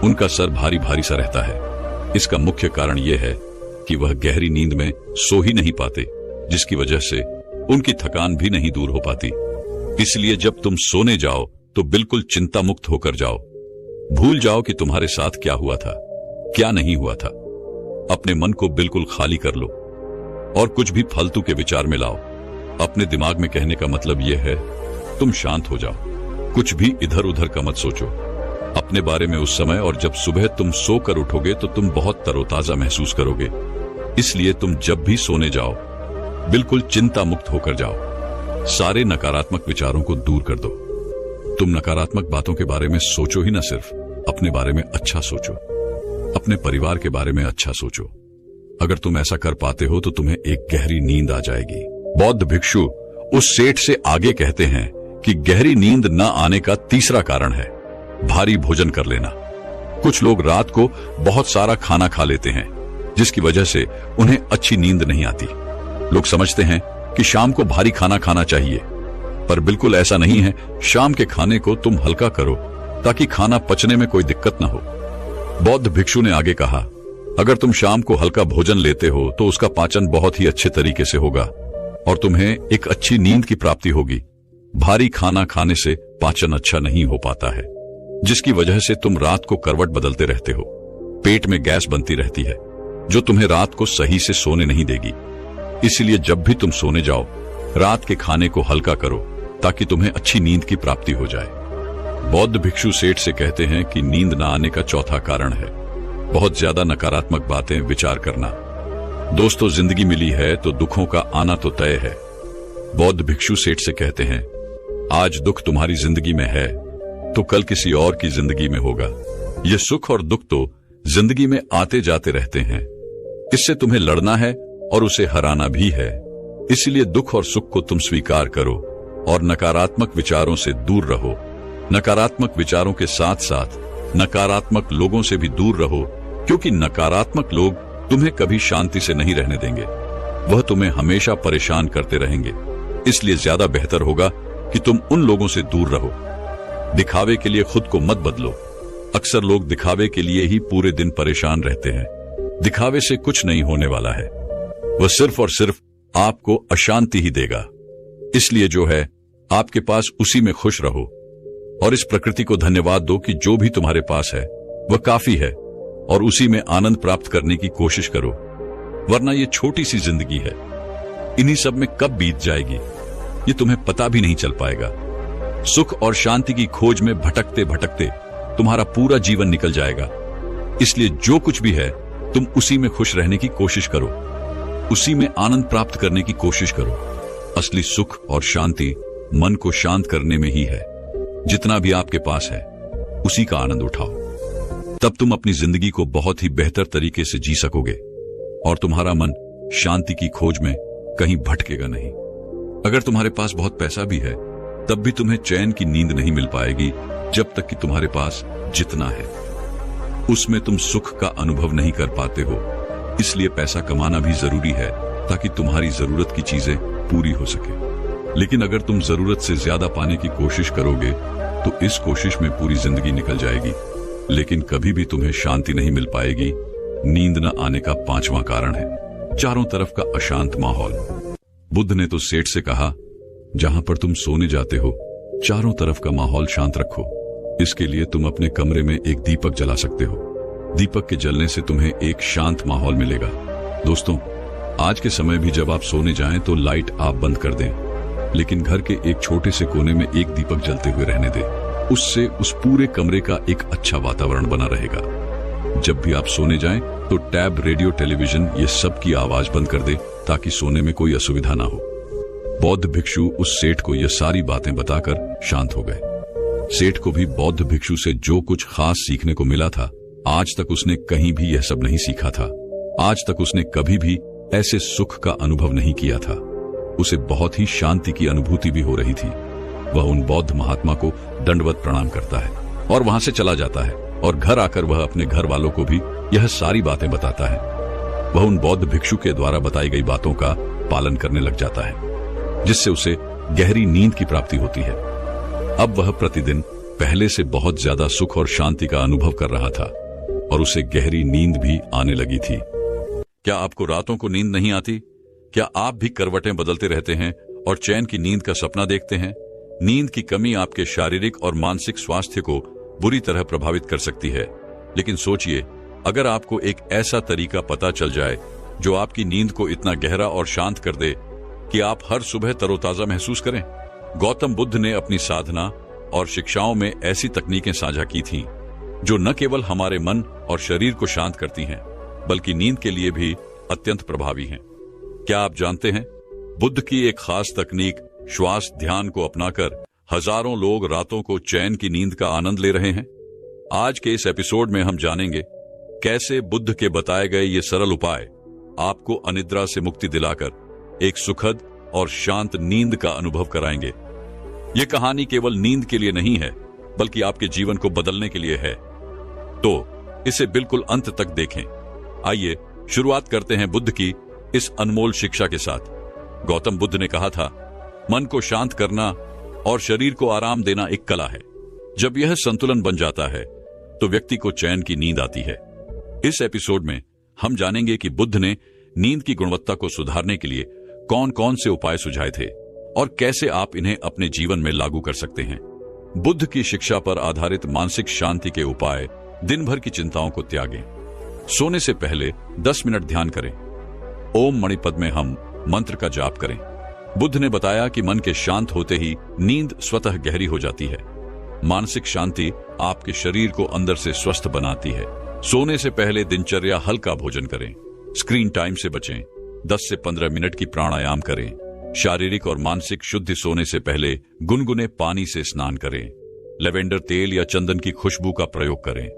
उनका सर भारी भारी सा रहता है। इसका मुख्य कारण यह है कि वह गहरी नींद में सो ही नहीं पाते, जिसकी वजह से उनकी थकान भी नहीं दूर हो पाती। इसलिए जब तुम सोने जाओ तो बिल्कुल चिंता मुक्त होकर जाओ। भूल जाओ कि तुम्हारे साथ क्या हुआ था, क्या नहीं हुआ था। अपने मन को बिल्कुल खाली कर लो और कुछ भी फालतू के विचार में लाओ। अपने दिमाग में कहने का मतलब यह है, तुम शांत हो जाओ, कुछ भी इधर उधर का मत सोचो अपने बारे में उस समय, और जब सुबह तुम सोकर उठोगे तो तुम बहुत तरोताजा महसूस करोगे। इसलिए तुम जब भी सोने जाओ बिल्कुल चिंता मुक्त होकर जाओ। सारे नकारात्मक विचारों को दूर कर दो। तुम नकारात्मक बातों के बारे में सोचो ही ना, सिर्फ अपने बारे में अच्छा सोचो, अपने परिवार के बारे में अच्छा सोचो। अगर तुम ऐसा कर पाते हो तो तुम्हें एक गहरी नींद आ जाएगी। बौद्ध भिक्षु उस सेठ से आगे कहते हैं कि गहरी नींद न आने का तीसरा कारण है भारी भोजन कर लेना। कुछ लोग रात को बहुत सारा खाना खा लेते हैं, जिसकी वजह से उन्हें अच्छी नींद नहीं आती। लोग समझते हैं कि शाम को भारी खाना खाना चाहिए, पर बिल्कुल ऐसा नहीं है। शाम के खाने को तुम हल्का करो ताकि खाना पचने में कोई दिक्कत न हो। बौद्ध भिक्षु ने आगे कहा, अगर तुम शाम को हल्का भोजन लेते हो तो उसका पाचन बहुत ही अच्छे तरीके से होगा और तुम्हें एक अच्छी नींद की प्राप्ति होगी। भारी खाना खाने से पाचन अच्छा नहीं हो पाता है, जिसकी वजह से तुम रात को करवट बदलते रहते हो। पेट में गैस बनती रहती है जो तुम्हें रात को सही से सोने नहीं देगी। इसलिए जब भी तुम सोने जाओ रात के खाने को हल्का करो ताकि तुम्हें अच्छी नींद की प्राप्ति हो जाए। बौद्ध भिक्षु सेठ से कहते हैं कि नींद न आने का चौथा कारण है बहुत ज्यादा नकारात्मक बातें विचार करना। दोस्तों, जिंदगी मिली है तो दुखों का आना तो तय है। बौद्ध भिक्षु सेठ से कहते हैं, आज दुख तुम्हारी जिंदगी में है तो कल किसी और की जिंदगी में होगा। ये सुख और दुख तो जिंदगी में आते जाते रहते हैं, इससे तुम्हें लड़ना है और उसे हराना भी है। इसलिए दुख और सुख को तुम स्वीकार करो और नकारात्मक विचारों से दूर रहो। नकारात्मक विचारों के साथ साथ नकारात्मक लोगों से भी दूर रहो, क्योंकि नकारात्मक लोग तुम्हें कभी शांति से नहीं रहने देंगे। वह तुम्हें हमेशा परेशान करते रहेंगे। इसलिए ज्यादा बेहतर होगा कि तुम उन लोगों से दूर रहो। दिखावे के लिए खुद को मत बदलो। अक्सर लोग दिखावे के लिए ही पूरे दिन परेशान रहते हैं। दिखावे से कुछ नहीं होने वाला है, वह सिर्फ और सिर्फ आपको अशांति ही देगा। इसलिए जो है आपके पास उसी में खुश रहो और इस प्रकृति को धन्यवाद दो कि जो भी तुम्हारे पास है वह काफी है और उसी में आनंद प्राप्त करने की कोशिश करो, वरना ये छोटी सी जिंदगी है, इन्हीं सब में कब बीत जाएगी ये तुम्हें पता भी नहीं चल पाएगा। सुख और शांति की खोज में भटकते भटकते तुम्हारा पूरा जीवन निकल जाएगा। इसलिए जो कुछ भी है तुम उसी में खुश रहने की कोशिश करो, उसी में आनंद प्राप्त करने की कोशिश करो। असली सुख और शांति मन को शांत करने में ही है। जितना भी आपके पास है उसी का आनंद उठाओ, तब तुम अपनी जिंदगी को बहुत ही बेहतर तरीके से जी सकोगे और तुम्हारा मन शांति की खोज में कहीं भटकेगा नहीं। अगर तुम्हारे पास बहुत पैसा भी है तब भी तुम्हें चैन की नींद नहीं मिल पाएगी जब तक कि तुम्हारे पास जितना है उसमें तुम सुख का अनुभव नहीं कर पाते हो। इसलिए पैसा कमाना भी जरूरी है ताकि तुम्हारी जरूरत की चीजें पूरी हो सके। लेकिन अगर तुम जरूरत से ज्यादा पाने की कोशिश करोगे तो इस कोशिश में पूरी जिंदगी निकल जाएगी, लेकिन कभी भी तुम्हें शांति नहीं मिल पाएगी, नींद न आने का 5वां कारण है चारों तरफ का अशांत माहौल। बुद्ध ने तो सेठ से कहा, जहां पर तुम सोने जाते हो चारों तरफ का माहौल शांत रखो। इसके लिए तुम अपने कमरे में एक दीपक जला सकते हो। दीपक के जलने से तुम्हें एक शांत माहौल मिलेगा। दोस्तों, आज के समय भी जब आप सोने जाएं तो लाइट आप बंद कर दें, लेकिन घर के एक छोटे से कोने में एक दीपक जलते हुए रहने दें। उससे उस पूरे कमरे का एक अच्छा वातावरण बना रहेगा। जब भी आप सोने जाएं तो टैब, रेडियो, टेलीविजन ये सब की आवाज बंद कर दें ताकि सोने में कोई असुविधा ना हो। बौद्ध भिक्षु उस सेठ को यह सारी बातें बताकर शांत हो गए। सेठ को भी बौद्ध भिक्षु से जो कुछ खास सीखने को मिला था, आज तक उसने कहीं भी यह सब नहीं सीखा था। आज तक उसने कभी भी ऐसे सुख का अनुभव नहीं किया था। उसे बहुत ही शांति की अनुभूति भी हो रही थी। वह उन बौद्ध महात्मा को दंडवत प्रणाम करता है और वहां से चला जाता है और घर आकर वह अपने घर वालों को भी यह सारी बातें बताता है। वह उन बौद्ध भिक्षु के द्वारा बताई गई बातों का पालन करने लग जाता है, जिससे उसे गहरी नींद की प्राप्ति होती है। अब वह प्रतिदिन पहले से बहुत ज्यादा सुख और शांति का अनुभव कर रहा था और उसे गहरी नींद भी आने लगी थी। क्या आपको रातों को नींद नहीं आती? क्या आप भी करवटें बदलते रहते हैं और चैन की नींद का सपना देखते हैं? नींद की कमी आपके शारीरिक और मानसिक स्वास्थ्य को बुरी तरह प्रभावित कर सकती है। लेकिन सोचिए, अगर आपको एक ऐसा तरीका पता चल जाए जो आपकी नींद को इतना गहरा और शांत कर दे कि आप हर सुबह तरोताजा महसूस करें। गौतम बुद्ध ने अपनी साधना और शिक्षाओं में ऐसी तकनीकें साझा की थीं जो न केवल हमारे मन और शरीर को शांत करती हैं, बल्कि नींद के लिए भी अत्यंत प्रभावी हैं। क्या आप जानते हैं, बुद्ध की एक खास तकनीक श्वास ध्यान को अपनाकर हजारों लोग रातों को चैन की नींद का आनंद ले रहे हैं। आज के इस एपिसोड में हम जानेंगे कैसे बुद्ध के बताए गए ये सरल उपाय आपको अनिद्रा से मुक्ति दिलाकर एक सुखद और शांत नींद का अनुभव कराएंगे। ये कहानी केवल नींद के लिए नहीं है, बल्कि आपके जीवन को बदलने के लिए है। तो इसे बिल्कुल अंत तक देखें। आइए शुरुआत करते हैं बुद्ध की इस अनमोल शिक्षा के साथ। गौतम बुद्ध ने कहा था, मन को शांत करना और शरीर को आराम देना एक कला है। जब यह संतुलन बन जाता है तो व्यक्ति को चैन की नींद आती है। इस एपिसोड में हम जानेंगे कि बुद्ध ने नींद की गुणवत्ता को सुधारने के लिए कौन कौन से उपाय सुझाए थे और कैसे आप इन्हें अपने जीवन में लागू कर सकते हैं। बुद्ध की शिक्षा पर आधारित मानसिक शांति के उपाय। दिन भर की चिंताओं को त्यागें। सोने से पहले 10 मिनट ध्यान करें। ओम मणिपद में हम मंत्र का जाप करें। बुद्ध ने बताया कि मन के शांत होते ही नींद स्वतः गहरी हो जाती है। मानसिक शांति आपके शरीर को अंदर से स्वस्थ बनाती है। सोने से पहले दिनचर्या हल्का भोजन करें। स्क्रीन टाइम से बचें। 10 से 15 मिनट की प्राणायाम करें। शारीरिक और मानसिक शुद्धि। सोने से पहले गुनगुने पानी से स्नान करें। लेवेंडर तेल या चंदन की खुशबू का प्रयोग करें।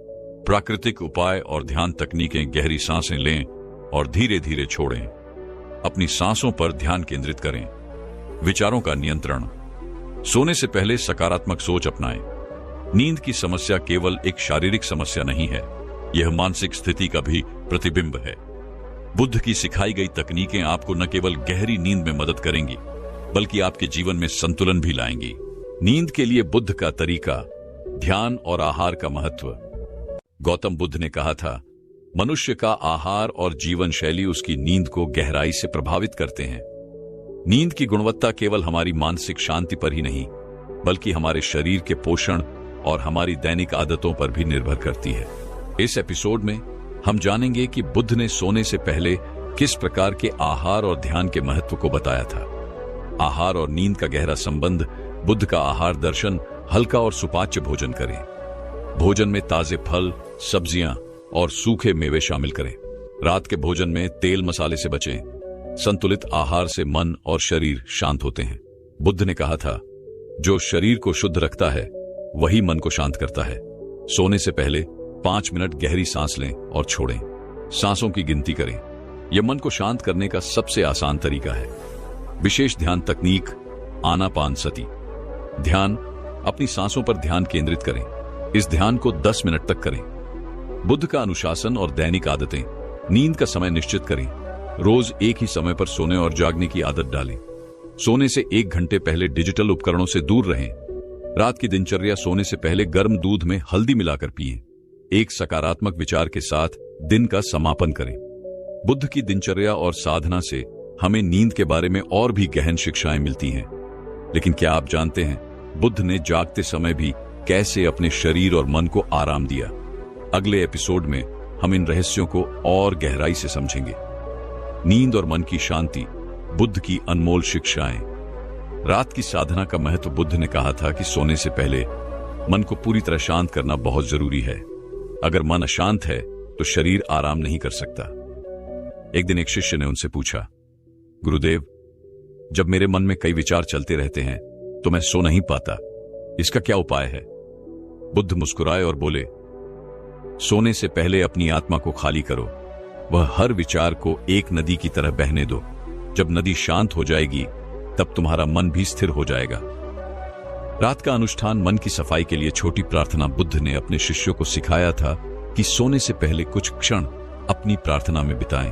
प्राकृतिक उपाय और ध्यान तकनीकें। गहरी सांसें लें और धीरे धीरे छोड़ें। अपनी सांसों पर ध्यान केंद्रित करें। विचारों का नियंत्रण। सोने से पहले सकारात्मक सोच अपनाएं। नींद की समस्या केवल एक शारीरिक समस्या नहीं है, यह मानसिक स्थिति का भी प्रतिबिंब है। बुद्ध की सिखाई गई तकनीकें आपको न केवल गहरी नींद में मदद करेंगी, बल्कि आपके जीवन में संतुलन भी लाएंगी। नींद के लिए बुद्ध का तरीका। ध्यान और आहार का महत्व। गौतम बुद्ध ने कहा था, मनुष्य का आहार और जीवन शैली उसकी नींद को गहराई से प्रभावित करते हैं। नींद की गुणवत्ता केवल हमारी मानसिक शांति पर ही नहीं, बल्कि हमारे शरीर के पोषण और हमारी दैनिक आदतों पर भी निर्भर करती है। इस एपिसोड में हम जानेंगे कि बुद्ध ने सोने से पहले किस प्रकार के आहार और ध्यान के महत्व को बताया था। आहार और नींद का गहरा संबंध। बुद्ध का आहार दर्शन। हल्का और सुपाच्य भोजन करें। भोजन में ताजे फल, सब्जियां और सूखे मेवे शामिल करें। रात के भोजन में तेल मसाले से बचें। संतुलित आहार से मन और शरीर शांत होते हैं। बुद्ध ने कहा था, जो शरीर को शुद्ध रखता है वही मन को शांत करता है। सोने से पहले 5 मिनट गहरी सांस लें और छोड़ें। सांसों की गिनती करें। यह मन को शांत करने का सबसे आसान तरीका है। विशेष ध्यान तकनीक आनापानसति। ध्यान। अपनी सांसों पर ध्यान केंद्रित करें। इस ध्यान को 10 मिनट तक करें। बुद्ध का अनुशासन और दैनिक आदतें। नींद का समय निश्चित करें। रोज एक ही समय पर सोने और जागने की आदत डालें। सोने से 1 घंटे पहले डिजिटल उपकरणों से दूर रहें। रात की दिनचर्या। सोने से पहले गर्म दूध में हल्दी मिलाकर पिएं। एक सकारात्मक विचार के साथ दिन का समापन करें। बुद्ध की दिनचर्या और साधना से हमें नींद के बारे में और भी गहन शिक्षाएं मिलती हैं। लेकिन क्या आप जानते हैं बुद्ध ने जागते समय भी कैसे अपने शरीर और मन को आराम दिया? अगले एपिसोड में हम इन रहस्यों को और गहराई से समझेंगे। नींद और मन की शांति, बुद्ध की अनमोल शिक्षाएं। रात की साधना का महत्व। बुद्ध ने कहा था कि सोने से पहले मन को पूरी तरह शांत करना बहुत जरूरी है। अगर मन अशांत है तो शरीर आराम नहीं कर सकता। एक दिन एक शिष्य ने उनसे पूछा, गुरुदेव, जब मेरे मन में कई विचार चलते रहते हैं तो मैं सो नहीं पाता, इसका क्या उपाय है? बुद्ध मुस्कुराए और बोले, सोने से पहले अपनी आत्मा को खाली करो। वह हर विचार को एक नदी की तरह बहने दो। जब नदी शांत हो जाएगी तब तुम्हारा मन भी स्थिर हो जाएगा। रात का अनुष्ठान, मन की सफाई के लिए छोटी प्रार्थना। बुद्ध ने अपने शिष्यों को सिखाया था कि सोने से पहले कुछ क्षण अपनी प्रार्थना में बिताएं।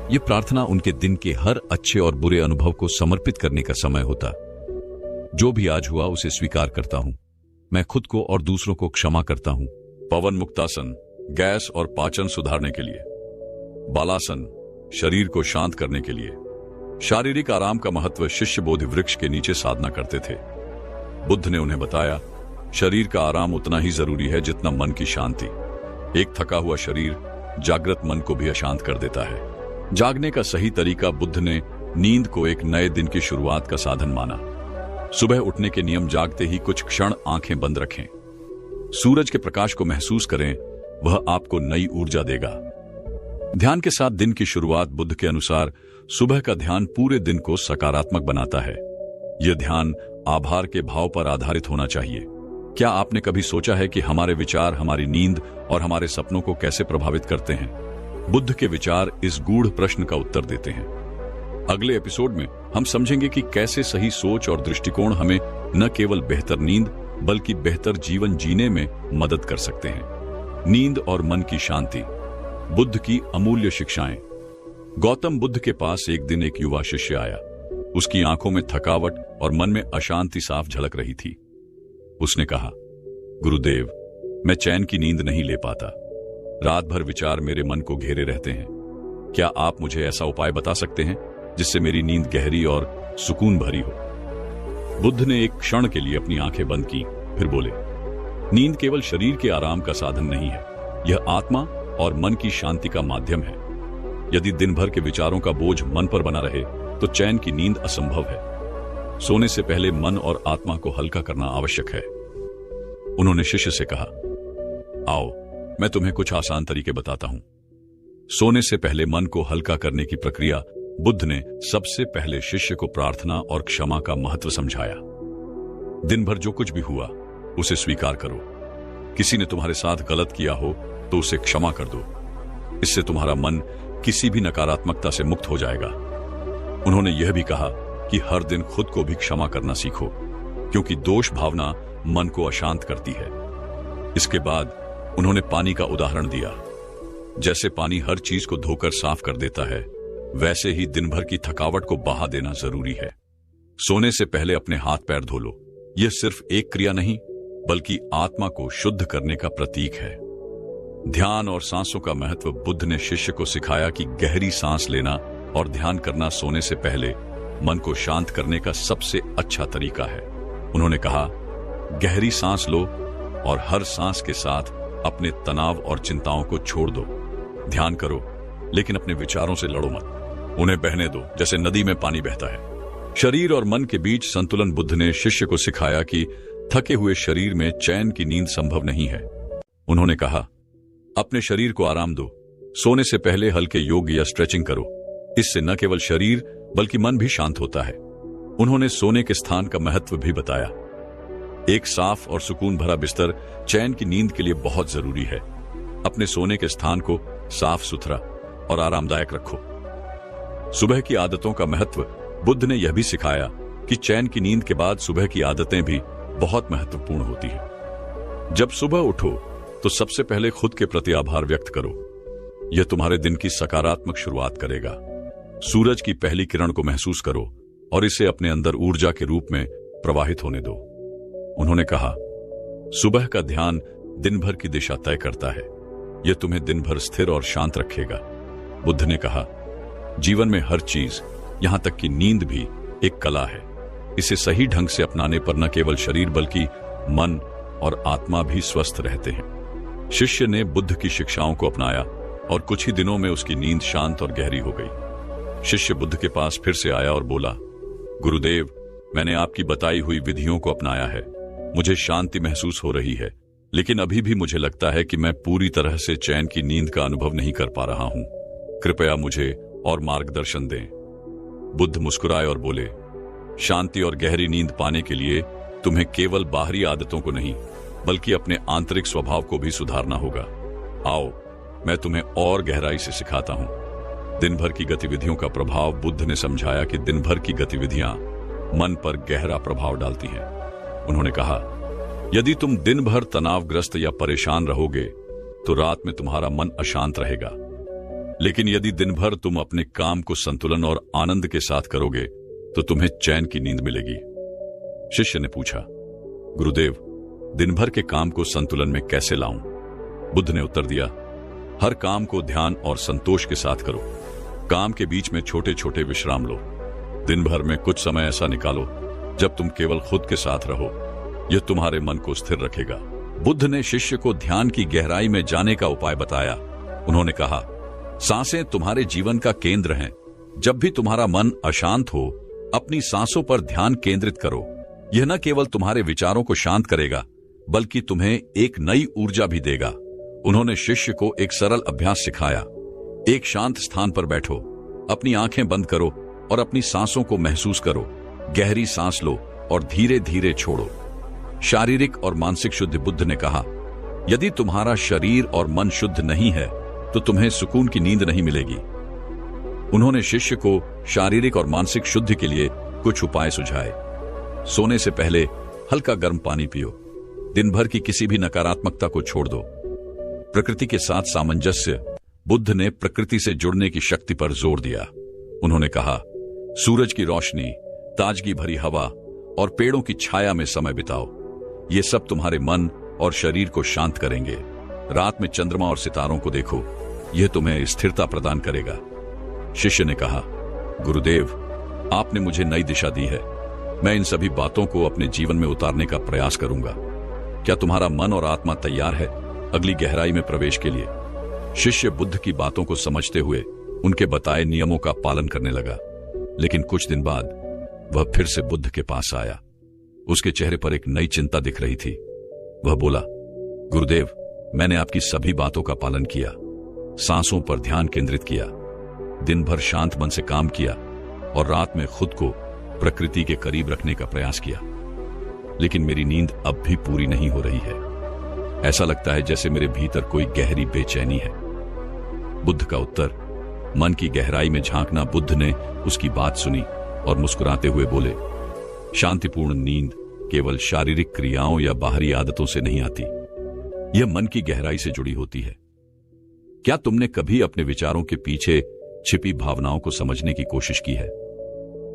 यह प्रार्थना उनके दिन के हर अच्छे और बुरे अनुभव को समर्पित करने का समय होता। जो भी आज हुआ उसे स्वीकार करता हूं। मैं खुद को और दूसरों को क्षमा करता हूं। पवन मुक्तासन, गैस और पाचन सुधारने के लिए। बालासन, शरीर को शांत करने के लिए। शारीरिक आराम का महत्व। शिष्य बोधि वृक्ष के नीचे साधना करते थे। बुद्ध ने उन्हें बताया, शरीर का आराम उतना ही जरूरी है जितना मन की शांति। एक थका हुआ शरीर जागृत मन को भी अशांत कर देता है। जागने का सही तरीका। बुद्ध ने नींद को एक नए दिन की शुरुआत का साधन माना। सुबह उठने के नियम। जागते ही कुछ क्षण आंखें बंद रखें। सूरज के प्रकाश को महसूस करें, वह आपको नई ऊर्जा देगा। ध्यान के साथ दिन की शुरुआत। बुद्ध के अनुसार सुबह का ध्यान पूरे दिन को सकारात्मक बनाता है। यह ध्यान आभार के भाव पर आधारित होना चाहिए। क्या आपने कभी सोचा है कि हमारे विचार हमारी नींद और हमारे सपनों को कैसे प्रभावित करते हैं? बुद्ध के विचार इस गूढ़ प्रश्न का उत्तर देते हैं। अगले एपिसोड में हम समझेंगे कि कैसे सही सोच और दृष्टिकोण हमें न केवल बेहतर नींद बल्कि बेहतर जीवन जीने में मदद कर सकते हैं। नींद और मन की शांति, बुद्ध की अमूल्य शिक्षाएं। गौतम बुद्ध के पास एक दिन एक युवा शिष्य आया। उसकी आंखों में थकावट और मन में अशांति साफ झलक रही थी। उसने कहा, गुरुदेव, मैं चैन की नींद नहीं ले पाता। रात भर विचार मेरे मन को घेरे रहते हैं। क्या आप मुझे ऐसा उपाय बता सकते हैं जिससे मेरी नींद गहरी और सुकून भरी हो? बुद्ध ने एक क्षण के लिए अपनी आंखें बंद की, फिर बोले, नींद केवल शरीर के आराम का साधन नहीं है, यह आत्मा और मन की शांति का माध्यम है। यदि दिन भर के विचारों का बोझ मन पर बना रहे तो चैन की नींद असंभव है। सोने से पहले मन और आत्मा को हल्का करना आवश्यक है। उन्होंने शिष्य से कहा, आओ मैं तुम्हें कुछ आसान तरीके बताता हूं। सोने से पहले मन को हल्का करने की प्रक्रिया। बुद्ध ने सबसे पहले शिष्य को प्रार्थना और क्षमा का महत्व समझाया। दिन भर जो कुछ भी हुआ उसे स्वीकार करो। किसी ने तुम्हारे साथ गलत किया हो तो उसे क्षमा कर दो। इससे तुम्हारा मन किसी भी नकारात्मकता से मुक्त हो जाएगा। उन्होंने यह भी कहा कि हर दिन खुद को भी क्षमा करना सीखो, क्योंकि दोष भावना मन को अशांत करती है। इसके बाद उन्होंने पानी का उदाहरण दिया। जैसे पानी हर चीज को धोकर साफ कर देता है, वैसे ही दिन भर की थकावट को बहा देना जरूरी है। सोने से पहले अपने हाथ पैर धो लो। यह सिर्फ एक क्रिया नहीं बल्कि आत्मा को शुद्ध करने का प्रतीक है। ध्यान और सांसों का महत्व। बुद्ध ने शिष्य को सिखाया कि गहरी सांस लेना और ध्यान करना सोने से पहले मन को शांत करने का सबसे अच्छा तरीका है। उन्होंने कहा, गहरी सांस लो और हर सांस के साथ अपने तनाव और चिंताओं को छोड़ दो। ध्यान करो लेकिन अपने विचारों से लड़ो मत, उन्हें बहने दो जैसे नदी में पानी बहता है। शरीर और मन के बीच संतुलन। बुद्ध ने शिष्य को सिखाया कि थके हुए शरीर में चैन की नींद संभव नहीं है। उन्होंने कहा, अपने शरीर को आराम दो। सोने से पहले हल्के योग या स्ट्रेचिंग करो। इससे न केवल शरीर बल्कि मन भी शांत होता है। उन्होंने सोने के स्थान का महत्व भी बताया। एक साफ और सुकून भरा बिस्तर चैन की नींद के लिए बहुत जरूरी है। अपने सोने के स्थान को साफ सुथरा और आरामदायक रखो। सुबह की आदतों का महत्व। बुद्ध ने यह भी सिखाया कि चैन की नींद के बाद सुबह की आदतें भी बहुत महत्वपूर्ण होती हैं। जब सुबह उठो तो सबसे पहले खुद के प्रति आभार व्यक्त करो। यह तुम्हारे दिन की सकारात्मक शुरुआत करेगा। सूरज की पहली किरण को महसूस करो और इसे अपने अंदर ऊर्जा के रूप में प्रवाहित होने दो। उन्होंने कहा, सुबह का ध्यान दिन भर की दिशा तय करता है। यह तुम्हें दिन भर स्थिर और शांत रखेगा। बुद्ध ने कहा, जीवन में हर चीज, यहां तक कि नींद भी एक कला है। इसे सही ढंग से अपनाने पर न केवल शरीर बल्कि मन और आत्मा भी स्वस्थ रहते हैं। शिष्य ने बुद्ध की शिक्षाओं को अपनाया और कुछ ही दिनों में उसकी नींद शांत और गहरी हो गई। शिष्य बुद्ध के पास फिर से आया और बोला, गुरुदेव, मैंने आपकी बताई हुई विधियों को अपनाया है। मुझे शांति महसूस हो रही है, लेकिन अभी भी मुझे लगता है कि मैं पूरी तरह से चैन की नींद का अनुभव नहीं कर पा रहा हूं। कृपया मुझे और मार्गदर्शन दें। बुद्ध मुस्कुराए और बोले, शांति और गहरी नींद पाने के लिए तुम्हें केवल बाहरी आदतों को नहीं बल्कि अपने आंतरिक स्वभाव को भी सुधारना होगा। आओ, मैं तुम्हें और गहराई से सिखाता हूं। दिन भर की गतिविधियों का प्रभाव। बुद्ध ने समझाया कि दिन भर की गतिविधियां मन पर गहरा प्रभाव डालती हैं। उन्होंने कहा, यदि तुम दिन भर तनावग्रस्त या परेशान रहोगे तो रात में तुम्हारा मन अशांत रहेगा, लेकिन यदि दिन भर तुम अपने काम को संतुलन और आनंद के साथ करोगे तो तुम्हें चैन की नींद मिलेगी। शिष्य ने पूछा, गुरुदेव, दिन भर के काम को संतुलन में कैसे लाऊं? बुद्ध ने उत्तर दिया, हर काम को ध्यान और संतोष के साथ करो। काम के बीच में छोटे छोटे विश्राम लो। दिन भर में कुछ समय ऐसा निकालो जब तुम केवल खुद के साथ रहो। यह तुम्हारे मन को स्थिर रखेगा। बुद्ध ने शिष्य को ध्यान की गहराई में जाने का उपाय बताया। उन्होंने कहा, सांसें तुम्हारे जीवन का केंद्र हैं। जब भी तुम्हारा मन अशांत हो, अपनी सांसों पर ध्यान केंद्रित करो। यह न केवल तुम्हारे विचारों को शांत करेगा बल्कि तुम्हें एक नई ऊर्जा भी देगा। उन्होंने शिष्य को एक सरल अभ्यास सिखाया। एक शांत स्थान पर बैठो, अपनी आंखें बंद करो और अपनी सांसों को महसूस करो। गहरी सांस लो और धीरे धीरे छोड़ो। शारीरिक और मानसिक शुद्धि। बुद्ध ने कहा, यदि तुम्हारा शरीर और मन शुद्ध नहीं है तो तुम्हें सुकून की नींद नहीं मिलेगी। उन्होंने शिष्य को शारीरिक और मानसिक शुद्धि के लिए कुछ उपाय सुझाए। सोने से पहले हल्का गर्म पानी पियो। दिन भर की किसी भी नकारात्मकता को छोड़ दो। प्रकृति के साथ सामंजस्य। बुद्ध ने प्रकृति से जुड़ने की शक्ति पर जोर दिया। उन्होंने कहा, सूरज की रोशनी, ताजगी भरी हवा और पेड़ों की छाया में समय बिताओ। ये सब तुम्हारे मन और शरीर को शांत करेंगे। रात में चंद्रमा और सितारों को देखो, यह तुम्हें स्थिरता प्रदान करेगा। शिष्य ने कहा, गुरुदेव, आपने मुझे नई दिशा दी है। मैं इन सभी बातों को अपने जीवन में उतारने का प्रयास करूंगा। क्या तुम्हारा मन और आत्मा तैयार है अगली गहराई में प्रवेश के लिए? शिष्य बुद्ध की बातों को समझते हुए उनके बताए नियमों का पालन करने लगा। लेकिन कुछ दिन बाद वह फिर से बुद्ध के पास आया। उसके चेहरे पर एक नई चिंता दिख रही थी। वह बोला, गुरुदेव, मैंने आपकी सभी बातों का पालन किया, सांसों पर ध्यान केंद्रित किया, दिन भर शांत मन से काम किया और रात में खुद को प्रकृति के करीब रखने का प्रयास किया, लेकिन मेरी नींद अब भी पूरी नहीं हो रही है। ऐसा लगता है जैसे मेरे भीतर कोई गहरी बेचैनी है। बुद्ध का उत्तर, मन की गहराई में झांकना। बुद्ध ने उसकी बात सुनी और मुस्कुराते हुए बोले, शांतिपूर्ण नींद केवल शारीरिक क्रियाओं या बाहरी आदतों से नहीं आती, यह मन की गहराई से जुड़ी होती है। क्या तुमने कभी अपने विचारों के पीछे छिपी भावनाओं को समझने की कोशिश की है?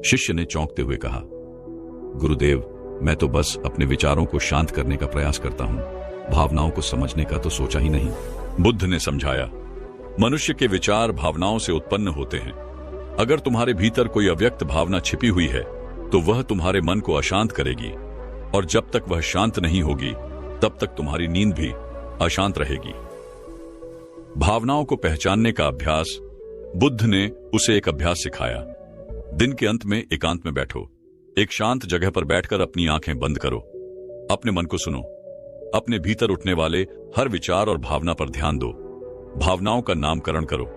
शिष्य ने चौंकते हुए कहा, गुरुदेव, मैं तो बस अपने विचारों को शांत करने का प्रयास करता हूं, भावनाओं को समझने का तो सोचा ही नहीं। बुद्ध ने समझाया, मनुष्य के विचार भावनाओं से उत्पन्न होते हैं। अगर तुम्हारे भीतर कोई अव्यक्त भावना छिपी हुई है तो वह तुम्हारे मन को अशांत करेगी, और जब तक वह शांत नहीं होगी तब तक तुम्हारी नींद भी अशांत रहेगी। भावनाओं को पहचानने का अभ्यास। बुद्ध ने उसे एक अभ्यास सिखाया। दिन के अंत में एकांत में बैठो। एक शांत जगह पर बैठकर अपनी आंखें बंद करो। अपने मन को सुनो। अपने भीतर उठने वाले हर विचार और भावना पर ध्यान दो। भावनाओं का नामकरण करो।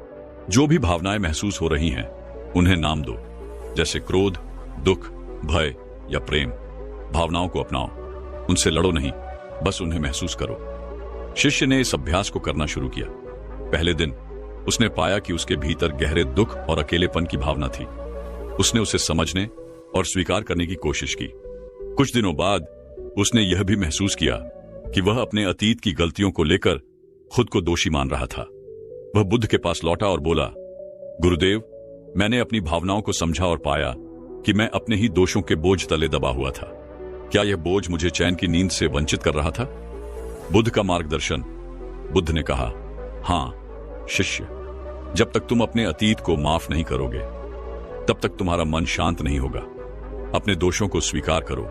जो भी भावनाएं महसूस हो रही हैं, उन्हें नाम दो, जैसे क्रोध, दुख, भय या प्रेम। भावनाओं को अपनाओ, उनसे लड़ो नहीं, बस उन्हें महसूस करो। शिष्य ने इस अभ्यास को करना शुरू किया। पहले दिन उसने पाया कि उसके भीतर गहरे दुख और अकेलेपन की भावना थी। उसने उसे समझने और स्वीकार करने की कोशिश की। कुछ दिनों बाद उसने यह भी महसूस किया कि वह अपने अतीत की गलतियों को लेकर खुद को दोषी मान रहा था। वह बुद्ध के पास लौटा और बोला, गुरुदेव, मैंने अपनी भावनाओं को समझा और पाया कि मैं अपने ही दोषों के बोझ तले दबा हुआ था। क्या यह बोझ मुझे चैन की नींद से वंचित कर रहा था? बुद्ध का मार्गदर्शन। बुद्ध ने कहा, हाँ शिष्य, जब तक तुम अपने अतीत को माफ नहीं करोगे तब तक तुम्हारा मन शांत नहीं होगा। अपने दोषों को स्वीकार करो,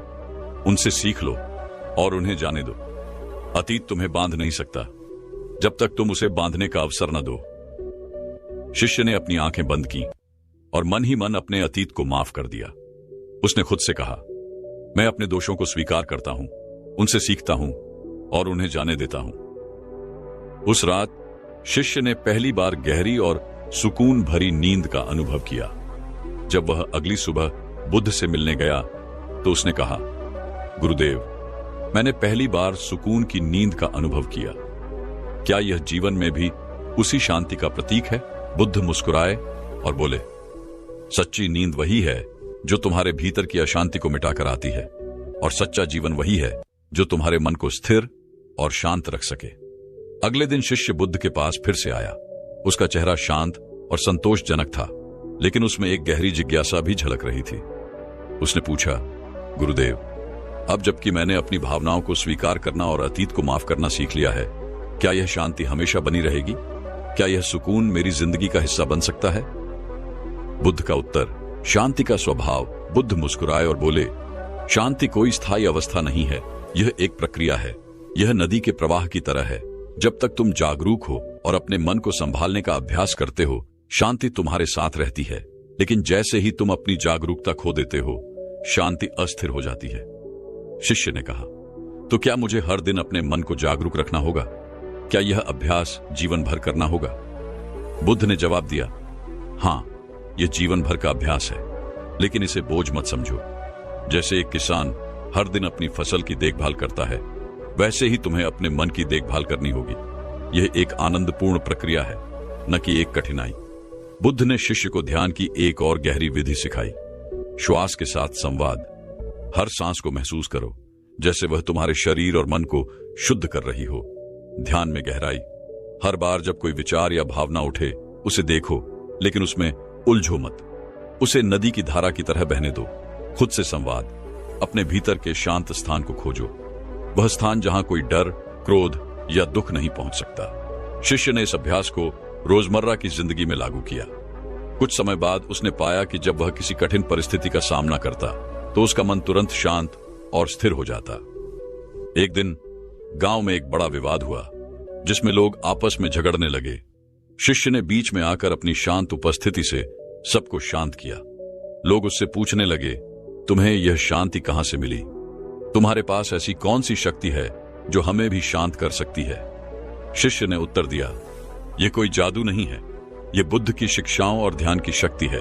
उनसे सीख लो और उन्हें जाने दो। अतीत तुम्हें बांध नहीं सकता जब तक तुम उसे बांधने का अवसर न दो। शिष्य ने अपनी आंखें बंद की और मन ही मन अपने अतीत को माफ कर दिया। उसने खुद से कहा, मैं अपने दोषों को स्वीकार करता हूं, उनसे सीखता हूं और उन्हें जाने देता हूं। उस रात शिष्य ने पहली बार गहरी और सुकून भरी नींद का अनुभव किया। जब वह अगली सुबह बुद्ध से मिलने गया तो उसने कहा, गुरुदेव, मैंने पहली बार सुकून की नींद का अनुभव किया। क्या यह जीवन में भी उसी शांति का प्रतीक है? बुद्ध मुस्कुराए और बोले, सच्ची नींद वही है जो तुम्हारे भीतर की अशांति को मिटाकर आती है, और सच्चा जीवन वही है जो तुम्हारे मन को स्थिर और शांत रख सके। अगले दिन शिष्य बुद्ध के पास फिर से आया। उसका चेहरा शांत और संतोषजनक था, लेकिन उसमें एक गहरी जिज्ञासा भी झलक रही थी। उसने पूछा, गुरुदेव, अब जबकि मैंने अपनी भावनाओं को स्वीकार करना और अतीत को माफ करना सीख लिया है, क्या यह शांति हमेशा बनी रहेगी? क्या यह सुकून मेरी जिंदगी का हिस्सा बन सकता है? बुद्ध का उत्तर, शांति का स्वभाव। बुद्ध मुस्कुराए और बोले, शांति कोई स्थायी अवस्था नहीं है, यह एक प्रक्रिया है। यह नदी के प्रवाह की तरह है। जब तक तुम जागरूक हो और अपने मन को संभालने का अभ्यास करते हो, शांति तुम्हारे साथ रहती है। लेकिन जैसे ही तुम अपनी जागरूकता खो देते हो, शांति अस्थिर हो जाती है। शिष्य ने कहा, तो क्या मुझे हर दिन अपने मन को जागरूक रखना होगा? क्या यह अभ्यास जीवन भर करना होगा? बुद्ध ने जवाब दिया, हां, यह जीवन भर का अभ्यास है, लेकिन इसे बोझ मत समझो। जैसे एक किसान हर दिन अपनी फसल की देखभाल करता है, वैसे ही तुम्हें अपने मन की देखभाल करनी होगी। यह एक आनंदपूर्ण प्रक्रिया है, न कि एक कठिनाई। बुद्ध ने शिष्य को ध्यान की एक और गहरी विधि सिखाई। श्वास के साथ संवाद। हर सांस को महसूस करो जैसे वह तुम्हारे शरीर और मन को शुद्ध कर रही हो। ध्यान में गहराई। हर बार जब कोई विचार या भावना उठे, उसे देखो, लेकिन उसमें उलझो मत। उसे नदी की धारा की तरह बहने दो। खुद से संवाद। अपने भीतर के शांत स्थान को खोजो, वह स्थान जहां कोई डर, क्रोध या दुख नहीं पहुंच सकता। शिष्य ने इस अभ्यास को रोजमर्रा की जिंदगी में लागू किया। कुछ समय बाद उसने पाया कि जब वह किसी कठिन परिस्थिति का सामना करता तो उसका मन तुरंत शांत और स्थिर हो जाता। एक दिन गांव में एक बड़ा विवाद हुआ, जिसमें लोग आपस में झगड़ने लगे। शिष्य ने बीच में आकर अपनी शांत उपस्थिति से सबको शांत किया। लोग उससे पूछने लगे, तुम्हें यह शांति कहां से मिली? तुम्हारे पास ऐसी कौन सी शक्ति है जो हमें भी शांत कर सकती है? शिष्य ने उत्तर दिया, यह कोई जादू नहीं है, यह बुद्ध की शिक्षाओं और ध्यान की शक्ति है।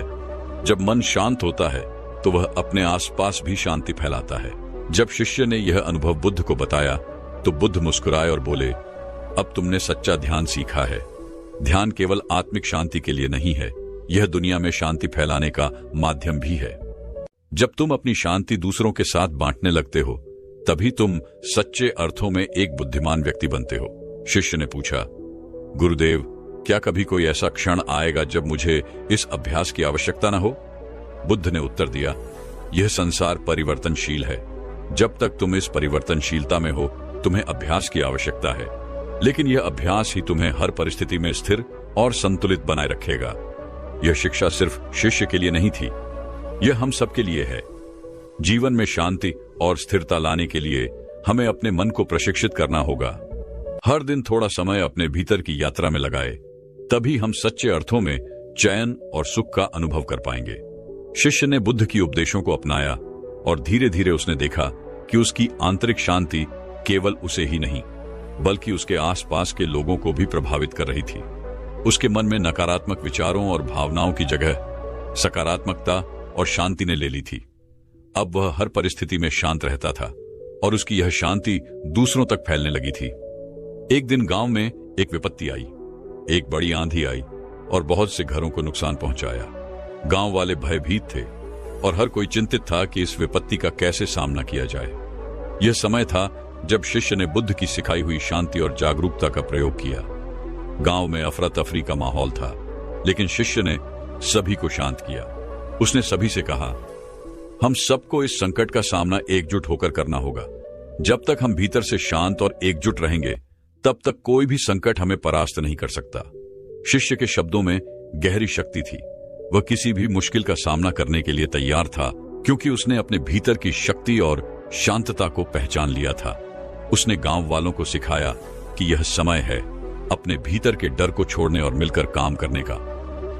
जब मन शांत होता है तो वह अपने आसपास भी शांति फैलाता है। जब शिष्य ने यह अनुभव बुद्ध को बताया तो बुद्ध मुस्कुराए और बोले, अब तुमने सच्चा ध्यान सीखा है। ध्यान केवल आत्मिक शांति के लिए नहीं है, यह दुनिया में शांति फैलाने का माध्यम भी है। जब तुम अपनी शांति दूसरों के साथ बांटने लगते हो, तभी तुम सच्चे अर्थों में एक बुद्धिमान व्यक्ति बनते हो। शिष्य ने पूछा, गुरुदेव, क्या कभी कोई ऐसा क्षण आएगा जब मुझे इस अभ्यास की आवश्यकता न हो? बुद्ध ने उत्तर दिया, यह संसार परिवर्तनशील है। जब तक तुम इस परिवर्तनशीलता में हो, तुम्हें अभ्यास की आवश्यकता है, लेकिन यह अभ्यास ही तुम्हें हर परिस्थिति में स्थिर और संतुलित बनाए रखेगा। यह शिक्षा सिर्फ शिष्य के लिए नहीं थी, यह हम सबके लिए है। जीवन में शांति और स्थिरता लाने के लिए हमें अपने मन को प्रशिक्षित करना होगा। हर दिन थोड़ा समय अपने भीतर की यात्रा में लगाए, तभी हम सच्चे अर्थों में चैन और सुख का अनुभव कर पाएंगे। शिष्य ने बुद्ध की उपदेशों को अपनाया और धीरे धीरे उसने देखा कि उसकी आंतरिक शांति केवल उसे ही नहीं, बल्कि उसके आसपास के लोगों को भी प्रभावित कर रही थी। उसके मन में नकारात्मक विचारों और भावनाओं की जगह सकारात्मकता और शांति ने ले ली थी। अब वह हर परिस्थिति में शांत रहता था और उसकी यह शांति दूसरों तक फैलने लगी थी। एक दिन गांव में एक विपत्ति आई। एक बड़ी आंधी आई और बहुत से घरों को नुकसान पहुंचाया। गांव वाले भयभीत थे और हर कोई चिंतित था कि इस विपत्ति का कैसे सामना किया जाए। यह समय था जब शिष्य ने बुद्ध की सिखाई हुई शांति और जागरूकता का प्रयोग किया। गांव में अफरा तफरी का माहौल था, लेकिन शिष्य ने सभी को शांत किया। उसने सभी से कहा, हम सबको इस संकट का सामना एकजुट होकर करना होगा। जब तक हम भीतर से शांत और एकजुट रहेंगे, तब तक कोई भी संकट हमें परास्त नहीं कर सकता। शिष्य के शब्दों में गहरी शक्ति थी। वह किसी भी मुश्किल का सामना करने के लिए तैयार था, क्योंकि उसने अपने भीतर की शक्ति और शांतता को पहचान लिया था। उसने गांव वालों को सिखाया कि यह समय है अपने भीतर के डर को छोड़ने और मिलकर काम करने का।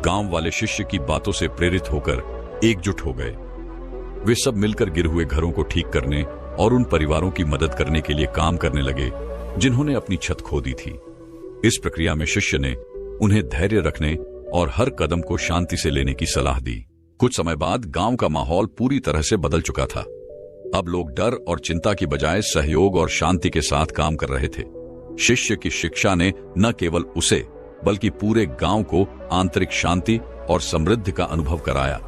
गांव वाले शिष्य की बातों से प्रेरित होकर एकजुट हो गए। वे सब मिलकर गिरे हुए घरों को ठीक करने और उन परिवारों की मदद करने के लिए काम करने लगे जिन्होंने अपनी छत खो दी थी। इस प्रक्रिया में शिष्य ने उन्हें धैर्य रखने और हर कदम को शांति से लेने की सलाह दी। कुछ समय बाद गांव का माहौल पूरी तरह से बदल चुका था। अब लोग डर और चिंता की बजाय सहयोग और शांति के साथ काम कर रहे थे। शिष्य की शिक्षा ने न केवल उसे बल्कि पूरे गांव को आंतरिक शांति और समृद्धि का अनुभव कराया।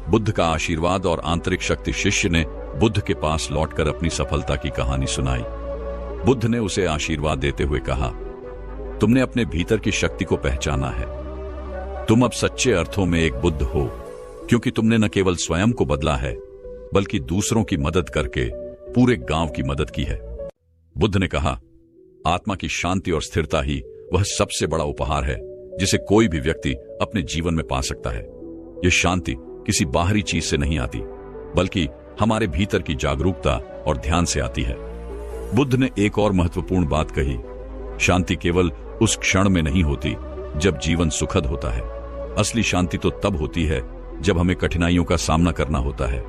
बुद्ध का आशीर्वाद और आंतरिक शक्ति। शिष्य ने बुद्ध के पास लौटकर अपनी सफलता की कहानी सुनाई। बुद्ध ने उसे आशीर्वाद देते हुए कहा, तुमने अपने भीतर की शक्ति को पहचाना है। तुम अब सच्चे अर्थों में एक बुद्ध हो, क्योंकि तुमने न केवल स्वयं को बदला है बल्कि दूसरों की मदद करके पूरे गांव की मदद की है। बुद्ध ने कहा, आत्मा की शांति और स्थिरता ही वह सबसे बड़ा उपहार है जिसे कोई भी व्यक्ति अपने जीवन में पा सकता है। यह शांति किसी बाहरी चीज से नहीं आती, बल्कि हमारे भीतर की जागरूकता और ध्यान से आती है। बुद्ध ने एक और महत्वपूर्ण बात कही, शांति केवल उस क्षण में नहीं होती जब जीवन सुखद होता है। असली शांति तो तब होती है जब हमें कठिनाइयों का सामना करना होता है।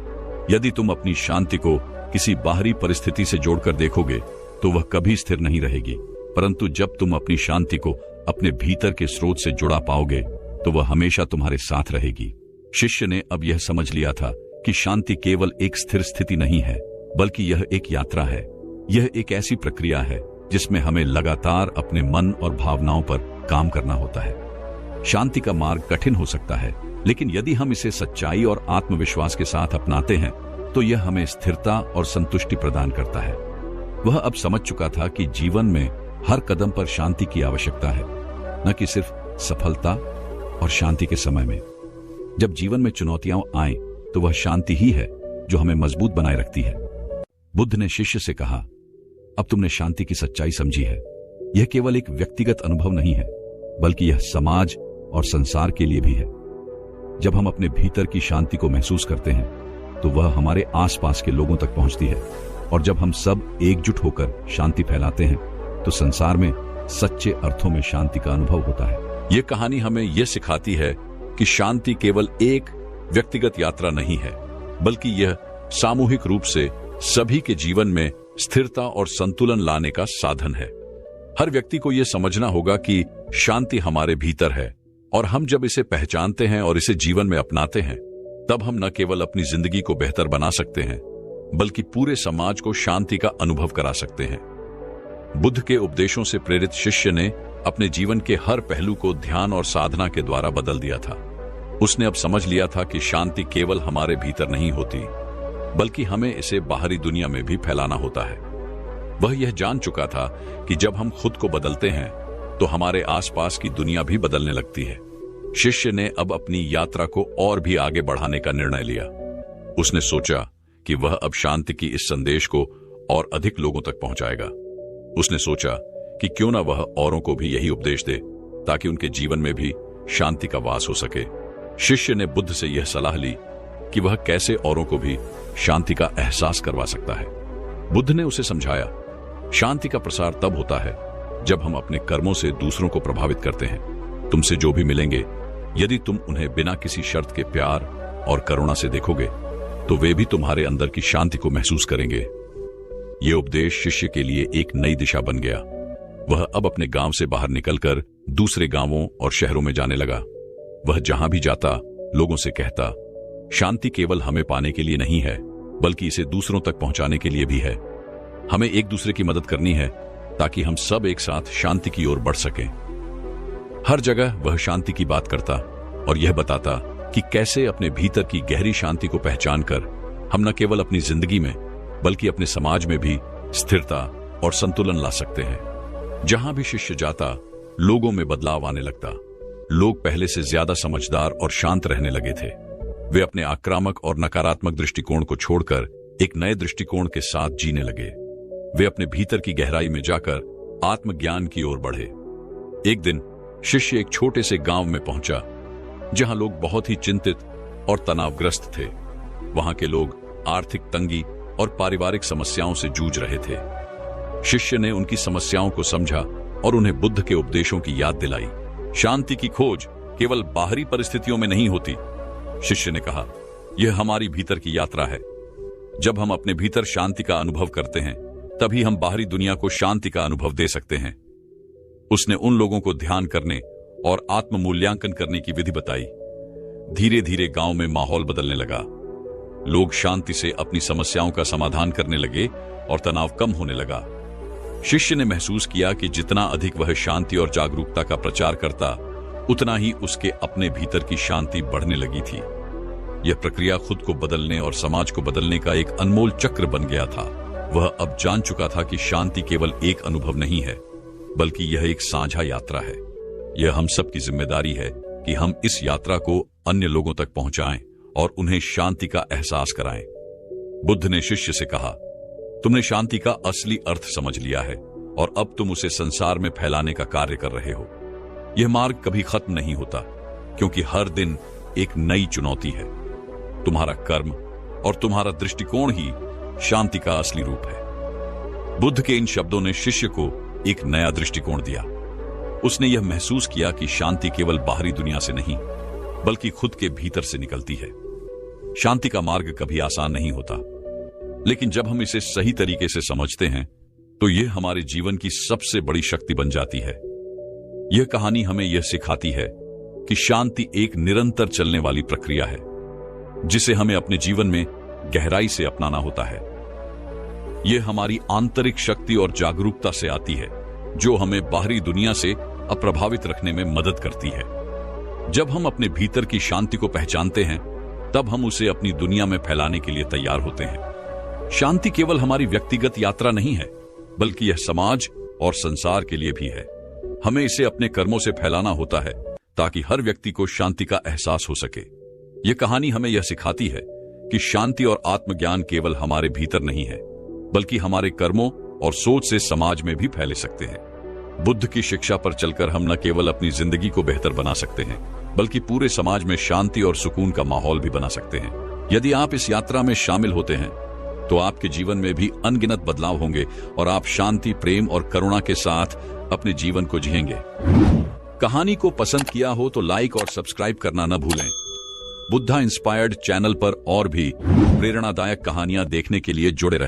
यदि तुम अपनी शांति को किसी बाहरी परिस्थिति से जोड़कर देखोगे तो वह कभी स्थिर नहीं रहेगी, परंतु जब तुम अपनी शांति को अपने भीतर के स्रोत से जुड़ा पाओगे तो वह हमेशा तुम्हारे साथ रहेगी। शिष्य ने अब यह समझ लिया था कि शांति केवल एक स्थिर स्थिति नहीं है, बल्कि यह एक यात्रा है। यह एक ऐसी प्रक्रिया है जिसमें हमें लगातार अपने मन और भावनाओं पर काम करना होता है। शांति का मार्ग कठिन हो सकता है, लेकिन यदि हम इसे सच्चाई और आत्मविश्वास के साथ अपनाते हैं तो यह हमें स्थिरता और संतुष्टि प्रदान करता है। वह अब समझ चुका था कि जीवन में हर कदम पर शांति की आवश्यकता है, न कि सिर्फ सफलता और शांति के समय में। जब जीवन में चुनौतियां आएं तो वह शांति ही है जो हमें मजबूत बनाए रखती है। बुद्ध ने शिष्य से कहा, अब तुमने शांति की सच्चाई समझी है। यह केवल एक व्यक्तिगत अनुभव नहीं है, बल्कि यह समाज और संसार के लिए भी है। जब हम अपने भीतर की शांति को महसूस करते हैं तो वह हमारे आसपास के लोगों तक पहुंचती है, और जब हम सब एकजुट होकर शांति फैलाते हैं तो संसार में सच्चे अर्थों में शांति का अनुभव होता है। यह कहानी हमें यह सिखाती है कि शांति केवल एक व्यक्तिगत यात्रा नहीं है, बल्कि यह सामूहिक रूप से सभी के जीवन में स्थिरता और संतुलन लाने का साधन है। हर व्यक्ति को यह समझना होगा कि शांति हमारे भीतर है, और हम जब इसे पहचानते हैं और इसे जीवन में अपनाते हैं तब हम न केवल अपनी जिंदगी को बेहतर बना सकते हैं, बल्कि पूरे समाज को शांति का अनुभव करा सकते हैं। बुद्ध के उपदेशों से प्रेरित शिष्य ने अपने जीवन के हर पहलू को ध्यान और साधना के द्वारा बदल दिया था। उसने अब समझ लिया था कि शांति केवल हमारे भीतर नहीं होती, बल्कि हमें इसे बाहरी दुनिया में भी फैलाना होता है। वह यह जान चुका था कि जब हम खुद को बदलते हैं तो हमारे आसपास की दुनिया भी बदलने लगती है। शिष्य ने अब अपनी यात्रा को और भी आगे बढ़ाने का निर्णय लिया। उसने सोचा कि वह अब शांति की इस संदेश को और अधिक लोगों तक पहुंचाएगा। उसने सोचा कि क्यों ना वह औरों को भी यही उपदेश दे, ताकि उनके जीवन में भी शांति का वास हो सके। शिष्य ने बुद्ध से यह सलाह ली कि वह कैसे औरों को भी शांति का एहसास करवा सकता है। बुद्ध ने उसे समझाया, शांति का प्रसार तब होता है जब हम अपने कर्मों से दूसरों को प्रभावित करते हैं। तुमसे जो भी मिलेंगे, यदि तुम उन्हें बिना किसी शर्त के प्यार और करुणा से देखोगे तो वे भी तुम्हारे अंदर की शांति को महसूस करेंगे। यह उपदेश शिष्य के लिए एक नई दिशा बन गया। वह अब अपने गांव से बाहर निकलकर दूसरे गांवों और शहरों में जाने लगा। वह जहां भी जाता लोगों से कहता, शांति केवल हमें पाने के लिए नहीं है, बल्कि इसे दूसरों तक पहुंचाने के लिए भी है। हमें एक दूसरे की मदद करनी है ताकि हम सब एक साथ शांति की ओर बढ़ सकें। हर जगह वह शांति की बात करता और यह बताता कि कैसे अपने भीतर की गहरी शांति को पहचानकर हम न केवल अपनी जिंदगी में बल्कि अपने समाज में भी स्थिरता और संतुलन ला सकते हैं। जहां भी शिष्य जाता, लोगों में बदलाव आने लगता। लोग पहले से ज्यादा समझदार और शांत रहने लगे थे। वे अपने आक्रामक और नकारात्मक दृष्टिकोण को छोड़कर एक नए दृष्टिकोण के साथ जीने लगे। वे अपने भीतर की गहराई में जाकर आत्मज्ञान की ओर बढ़े। एक दिन शिष्य एक छोटे से गांव में पहुंचा जहां लोग बहुत ही चिंतित और तनावग्रस्त थे। वहां के लोग आर्थिक तंगी और पारिवारिक समस्याओं से जूझ रहे थे। शिष्य ने उनकी समस्याओं को समझा और उन्हें बुद्ध के उपदेशों की याद दिलाई। शांति की खोज केवल बाहरी परिस्थितियों में नहीं होती, शिष्य ने कहा, यह हमारी भीतर की यात्रा है। जब हम अपने भीतर शांति का अनुभव करते हैं तभी हम बाहरी दुनिया को शांति का अनुभव दे सकते हैं। उसने उन लोगों को ध्यान करने और आत्म मूल्यांकन करने की विधि बताई। धीरे धीरे गांव में माहौल बदलने लगा। लोग शांति से अपनी समस्याओं का समाधान करने लगे और तनाव कम होने लगा। शिष्य ने महसूस किया कि जितना अधिक वह शांति और जागरूकता का प्रचार करता, उतना ही उसके अपने भीतर की शांति बढ़ने लगी थी। यह प्रक्रिया खुद को बदलने और समाज को बदलने का एक अनमोल चक्र बन गया था। वह अब जान चुका था कि शांति केवल एक अनुभव नहीं है, बल्कि यह एक साझा यात्रा है। यह हम सब की जिम्मेदारी है कि हम इस यात्रा को अन्य लोगों तक पहुंचाएं और उन्हें शांति का एहसास कराएं। बुद्ध ने शिष्य से कहा, तुमने शांति का असली अर्थ समझ लिया है और अब तुम उसे संसार में फैलाने का कार्य कर रहे हो। यह मार्ग कभी खत्म नहीं होता, क्योंकि हर दिन एक नई चुनौती है। तुम्हारा कर्म और तुम्हारा दृष्टिकोण ही शांति का असली रूप है। बुद्ध के इन शब्दों ने शिष्य को एक नया दृष्टिकोण दिया। उसने यह महसूस किया कि शांति केवल बाहरी दुनिया से नहीं, बल्कि खुद के भीतर से निकलती है। शांति का मार्ग कभी आसान नहीं होता, लेकिन जब हम इसे सही तरीके से समझते हैं तो यह हमारे जीवन की सबसे बड़ी शक्ति बन जाती है। यह कहानी हमें यह सिखाती है कि शांति एक निरंतर चलने वाली प्रक्रिया है, जिसे हमें अपने जीवन में गहराई से अपनाना होता है। यह हमारी आंतरिक शक्ति और जागरूकता से आती है, जो हमें बाहरी दुनिया से अप्रभावित रखने में मदद करती है। जब हम अपने भीतर की शांति को पहचानते हैं, तब हम उसे अपनी दुनिया में फैलाने के लिए तैयार होते हैं। शांति केवल हमारी व्यक्तिगत यात्रा नहीं है, बल्कि यह समाज और संसार के लिए भी है। हमें इसे अपने कर्मों से फैलाना होता है, ताकि हर व्यक्ति को शांति का एहसास हो सके। यह कहानी हमें यह सिखाती है कि शांति और आत्मज्ञान केवल हमारे भीतर नहीं है, बल्कि हमारे कर्मों और सोच से समाज में भी फैले सकते हैं। बुद्ध की शिक्षा पर चलकर हम न केवल अपनी जिंदगी को बेहतर बना सकते हैं, बल्कि पूरे समाज में शांति और सुकून का माहौल भी बना सकते हैं। यदि आप इस यात्रा में शामिल होते हैं तो आपके जीवन में भी अनगिनत बदलाव होंगे और आप शांति, प्रेम और करुणा के साथ अपने जीवन को जिएंगे। कहानी को पसंद किया हो तो लाइक और सब्सक्राइब करना न भूलें। बुद्धा इंस्पायर्ड चैनल पर और भी प्रेरणादायक कहानियां देखने के लिए जुड़े रहें।